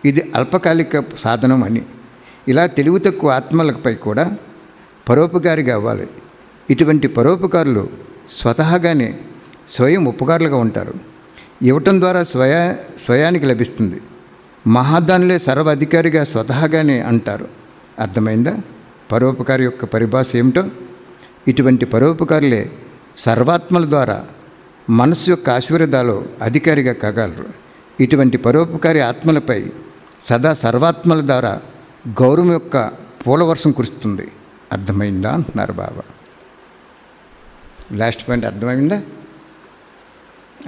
ఇది అల్పకాలిక సాధనం అని. ఇలా తెలివి తక్కువ ఆత్మలపై కూడా పరోపకారిగా అవ్వాలి. ఇటువంటి పరోపకారులు స్వతహాగానే స్వయం ఉపకారులుగా ఉంటారు. ఇవ్వటం ద్వారా స్వయానికి లభిస్తుంది. మహాదానులే సర్వాధికారిగా స్వతహాగానే అంటారు. అర్థమైందా పరోపకారి యొక్క పరిభాష ఏమిటో? ఇటువంటి పరోపకారులే సర్వాత్మల ద్వారా మనస్సు యొక్క ఆశీర్వాదాలు అధికారిగా కాగలరు. ఇటువంటి పరోపకారి ఆత్మలపై సదా సర్వాత్మల ద్వారా గౌరవం యొక్క పూలవర్షం కురుస్తుంది. అర్థమైందా అంటున్నారు బాబా. లాస్ట్ పాయింట్ అర్థమైందా?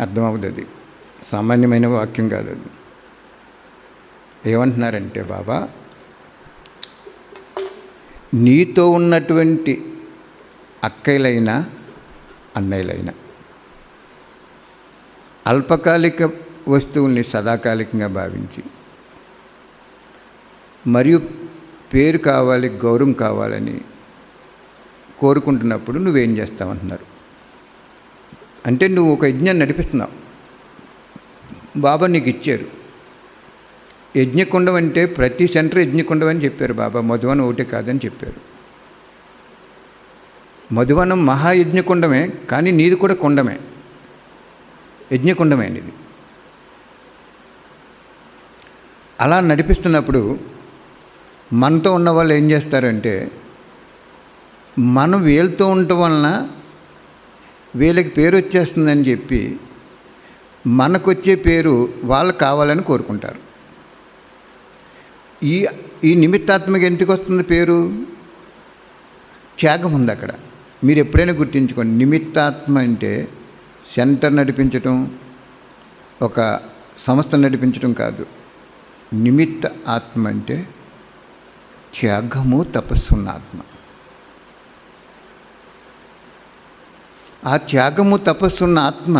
అర్థమవుతుంది. అది సామాన్యమైన వాక్యం కాదు. అది ఏమంటున్నారంటే బాబా, నీతో ఉన్నటువంటి అక్కయ్యలైనా అన్నయ్యలైనా అల్పకాలిక వస్తువుల్ని సదాకాలికంగా భావించి మరియు పేరు కావాలి, గౌరవం కావాలని కోరుకుంటున్నప్పుడు నువ్వేం చేస్తావంటున్నారు. అంటే నువ్వు ఒక యజ్ఞాన్ని నడిపిస్తున్నావు. బాబా నీకు ఇచ్చారు. యజ్ఞకుండం అంటే ప్రతి సెంటర్ యజ్ఞకుండం అని చెప్పారు బాబా. మధువనం ఒకటే కాదని చెప్పారు. మధువనం మహాయజ్ఞకుండమే, కానీ నీది కూడా కుండమే, యజ్ఞకుండమే నీది. అలా నడిపిస్తున్నప్పుడు మనతో ఉన్న వాళ్ళు ఏం చేస్తారంటే, మనం వీళ్ళతో ఉండటం వలన వీళ్ళకి పేరు వచ్చేస్తుందని చెప్పి మనకొచ్చే పేరు వాళ్ళకి కావాలని కోరుకుంటారు. ఈ నిమిత్తాత్మక ఎందుకు వస్తుంది పేరు? త్యాగం ఉంది అక్కడ. మీరు ఎప్పుడైనా గుర్తుంచుకోండి, నిమిత్తాత్మ అంటే సెంటర్ నడిపించటం, ఒక సంస్థ నడిపించటం కాదు. నిమిత్త ఆత్మ అంటే త్యాగము, తపస్సు ఉన్న ఆత్మ. ఆ త్యాగము, తపస్సు ఉన్న ఆత్మ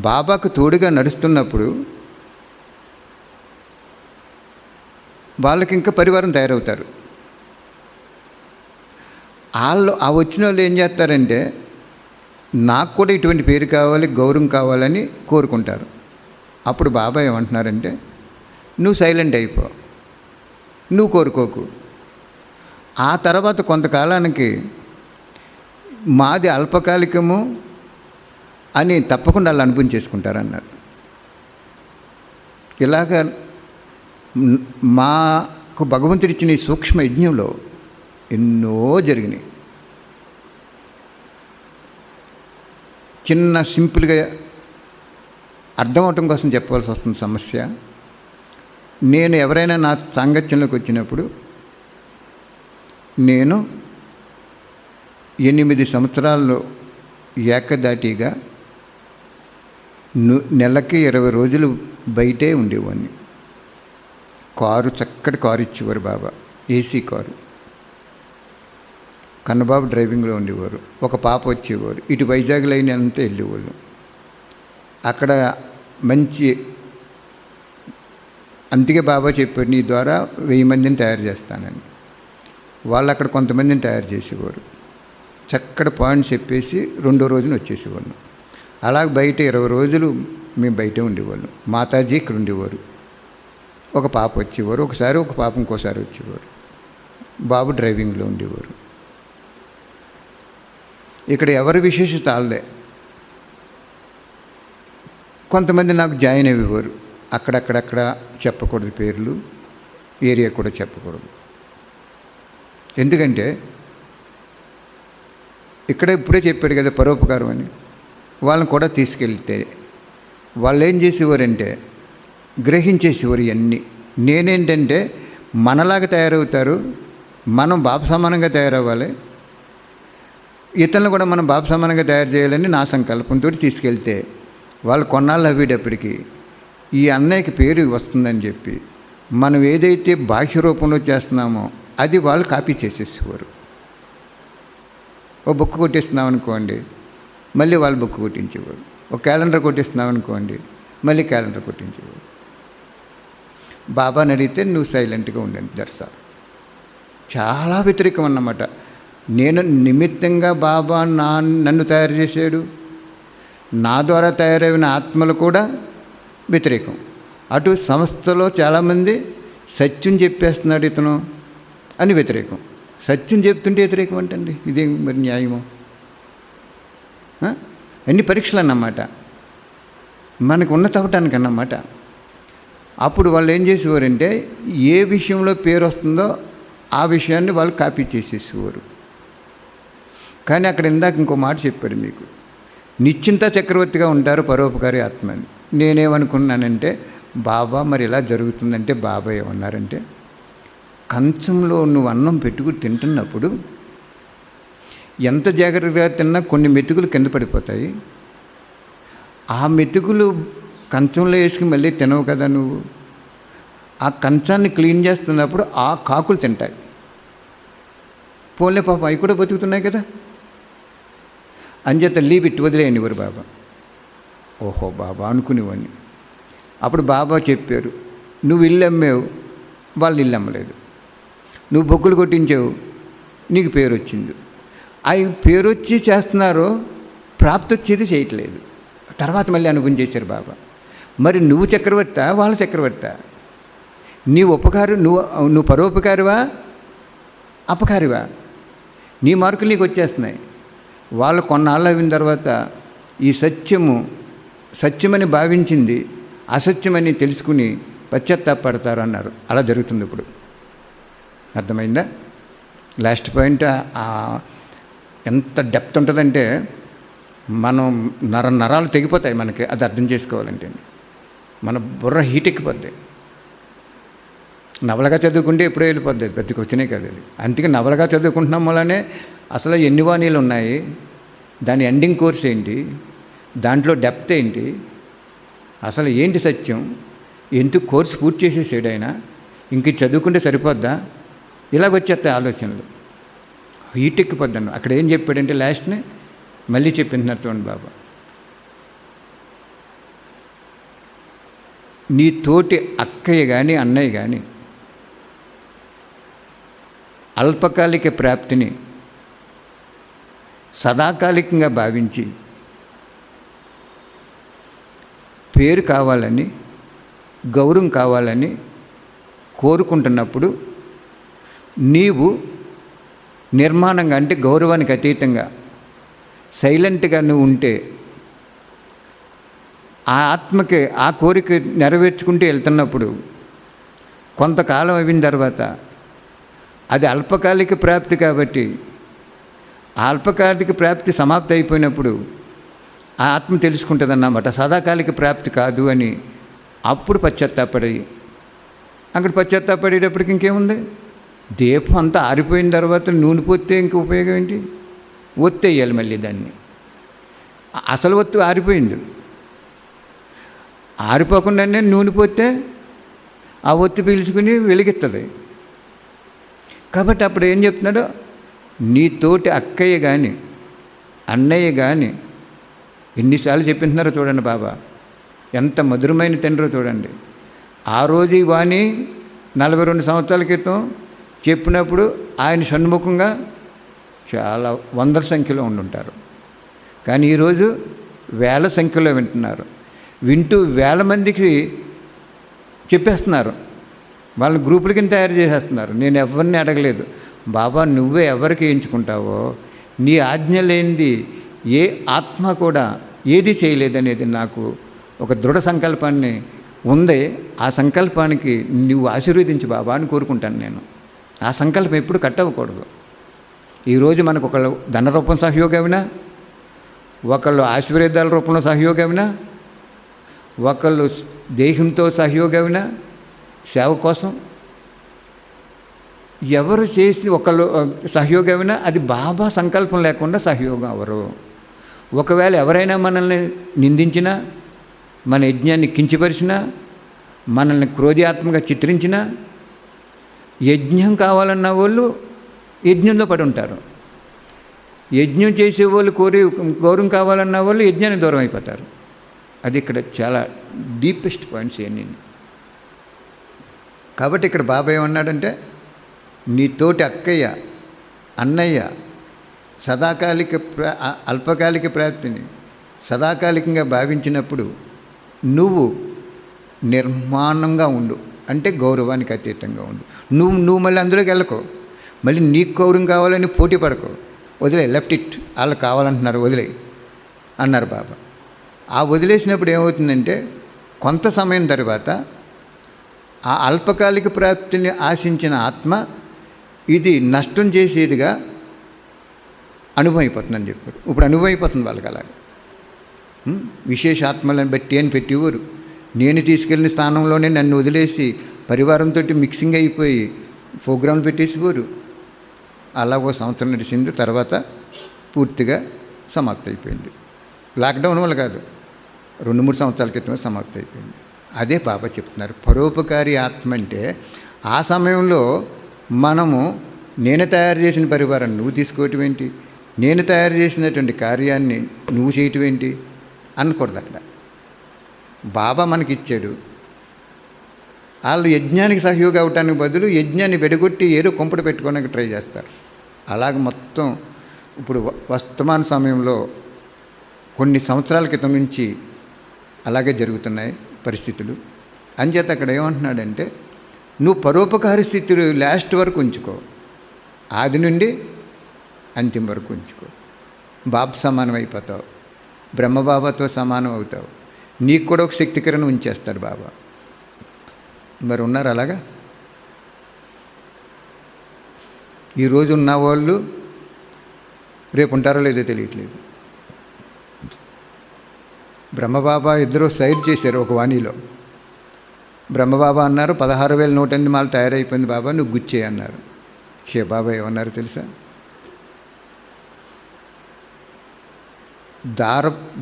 బాబాకు తోడుగా నడుస్తున్నప్పుడు వాళ్ళకి ఇంకా పరివారం తయారవుతారు. వాళ్ళు ఆ వచ్చిన వాళ్ళు ఏం చేస్తారంటే, నాకు కూడా ఇటువంటి పేరు కావాలి, గౌరవం కావాలని కోరుకుంటారు. అప్పుడు బాబా ఏమంటున్నారంటే, నువ్వు సైలెంట్ అయిపో, నువ్వు కోరుకోకు. ఆ తర్వాత కొంతకాలానికి మాది అల్పకాలికము అని తప్పకుండా వాళ్ళు అనుభవం చేసుకుంటారన్నారు. ఇలాగ మాకు భగవంతుడిచ్చిన ఈ సూక్ష్మ యజ్ఞంలో ఎన్నో జరిగినాయి. చిన్న సింపుల్గా అర్థం అవటం కోసం చెప్పవలసి వస్తుంది సమస్య. నేను ఎవరైనా నా సాంగత్యంలోకి వచ్చినప్పుడు, నేను 8 సంవత్సరాల్లో ఏకదాటిగా నెలకి 20 రోజులు బయటే ఉండేవాడిని. కారు, చక్కటి కారు ఇచ్చేవారు బాబా, ఏసీ కారు. కన్నబాబు డ్రైవింగ్లో ఉండేవారు. ఒక పాప వచ్చేవారు. ఇటు వైజాగ్ లైన్ అంతా వెళ్ళేవాళ్ళు. అక్కడ మంచి, అందుకే బాబా చెప్పాడు, నీ ద్వారా 1000 మందిని తయారు చేస్తానని. వాళ్ళు అక్కడ కొంతమందిని తయారు చేసేవారు. చక్కటి పాయింట్స్ చెప్పేసి 2వ రోజున వచ్చేసేవాళ్ళు. అలాగ బయట 20 రోజులు మేము బయటే ఉండేవాళ్ళం. మాతాజీ ఇక్కడ ఉండేవారు. ఒక పాప వచ్చేవారు. ఒకసారి ఒక పాప ఇంకోసారి వచ్చేవారు. బాబు డ్రైవింగ్లో ఉండేవారు. ఇక్కడ ఎవరి విశేషత వాళ్ళదే. కొంతమంది నాకు జాయిన్ అయ్యేవారు. అక్కడక్కడక్కడ చెప్పకూడదు పేర్లు, ఏరియా కూడా చెప్పకూడదు. ఎందుకంటే ఇక్కడ ఇప్పుడే చెప్పాడు కదా పరోపకారం అని. వాళ్ళని కూడా తీసుకెళ్తే వాళ్ళు ఏం చేసేవారంటే గ్రహించేసేవారు ఇవన్నీ. నేనేంటంటే మనలాగా తయారవుతారు, మనం బాబు సమానంగా తయారవ్వాలి, ఇతరులను కూడా మనం బాబు సమానంగా తయారు చేయాలని నా సంకల్పంతో తీసుకెళ్తే వాళ్ళు కొన్నాళ్ళు అవ్వేటప్పటికి ఈ అన్నయ్యకి పేరు వస్తుందని చెప్పి మనం ఏదైతే బాహ్య రూపంలో చేస్తున్నామో అది వాళ్ళు కాపీ చేసేసేవారు. ఓ బుక్ కొట్టిస్తున్నాం అనుకోండి, మళ్ళీ వాళ్ళు బుక్ కొట్టించేవారు. ఒక క్యాలెండర్ కొట్టిస్తున్నాం అనుకోండి, మళ్ళీ క్యాలెండర్ కొట్టించేవారు. బాబాని అడిగితే నువ్వు సైలెంట్గా ఉండండి, దర్శా. చాలా వ్యతిరేకం అన్నమాట. నేను నిమిత్తంగా బాబా నన్ను తయారు చేశాడు, నా ద్వారా తయారైన ఆత్మలు కూడా వ్యతిరేకం. అటు సంస్థలో చాలామంది సత్యం చెప్పేస్తున్నాడు ఇతను అని వ్యతిరేకం. సత్యం చెప్తుంటే వ్యతిరేకం అంటండి, ఇదేం మరి న్యాయమో? అన్ని పరీక్షలు అన్నమాట, మనకు ఉన్నత అవటానికి అన్నమాట. అప్పుడు వాళ్ళు ఏం చేసేవారంటే ఏ విషయంలో పేరు వస్తుందో ఆ విషయాన్ని వాళ్ళు కాపీ చేసేసేవారు. కానీ అక్కడ ఇందాక ఇంకో మాట చెప్పాడు మీకు, నిశ్చింత చక్రవర్తిగా ఉంటారు పరోపకారి ఆత్మ అని. నేనేమనుకున్నానంటే బాబా మరి ఇలా జరుగుతుందంటే బాబా ఏమన్నారంటే, కంచంలో నువ్వు అన్నం పెట్టుకుని తింటున్నప్పుడు ఎంత జాగ్రత్తగా తిన్నా కొన్ని మెతుకులు కింద పడిపోతాయి. ఆ మెతుకులు కంచంలో వేసుకుని మళ్ళీ తినవు కదా నువ్వు. ఆ కంచాన్ని క్లీన్ చేస్తున్నప్పుడు ఆ కాకులు తింటాయి. పోన్లే పాపం అవి కూడా బతుకుతున్నాయి కదా, అంచేత లీవ్ ఇట్, వదిలేయనివారు బాబా. ఓహో బాబా అనుకునేవాడిని. అప్పుడు బాబా చెప్పారు, నువ్వు ఇల్లు అమ్మావు, వాళ్ళు ఇల్లు అమ్మలేదు. నువ్వు బొక్కులు కొట్టించావు, నీకు పేరు వచ్చింది. అవి పేరు వచ్చి చేస్తున్నారో ప్రాప్తి వచ్చేది చేయట్లేదు. తర్వాత మళ్ళీ అనుభవం చేశారు బాబా. మరి నువ్వు చక్రవర్తా, వాళ్ళ చక్రవర్తా? నీ ఉపకారు నువ్వు పరోపకారివా అపకారివా? నీ మార్కులు నీకు వచ్చేస్తున్నాయి. వాళ్ళు కొన్నాళ్ళు అయిన తర్వాత ఈ సత్యమని భావించింది అసత్యమని తెలుసుకుని పశ్చాత్తాపడతారు అన్నారు. అలా జరుగుతుంది ఇప్పుడు. అర్థమైందా? లాస్ట్ పాయింట్ ఎంత డెప్త్ ఉంటుందంటే మనం నరాలు తెగిపోతాయి మనకి. అది అర్థం చేసుకోవాలంటే మన బుర్ర హీట్ ఎక్కిపోద్ది. నవలగా చదువుకుంటే ఎప్పుడో వెళ్ళిపోద్ది, అది పెద్ద క్వశ్చనే కాదు అది. అందుకే నవలగా చదువుకుంటున్నాం వల్లనే అసలు ఎన్ని వాణీలు ఉన్నాయి, దాని ఎండింగ్ కోర్స్ ఏంటి, దాంట్లో డెప్త్ ఏంటి, అసలు ఏంటి సత్యం, ఎందుకు కోర్సు పూర్తి చేసేసాడు ఆయన, ఇంక చదువుకుంటే సరిపోద్దా, ఇలాగొచ్చేస్తాయి ఆలోచనలు. హీట్ ఎక్కిపోద్దాను. అక్కడ ఏం చెప్పాడంటే లాస్ట్ని మళ్ళీ చెప్పింటున్నారు చూడండి బాబా, నీ తోటి అక్కయ్య కానీ అన్నయ్య కానీ అల్పకాలిక ప్రాప్తిని సదాకాలికంగా భావించి పేరు కావాలని గౌరవం కావాలని కోరుకుంటున్నప్పుడు నీవు నిర్మాణంగా అంటే గౌరవానికి అతీతంగా సైలెంట్గా నువ్వు ఉంటే ఆ ఆత్మకి ఆ కోరిక నెరవేర్చుకుంటూ వెళ్తున్నప్పుడు కొంతకాలం అయిన తర్వాత అది అల్పకాలిక ప్రాప్తి కాబట్టి ఆ అల్పకాలిక ప్రాప్తి సమాప్తి అయిపోయినప్పుడు ఆ ఆత్మ తెలుసుకుంటుంది అన్నమాట, సదాకాలిక ప్రాప్తి కాదు అని. అప్పుడు పశ్చాత్తాపడి అక్కడ పశ్చాత్తాపడేటప్పటికి ఇంకేముంది, దీపం అంతా ఆరిపోయిన తర్వాత నూనె పోతే ఇంక ఉపయోగం ఏంటి? ఒత్తి వేయాలి మళ్ళీ దాన్ని. అసలు ఒత్తి ఆరిపోయింది, ఆరిపోకుండానే నూనె పోతే ఆ ఒత్తి పీల్చుకుని వెలిగిస్తుంది. కాబట్టి అప్పుడు ఏం చెప్తున్నాడు, నీ తోటి అక్కయ్య కానీ అన్నయ్య కానీ ఎన్నిసార్లు చెప్పింటున్నారో చూడండి బాబా, ఎంత మధురమైన తండ్రో చూడండి. ఆ రోజు ఈ వాణి 42 సంవత్సరాల క్రితం చెప్పినప్పుడు ఆయన సన్ముఖంగా చాలా వందల సంఖ్యలో ఉండుంటారు. కానీ ఈరోజు వేల సంఖ్యలో వింటున్నారు. వింటూ వేల మందికి చెప్పేస్తున్నారు, వాళ్ళని గ్రూపుల కింద తయారు చేసేస్తున్నారు. నేను ఎవరిని అడగలేదు బాబా, నువ్వే ఎవరికి ఎంచుకుంటావో, నీ ఆజ్ఞ లేనిది ఏ ఆత్మ కూడా ఏది చేయలేదనేది నాకు ఒక దృఢ సంకల్పాన్ని ఉంది. ఆ సంకల్పానికి నువ్వు ఆశీర్వదించు బాబా అని కోరుకుంటాను నేను. ఆ సంకల్పం ఎప్పుడు కట్ అవ్వకూడదు. ఈరోజు మనకు ఒకళ్ళు ధన రూపం సహయోగమినా, ఒకళ్ళు ఆశీర్వాదాల రూపంలో సహయోగమినా, ఒకళ్ళు దేహంతో సహయోగమినా సేవ కోసం ఎవరు చేసి ఒకళ్ళు సహయోగమైనా అది బాబా సంకల్పం లేకుండా సహయోగం అవరు. ఒకవేళ ఎవరైనా మనల్ని నిందించినా, మన యజ్ఞాన్ని కించపరిచినా, మనల్ని క్రోధాత్మకంగా చిత్రించినా, యజ్ఞం కావాలన్న వాళ్ళు యజ్ఞంలో పడి ఉంటారు. యజ్ఞం చేసేవాళ్ళు గౌరవం కావాలన్న వాళ్ళు యజ్ఞానికి దూరం అయిపోతారు. అది ఇక్కడ చాలా డీపెస్ట్ పాయింట్స్ ఇవన్నీ. కాబట్టి ఇక్కడ బాబా ఏమన్నాడంటే, నీ తోటి అక్కయ్య అన్నయ్య అల్పకాలిక ప్రాప్తిని సదాకాలికంగా భావించినప్పుడు నువ్వు నిర్మాణంగా ఉండు, అంటే గౌరవానికి అతీతంగా ఉండు. నువ్వు మళ్ళీ అందులోకి వెళ్ళకో. మళ్ళీ నీకు గౌరవం కావాలని పోటీ పడకు, వదిలే, లెఫ్ట్ ఇట్, వాళ్ళు కావాలంటున్నారు వదిలే అన్నారు బాబా. ఆ వదిలేసినప్పుడు ఏమవుతుందంటే కొంత సమయం తర్వాత ఆ అల్పకాలిక ప్రాప్తిని ఆశించిన ఆత్మ ఇది నష్టం చేసేదిగా అనుభవం అయిపోతుందని చెప్పారు. ఇప్పుడు అనుభవం అయిపోతుంది వాళ్ళకి అలాగా. విశేషాత్మలను బట్టి అని పెట్టేవారు. నేను తీసుకెళ్ళిన స్థానంలోనే నన్ను వదిలేసి పరివారంతో మిక్సింగ్ అయిపోయి ప్రోగ్రాంలు పెట్టేసిపోరు. అలా ఓ సంవత్సరం నడిచింది, తర్వాత పూర్తిగా సమాప్తి అయిపోయింది. లాక్డౌన్ వల్ల కాదు, 2-3 సంవత్సరాల క్రితమే సమాప్తి అయిపోయింది. అదే బాబా చెప్తున్నారు, పరోపకారి ఆత్మ అంటే ఆ సమయంలో మనము నేను తయారు చేసిన పరివారాన్ని నువ్వు తీసుకోవటం ఏంటి, నేను తయారు చేసినటువంటి కార్యాన్ని నువ్వు చేయటం ఏంటి అనకూడదు. అక్కడ బాబా మనకిచ్చాడు, వాళ్ళు యజ్ఞానికి సహయోగం అవటానికి బదులు యజ్ఞాన్ని వెడగొట్టి ఏదో కుంపట పెట్టుకోవడానికి ట్రై చేస్తారు. అలాగ మొత్తం ఇప్పుడు వర్తమాన సమయంలో కొన్ని సంవత్సరాల క్రితం నుంచి అలాగే జరుగుతున్నాయి పరిస్థితులు. అంచేత అక్కడ ఏమంటున్నాడంటే నువ్వు పరోపకారి స్థితులు లాస్ట్ వరకు ఉంచుకో, ఆది నుండి అంతిమ వరకు ఉంచుకో. బాబు సమానం అయిపోతావు, బ్రహ్మబాబాతో సమానం అవుతావు. నీకు కూడా ఒక శక్తికరణ ఉంచేస్తాడు బాబా. మరి ఉన్నారు అలాగా? ఈరోజు ఉన్న వాళ్ళు రేపు ఉంటారో లేదో తెలియట్లేదు. బ్రహ్మబాబా ఇద్దరు సైడ్ చేశారు ఒక వాణిలో. బ్రహ్మబాబా అన్నారు 16,108 మాల తయారైపోయింది బాబా, నువ్వు గుచ్చే అన్నారు. బాబా ఏమన్నారు తెలుసా?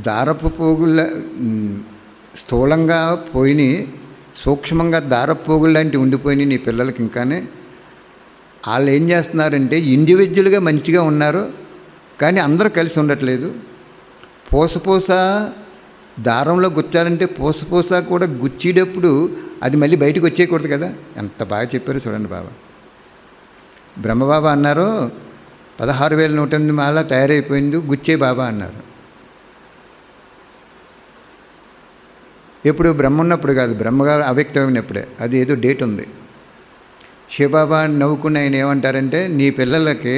దారపు పోగుళ్ళ స్థూలంగా పోయి సూక్ష్మంగా దారపు పోగులు లాంటివి ఉండిపోయినాయి నీ పిల్లలకి. ఇంకానే వాళ్ళు ఏం చేస్తున్నారంటే ఇండివిజువల్గా మంచిగా ఉన్నారు, కానీ అందరూ కలిసి ఉండట్లేదు. పూస దారంలో గుచ్చాలంటే పూస కూడా గుచ్చేటప్పుడు అది మళ్ళీ బయటకు వచ్చేయకూడదు కదా. ఎంత బాగా చెప్పారు చూడండి బాబా. బ్రహ్మబాబా అన్నారు 16,108 మాల తయారైపోయింది, గుచ్చే బాబా అన్నారు. ఎప్పుడు బ్రహ్మ ఉన్నప్పుడు కాదు, బ్రహ్మగారు అవ్యక్తమైనప్పుడే. అది ఏదో డేట్ ఉంది. శివబాబా నవ్వుకుని ఆయన ఏమంటారంటే నీ పిల్లలకి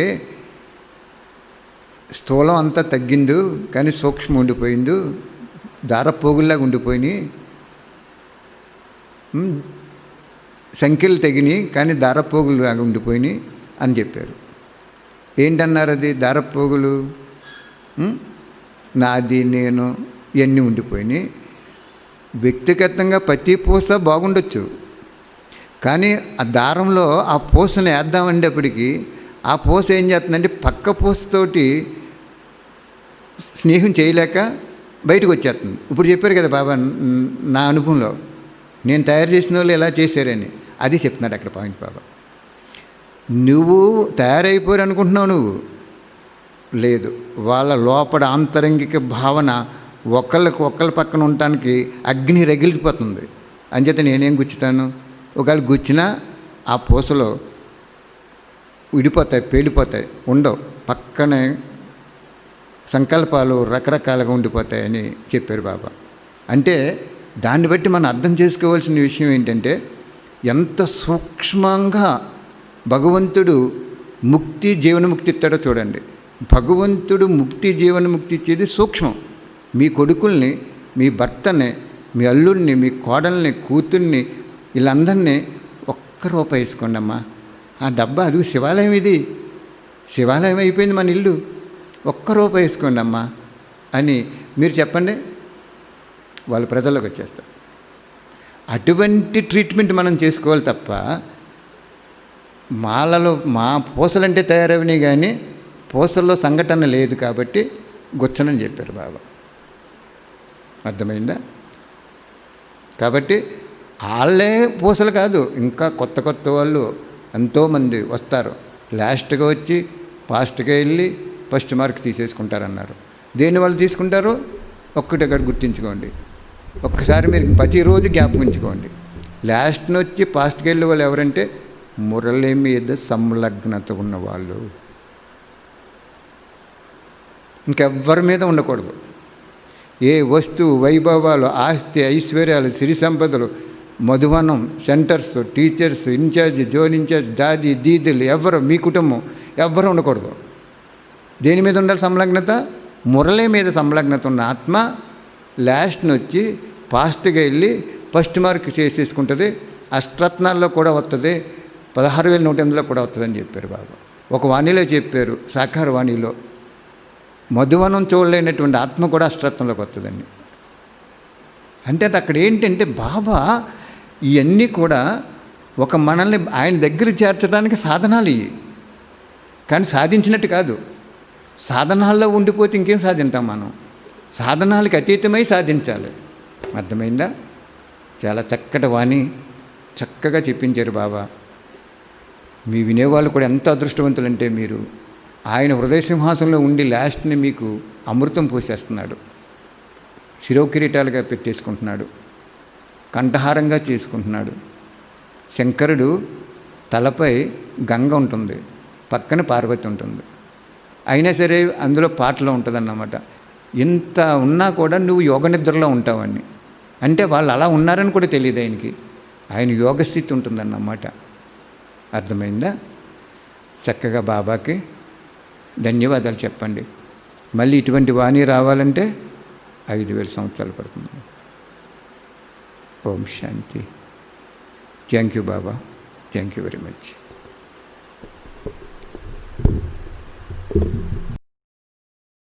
స్థూలం అంతా తగ్గిందు, కానీ సూక్ష్మం ఉండిపోయింది, దారపోగుల్లాగా ఉండిపోయినాయి, సంఖ్యలు తెగినాయి కానీ దారపోగులులాగా ఉండిపోయినాయి అని చెప్పారు. ఏంటన్నారు అది? దారపోగులు నాది నేను ఇవన్నీ ఉండిపోయినాయి. వ్యక్తిగతంగా ప్రతి పూస బాగుండొచ్చు, కానీ ఆ దారంలో ఆ పూసను వేద్దామండేప్పటికీ ఆ పూస ఏం చేస్తుందంటే పక్క పూసతోటి స్నేహం చేయలేక బయటకు వచ్చేస్తుంది. ఇప్పుడు చెప్పారు కదా బాబా, నా అనుభవంలో నేను తయారు చేసిన వాళ్ళు ఎలా చేశారని, అది చెప్తున్నాడు అక్కడ పాయింట్ బాబా. నువ్వు తయారైపోయారు అనుకుంటున్నావు, నువ్వు లేదు. వాళ్ళ లోపల ఆంతరంగిక భావన ఒకళ్ళ పక్కన ఉండటానికి అగ్ని రగిలిపోతుంది. అంచేత నేనేం గుచ్చుతాను? ఒకవేళ గుచ్చినా ఆ పూసలో విడిపోతాయి, పేలిపోతాయి, ఉండవు. పక్కనే సంకల్పాలు రకరకాలుగా ఉండిపోతాయని చెప్పారు బాబా. అంటే దాన్ని బట్టి మనం అర్థం చేసుకోవాల్సిన విషయం ఏంటంటే ఎంత సూక్ష్మంగా భగవంతుడు ముక్తి జీవనముక్తి ఇస్తాడో చూడండి. భగవంతుడు ముక్తి జీవనముక్తి ఇచ్చేది సూక్ష్మం. మీ కొడుకుల్ని, మీ భర్తని, మీ అల్లుడిని, మీ కోడల్ని, కూతుర్ని, వీళ్ళందరినీ ₹1 వేసుకోండి అమ్మా. ఆ డబ్బా అది శివాలయం, ఇది శివాలయం అయిపోయింది మన ఇల్లు, ₹1 వేసుకోండి అమ్మా అని మీరు చెప్పండి, వాళ్ళు ప్రజల్లోకి వచ్చేస్తారు. అటువంటి ట్రీట్మెంట్ మనం చేసుకోవాలి తప్ప మాలలో మా పూసలంటే తయారవినాయి కానీ పూసల్లో సంఘటన లేదు కాబట్టి గుచ్చనని చెప్పారు బాబా. అర్థమైందా? కాబట్టి వాళ్ళే పూసలు కాదు, ఇంకా కొత్త వాళ్ళు ఎంతోమంది వస్తారు. లాస్ట్గా వచ్చి ఫాస్ట్గా వెళ్ళి ఫస్ట్ మార్క్ తీసేసుకుంటారన్నారు. దేని వాళ్ళు తీసుకుంటారో ఒక్కటక్కడ గుర్తించుకోండి. ఒక్కసారి మీరు ప్రతిరోజు జ్ఞాపకం ఉంచుకోండి. లాస్ట్ని వచ్చి ఫాస్ట్గా వెళ్ళే వాళ్ళు ఎవరంటే మురళి మీద సంలగ్నత ఉన్నవాళ్ళు, ఇంకెవ్వరి మీద ఉండకూడదు. ఏ వస్తువు, వైభవాలు, ఆస్తి, ఐశ్వర్యాలు, సిరి సంపదలు Madhuvanam centres, teachers, incharge, zone incharge, Dadi దీదులు ఎవరు, మీ కుటుంబం ఎవ్వరూ ఉండకూడదు. దేని మీద ఉండాలి సంలగ్నత? మురళి మీద సంలగ్నత ఉన్న ఆత్మ లాస్ట్ని వచ్చి ఫాస్ట్గా వెళ్ళి ఫస్ట్ మార్క్ చేసేసుకుంటుంది. అష్టరత్నాల్లో కూడా వస్తుంది, 16,108లో కూడా వస్తుందని చెప్పారు బాబా. ఒక వాణిలో చెప్పారు, సాకార వాణిలో, మధువనం చూడలేనటువంటి ఆత్మ కూడా అష్టరత్నంలోకి వస్తుందండి. అంటే అక్కడ ఏంటంటే బాబా ఇవన్నీ కూడా ఒక మనల్ని ఆయన దగ్గర చేర్చడానికి సాధనాలు ఇవి, కానీ సాధించినట్టు కాదు. సాధనాల్లో ఉండిపోతే ఇంకేం సాధింటాం మనం? సాధనాలకు అతీతమై సాధించాలి. అర్థమైందా? చాలా చక్కటి వాణి చక్కగా చెప్పించారు బాబా. మీ వినేవాళ్ళు కూడా ఎంత అదృష్టవంతులంటే, మీరు ఆయన హృదయ సింహాసనంలో ఉండి లాస్ట్ని మీకు అమృతం పోసేస్తున్నాడు, శిరోకిరీటాలుగా పెట్టేసుకుంటున్నాడు, కంఠహారంగా చేసుకుంటున్నాడు. శంకరుడు తలపై గంగ ఉంటుంది, పక్కన పార్వతి ఉంటుంది, అయినా సరే అందులో పాటలో ఉంటుందన్నమాట. ఇంత ఉన్నా కూడా నువ్వు యోగ నిద్రలో ఉంటావని, అంటే వాళ్ళు అలా ఉన్నారని కూడా తెలియదు ఆయనకి. ఆయన యోగస్థితి ఉంటుందన్నమాట. అర్థమైందా? చక్కగా బాబాకి ధన్యవాదాలు చెప్పండి. మళ్ళీ ఇటువంటి వాణి రావాలంటే 5,000 సంవత్సరాలు పడుతుంది. Om Shanti. Thank you Baba, thank you very much.